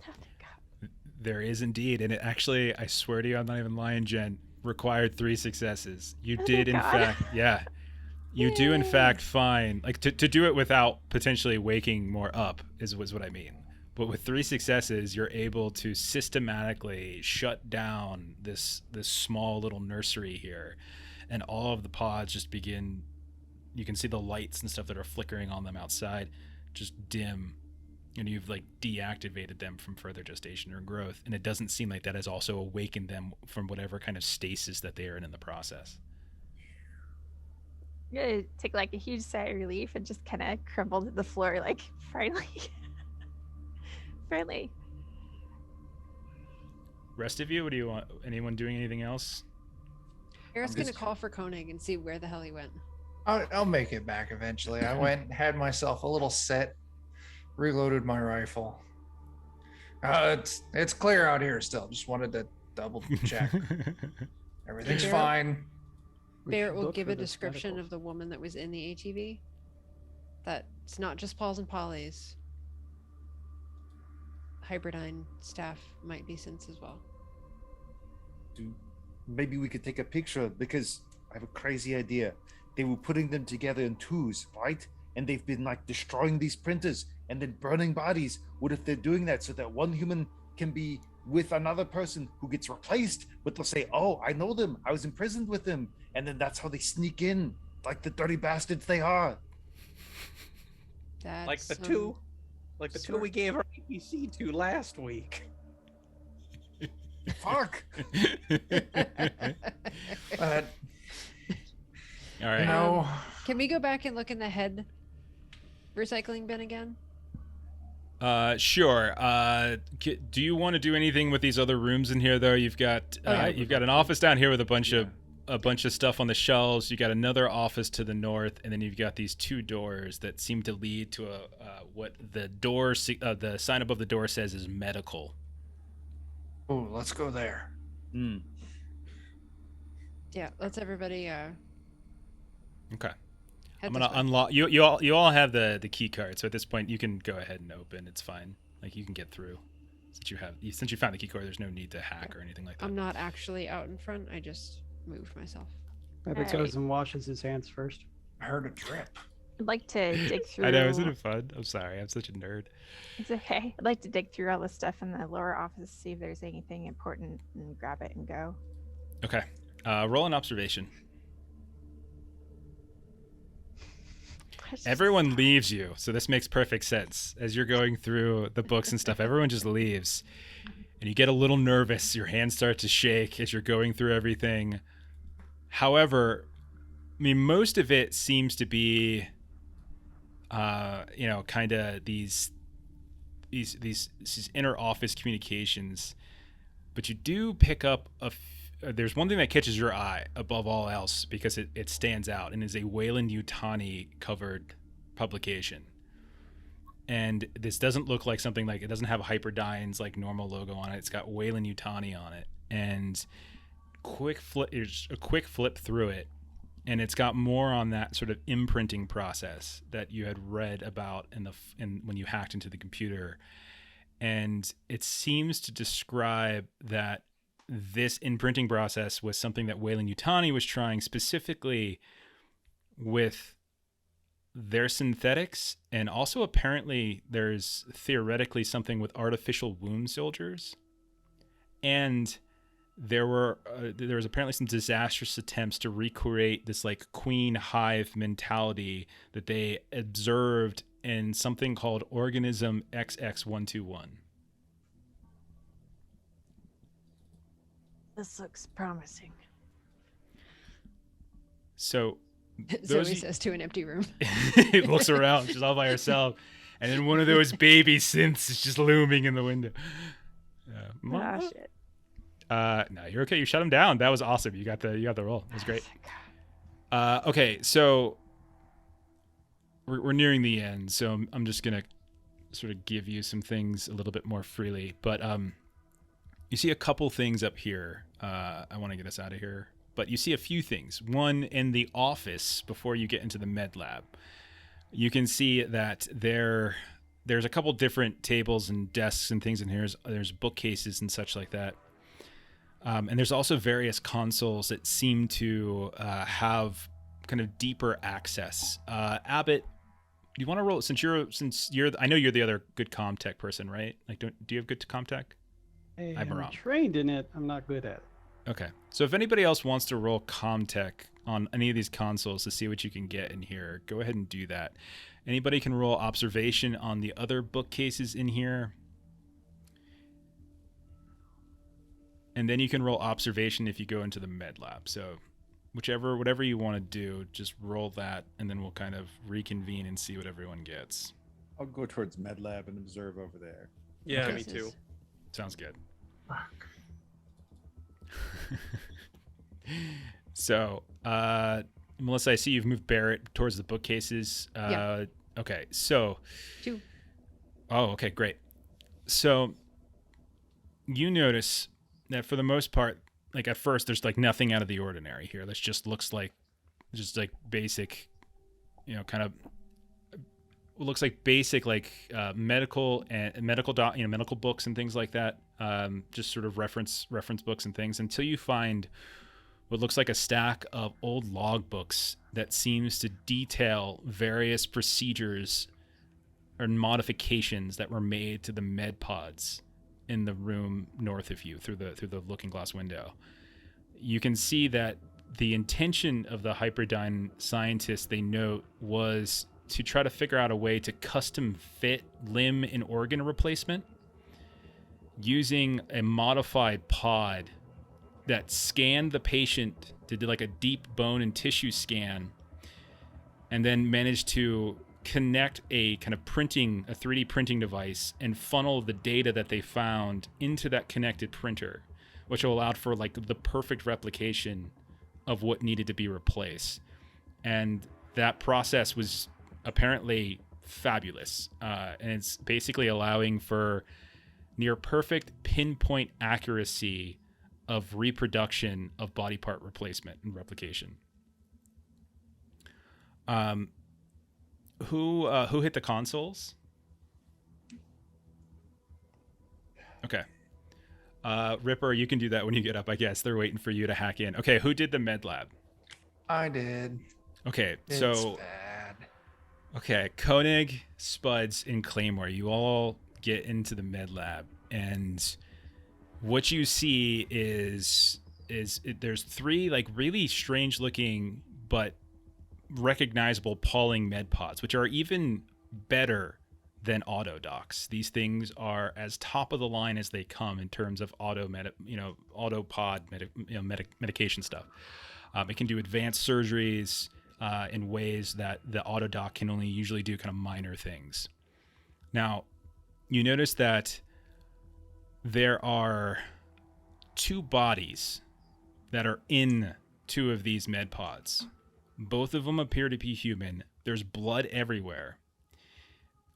Oh, thank God. There is indeed, and it actually, I swear to you, I'm not even lying, Jen, required 3 successes. You Oh, did thank in God. fact, yeah. You do in Yay. fact find, like to do it without potentially waking more up is what I mean. But with 3 successes, you're able to systematically shut down this small little nursery here, and all of the pods just begin. You can see the lights and stuff that are flickering on them outside just dim, and you've like deactivated them from further gestation or growth, and it doesn't seem like that has also awakened them from whatever kind of stasis that they are in the process. I'm gonna take like a huge sigh of relief and just kind of crumble to the floor, like finally. Finally. Rest of you, what do you want? Anyone doing anything else? Eric's I'm gonna just- call for Koenig and see where the hell he went. I'll make it back eventually. I went, had myself a little set, reloaded my rifle. It's clear out here still. Just wanted to double check. Everything's Sure. fine. We Barrett should will look give for a the description tentacles. of the woman that was in the ATV. That's not just Paul's and Polly's. Hybridyne staff might be since as well. Maybe we could take a picture because I have a crazy idea. They were putting them together in twos, right? And they've been like destroying these printers and then burning bodies. What if they're doing that so that one human can be with another person who gets replaced, but they'll say, "Oh, I know them. I was imprisoned with them." And then that's how they sneak in, like the dirty bastards they are. That's Like the two we gave our APC to last week. Fuck. But All right. no, Can we go back and look in the head recycling bin again? Sure. Do you want to do anything with these other rooms in here, though? You've got you've got an office down here with a bunch of stuff on the shelves. You got another office to the north, and then you've got these two doors that seem to lead to what the the sign above the door says is medical. oh, let's go there. Yeah, let's everybody Okay. head I'm this gonna way. unlock. You all have the key card, so at this point you can go ahead and open. It's fine. Like you can get through since you found the key card. There's no need to hack or anything like that. I'm not actually out in front. I just moved myself. Rabbit Alright. goes and washes his hands first. I heard a drip. I'd like to dig through. I know, isn't it fun? I'm sorry, I'm such a nerd. It's okay. I'd like to dig through all the stuff in the lower office, see if there's anything important, and grab it and go. Okay. Roll an observation. Everyone leaves you, so this makes perfect sense. As you're going through the books and stuff, everyone just leaves. And you get a little nervous. Your hands start to shake as you're going through everything. However, I mean, most of it seems to be, kind of these inner office communications. But you do pick up there's one thing that catches your eye above all else because it stands out and is a Weyland-Yutani covered publication. And this doesn't look like something like, it doesn't have Hyperdyne's like normal logo on it. It's got Weyland-Yutani on it. And there's a quick flip through it. And it's got more on that sort of imprinting process that you had read about when you hacked into the computer. And it seems to describe that this imprinting process was something that Weyland-Yutani was trying specifically with their synthetics, and also apparently there's theoretically something with artificial wound soldiers. And there was apparently some disastrous attempts to recreate this like queen hive mentality that they observed in something called organism XX121. This looks promising. So Zoe says to an empty room. it looks around, she's all by herself, and then one of those baby synths is just looming in the window. Ah, shit. No, you're okay. You shut him down. That was awesome. You got the roll. It was great. Okay, so we're nearing the end, so I'm just gonna sort of give you some things a little bit more freely. But you see a couple things up here. I want to get us out of here, but you see a few things. One, in the office before you get into the med lab, you can see that there's a couple different tables and desks and things in here. There's bookcases and such like that. And there's also various consoles that seem to have kind of deeper access. Abbott, do you want to roll since you're I know you're the other good CommTech person, right? Like, do you have good CommTech? I'm wrong. Trained in it. I'm not good at it. Okay. So if anybody else wants to roll CommTech on any of these consoles to see what you can get in here, go ahead and do that. Anybody can roll observation on the other bookcases in here. And then you can roll observation if you go into the med lab. So whatever you want to do, just roll that, and then we'll kind of reconvene and see what everyone gets. I'll go towards med lab and observe over there. Yeah, Okay. me too. Sounds good. Fuck. So, Melissa, I see you've moved Barrett towards the bookcases. Yeah. Okay, so... 2. Oh, okay, great. So, you notice that for the most part, like at first there's like nothing out of the ordinary here. This just looks like just like basic, kind of looks like basic like medical medical books and things like that. Just sort of reference books and things until you find what looks like a stack of old log books that seems to detail various procedures or modifications that were made to the med pods in the room north of you through the looking glass window. You can see that the intention of the Hyperdyne scientists, they note, was to try to figure out a way to custom fit limb and organ replacement using a modified pod that scanned the patient, did like a deep bone and tissue scan, and then managed to connect a kind of a 3D printing device and funnel the data that they found into that connected printer, which allowed for like the perfect replication of what needed to be replaced. And that process was apparently fabulous. And it's basically allowing for near perfect pinpoint accuracy of reproduction of body part replacement and replication. Who hit the consoles? Okay. Ripper, you can do that when you get up, I guess. They're waiting for you to hack in. Okay, who did the med lab? I did. Okay, It's so bad. okay, Koenig, Spuds, and Claymore, you all get into the med lab, and what you see is there's three like really strange looking but recognizable Pauling med pods, which are even better than auto docs. These things are as top of the line as they come in terms of auto pod medication stuff. It can do advanced surgeries in ways that the auto doc can only usually do kind of minor things. Now, you notice that there are two bodies that are in two of these med pods. Both of them appear to be human. There's blood everywhere.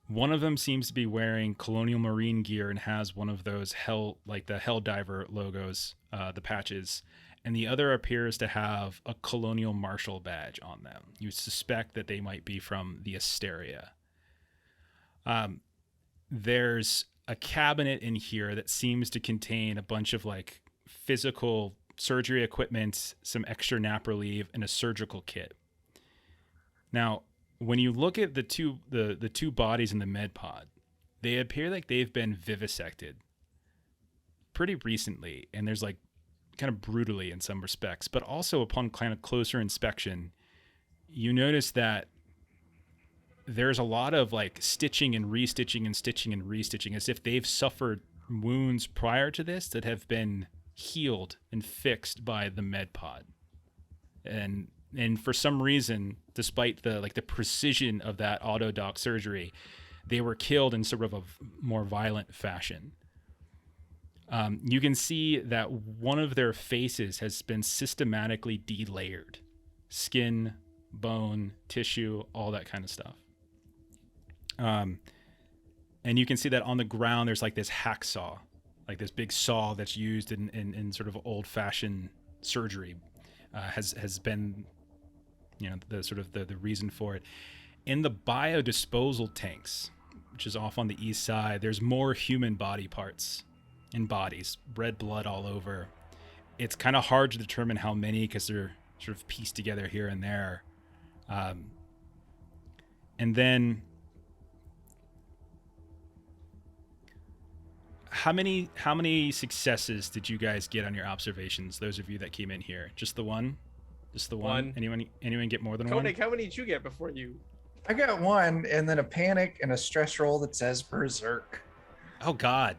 One of them seems to be wearing Colonial Marine gear and has one of those the Hell Diver logos, the patches, and the other appears to have a Colonial Marshal badge on them. You suspect that they might be from the Asteria. There's a cabinet in here that seems to contain a bunch of like physical surgery equipment, some extra nap relief, and a surgical kit. Now, when you look at the two bodies in the med pod, they appear like they've been vivisected pretty recently, and there's like kind of brutally in some respects, but also upon kind of closer inspection, you notice that there's a lot of like stitching and restitching and stitching and restitching, as if they've suffered wounds prior to this that have been healed and fixed by the med pod. And for some reason, despite the precision of that autodoc surgery, they were killed in sort of a more violent fashion. You can see that one of their faces has been systematically delayered. Skin, bone, tissue, all that kind of stuff. And you can see that on the ground, there's like this hacksaw, like this big saw that's used in sort of old-fashioned surgery, has been, the sort of the reason for it. In the biodisposal tanks, which is off on the east side, there's more human body parts and bodies, red blood all over. It's kind of hard to determine how many because they're sort of pieced together here and there. And then how many successes did you guys get on your observations? Those of you that came in here, just the one? Just the one? Anyone get more than Koenig, one? how many did you get before you? I got one, and then a panic and a stress roll that says berserk. Oh God.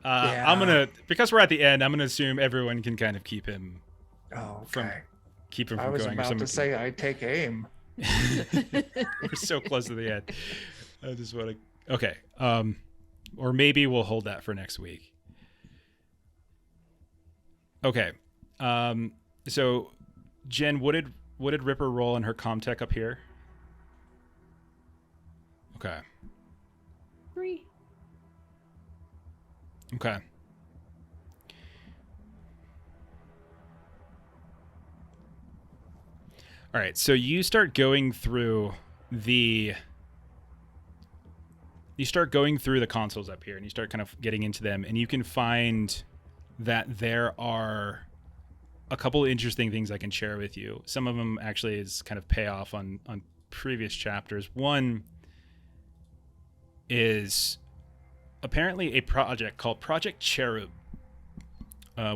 Yeah. I'm gonna, because we're at the end, I'm gonna assume everyone can kind of keep him Oh, from okay. keep him I from was going. Or about someone to say I take aim. we're so close to the end. I just want to. Okay. Or maybe we'll hold that for next week. Okay. So, Jen, what did Ripper roll in her Comtech up here? Okay. 3. Okay. All right, so you start going through the consoles up here, and you start kind of getting into them, and you can find that there are a couple of interesting things I can share with you. Some of them actually is kind of payoff on previous chapters. One is apparently a project called Project Cherub,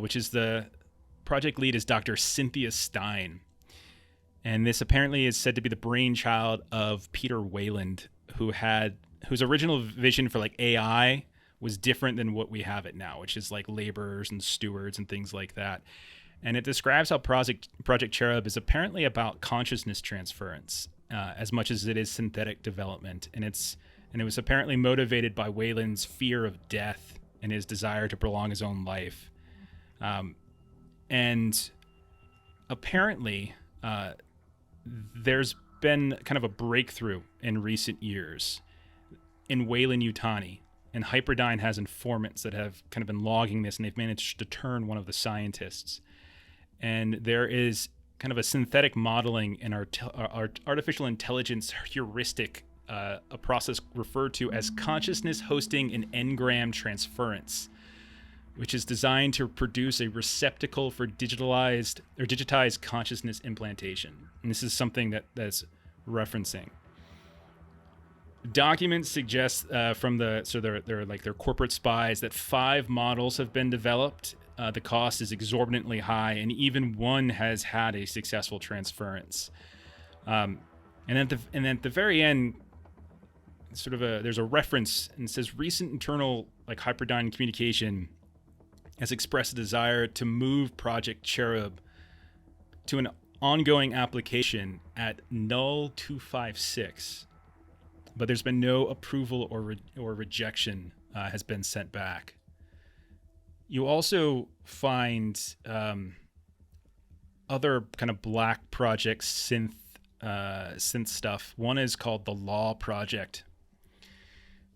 which is the project lead is Dr. Cynthia Stein. And this apparently is said to be the brainchild of Peter Wayland, whose original vision for like AI was different than what we have it now, which is like laborers and stewards and things like that. And it describes how Project Cherub is apparently about consciousness transference as much as it is synthetic development. And it was apparently motivated by Wayland's fear of death and his desire to prolong his own life. And apparently, there's been kind of a breakthrough in recent years in Weyland-Yutani, and Hyperdyne has informants that have kind of been logging this, and they've managed to turn one of the scientists. And there is kind of a synthetic modeling in our artificial intelligence heuristic, a process referred to as consciousness hosting an engram transference, which is designed to produce a receptacle for digitized consciousness implantation. And this is something that's referencing. Documents suggest they're their corporate spies that 5 models have been developed. The cost is exorbitantly high, and even one has had a successful transference. And at the very end, there's a reference, and it says recent internal Hyperdyne communication has expressed a desire to move Project Cherub to an ongoing application at null 256, but there's been no approval or rejection has been sent back. You also find other kind of black project synth stuff. One is called the Law Project,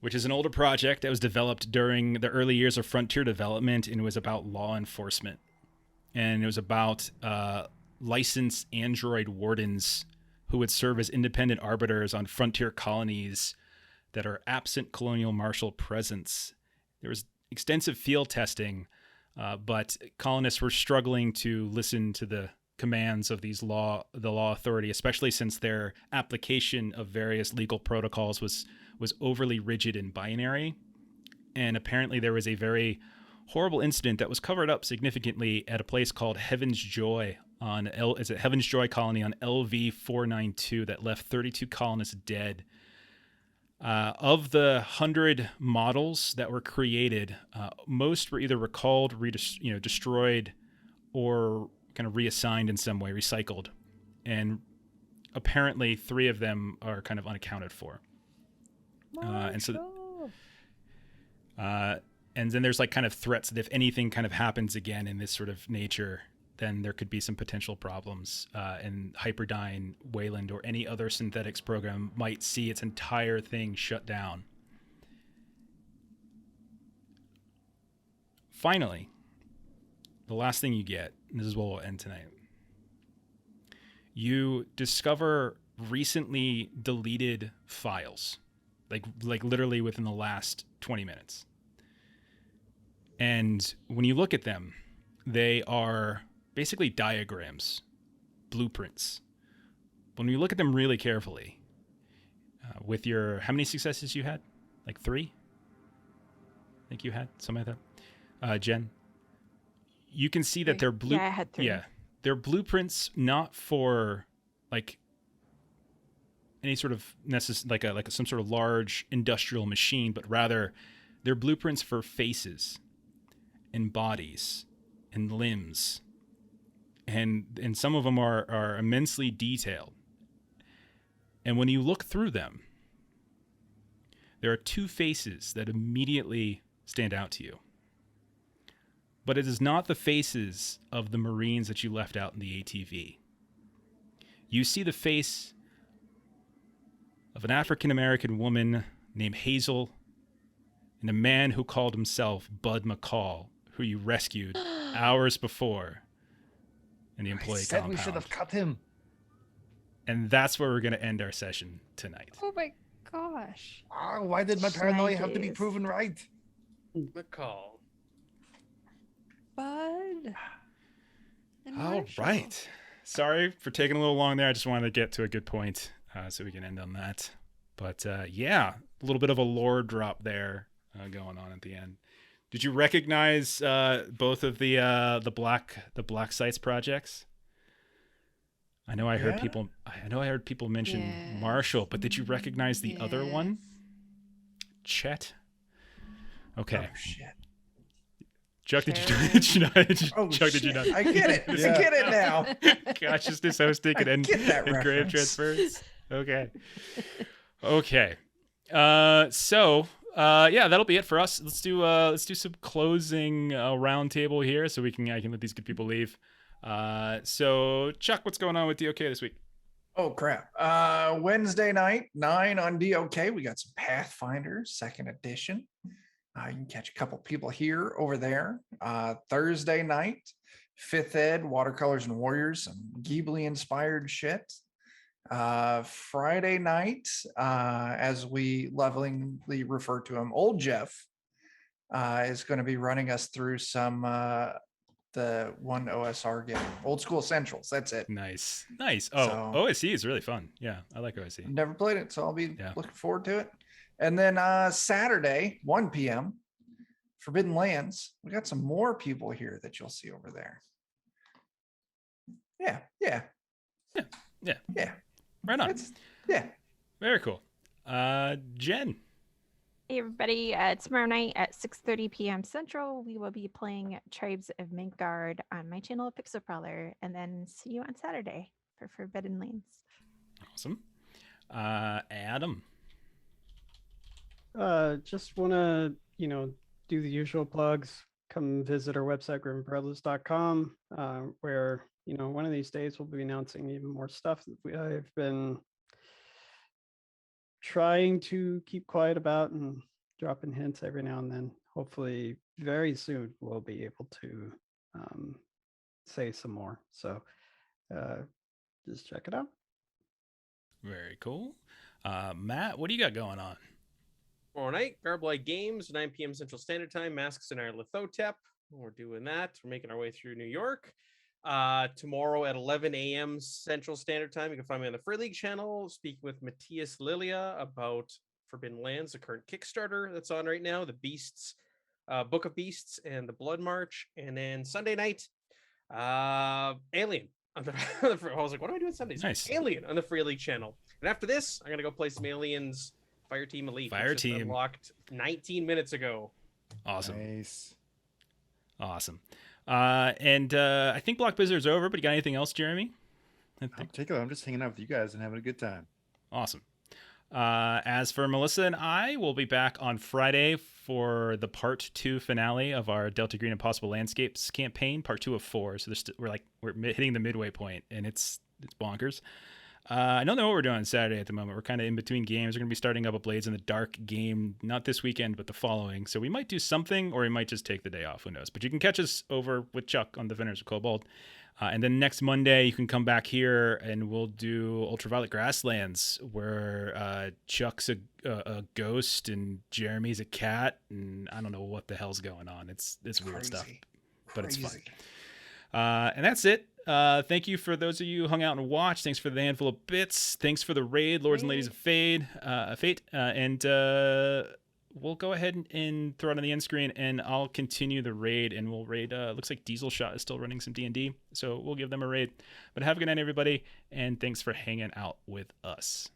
which is an older project that was developed during the early years of Frontier development, and it was about law enforcement. And it was about licensed android wardens who would serve as independent arbiters on frontier colonies that are absent colonial martial presence. There was extensive field testing, but colonists were struggling to listen to the commands of the law authority, especially since their application of various legal protocols was overly rigid and binary. And apparently there was a very horrible incident that was covered up significantly at a place called Heaven's Joy Heaven's Joy colony on LV 492 that left 32 colonists dead. Of the 100 models that were created, most were either recalled, destroyed, or kind of reassigned in some way, recycled. And apparently 3 of them are kind of unaccounted for. And then there's kind of threats that if anything kind of happens again in this sort of nature, then there could be some potential problems, and Hyperdyne, Wayland, or any other synthetics program might see its entire thing shut down. Finally, the last thing you get, and this is where we'll end tonight, you discover recently deleted files, like literally within the last 20 minutes. And when you look at them, they are basically diagrams, blueprints. When you look at them really carefully, with your, how many successes you had? 3? I think you had something like that. Jen, you can see that they're Yeah, I had 3. Yeah, they're blueprints not for any sort of some sort of large industrial machine, but rather they're blueprints for faces and bodies and limbs. And some of them are immensely detailed. And when you look through them, there are 2 faces that immediately stand out to you. But it is not the faces of the Marines that you left out in the ATV. You see the face of an African-American woman named Hazel and a man who called himself Bud McCall, who you rescued hours before in the employee I said compound. we should have cut him. And that's where we're going to end our session tonight. Oh my gosh. Oh, why did my paranoia have to be Jeez. proven right? McCall. Bud. and All Marshall. right. Sorry for taking a little long there. I just wanted to get to a good point so we can end on that. But yeah, a little bit of a lore drop there going on at the end. Did you recognize both of the Black Sites projects? I know I heard people mention Marshall, but did you recognize the other one? Chet. Okay. Oh shit. Chuck, did you know? Oh Chuck, shit. did you know? I get it. Yeah. I get it now. Consciousness hosting and get that grave reference. transference. Okay. So yeah, that'll be it for us. Let's do some closing roundtable here, so I can let these good people leave. So Chuck, what's going on with DOK this week? Oh crap. Wednesday night, 9 on DOK. We got some Pathfinder 2nd edition. You can catch a couple people here over there. Thursday night, 5th Ed, Watercolors and Warriors, some Ghibli inspired shit. Friday night, as we lovingly refer to him, Old Jeff is going to be running us through some the one OSR game, Old School Essentials. That's it. Nice. Oh, So- OSC is really fun. Yeah, I like OSC. I've never played it, so I'll be Yeah. looking forward to it. And then Saturday, 1 p.m., Forbidden Lands. We got some more people here that you'll see over there. Yeah. Right on. Yeah. Very cool. Jen. Hey everybody, tomorrow night at 6:30 p.m. Central, we will be playing Tribes of Midgard on my channel Pixel Prowler, and then see you on Saturday for Forbidden Lands. Awesome. Adam. Just want to, do the usual plugs. Come visit our website, grimandperilous.com, where, one of these days we'll be announcing even more stuff that I've been trying to keep quiet about and dropping hints every now and then. Hopefully very soon we'll be able to say some more. So just check it out. Very cool. Matt, what do you got going on? Tomorrow night, Garblight Games, 9 p.m. Central Standard Time, Masks in Ireland Thotep. We're doing that. We're making our way through New York. Tomorrow at 11 a.m. Central Standard Time, you can find me on the Free League channel, speaking with Matthias Lilia about Forbidden Lands, the current Kickstarter that's on right now, the Beasts, Book of Beasts, and the Blood March. And then Sunday night, Alien. I was like, what do I do on Sundays? Nice. Alien on the Free League channel. And after this, I'm going to go play some Aliens Fireteam Elite. which just Fireteam. unlocked 19 minutes ago. Awesome. Nice. Awesome. And I think Block Blizzard's over, but you got anything else, Jeremy? In particular, I'm just hanging out with you guys and having a good time. Awesome. As for Melissa and I, we'll be back on Friday for the part 2 finale of our Delta Green Impossible Landscapes campaign, part 2 of 4. So we're hitting the midway point, and it's bonkers. I don't know what we're doing on Saturday at the moment. We're kind of in between games. We're going to be starting up a Blades in the Dark game, not this weekend, but the following. So we might do something, or we might just take the day off. Who knows? But you can catch us over with Chuck on the Vendors of Cobalt. And then next Monday, you can come back here and we'll do Ultraviolet Grasslands, where Chuck's a ghost and Jeremy's a cat, and I don't know what the hell's going on. It's weird stuff, but it's fun. And that's it. Thank you for those of you who hung out and watched. Thanks for the handful of bits. Thanks for the raid, Lords and Ladies of Fate. And we'll go ahead and throw it on the end screen, and I'll continue the raid, and we'll raid. Looks like Diesel Shot is still running some D&D, so we'll give them a raid. But have a good night, everybody, and thanks for hanging out with us.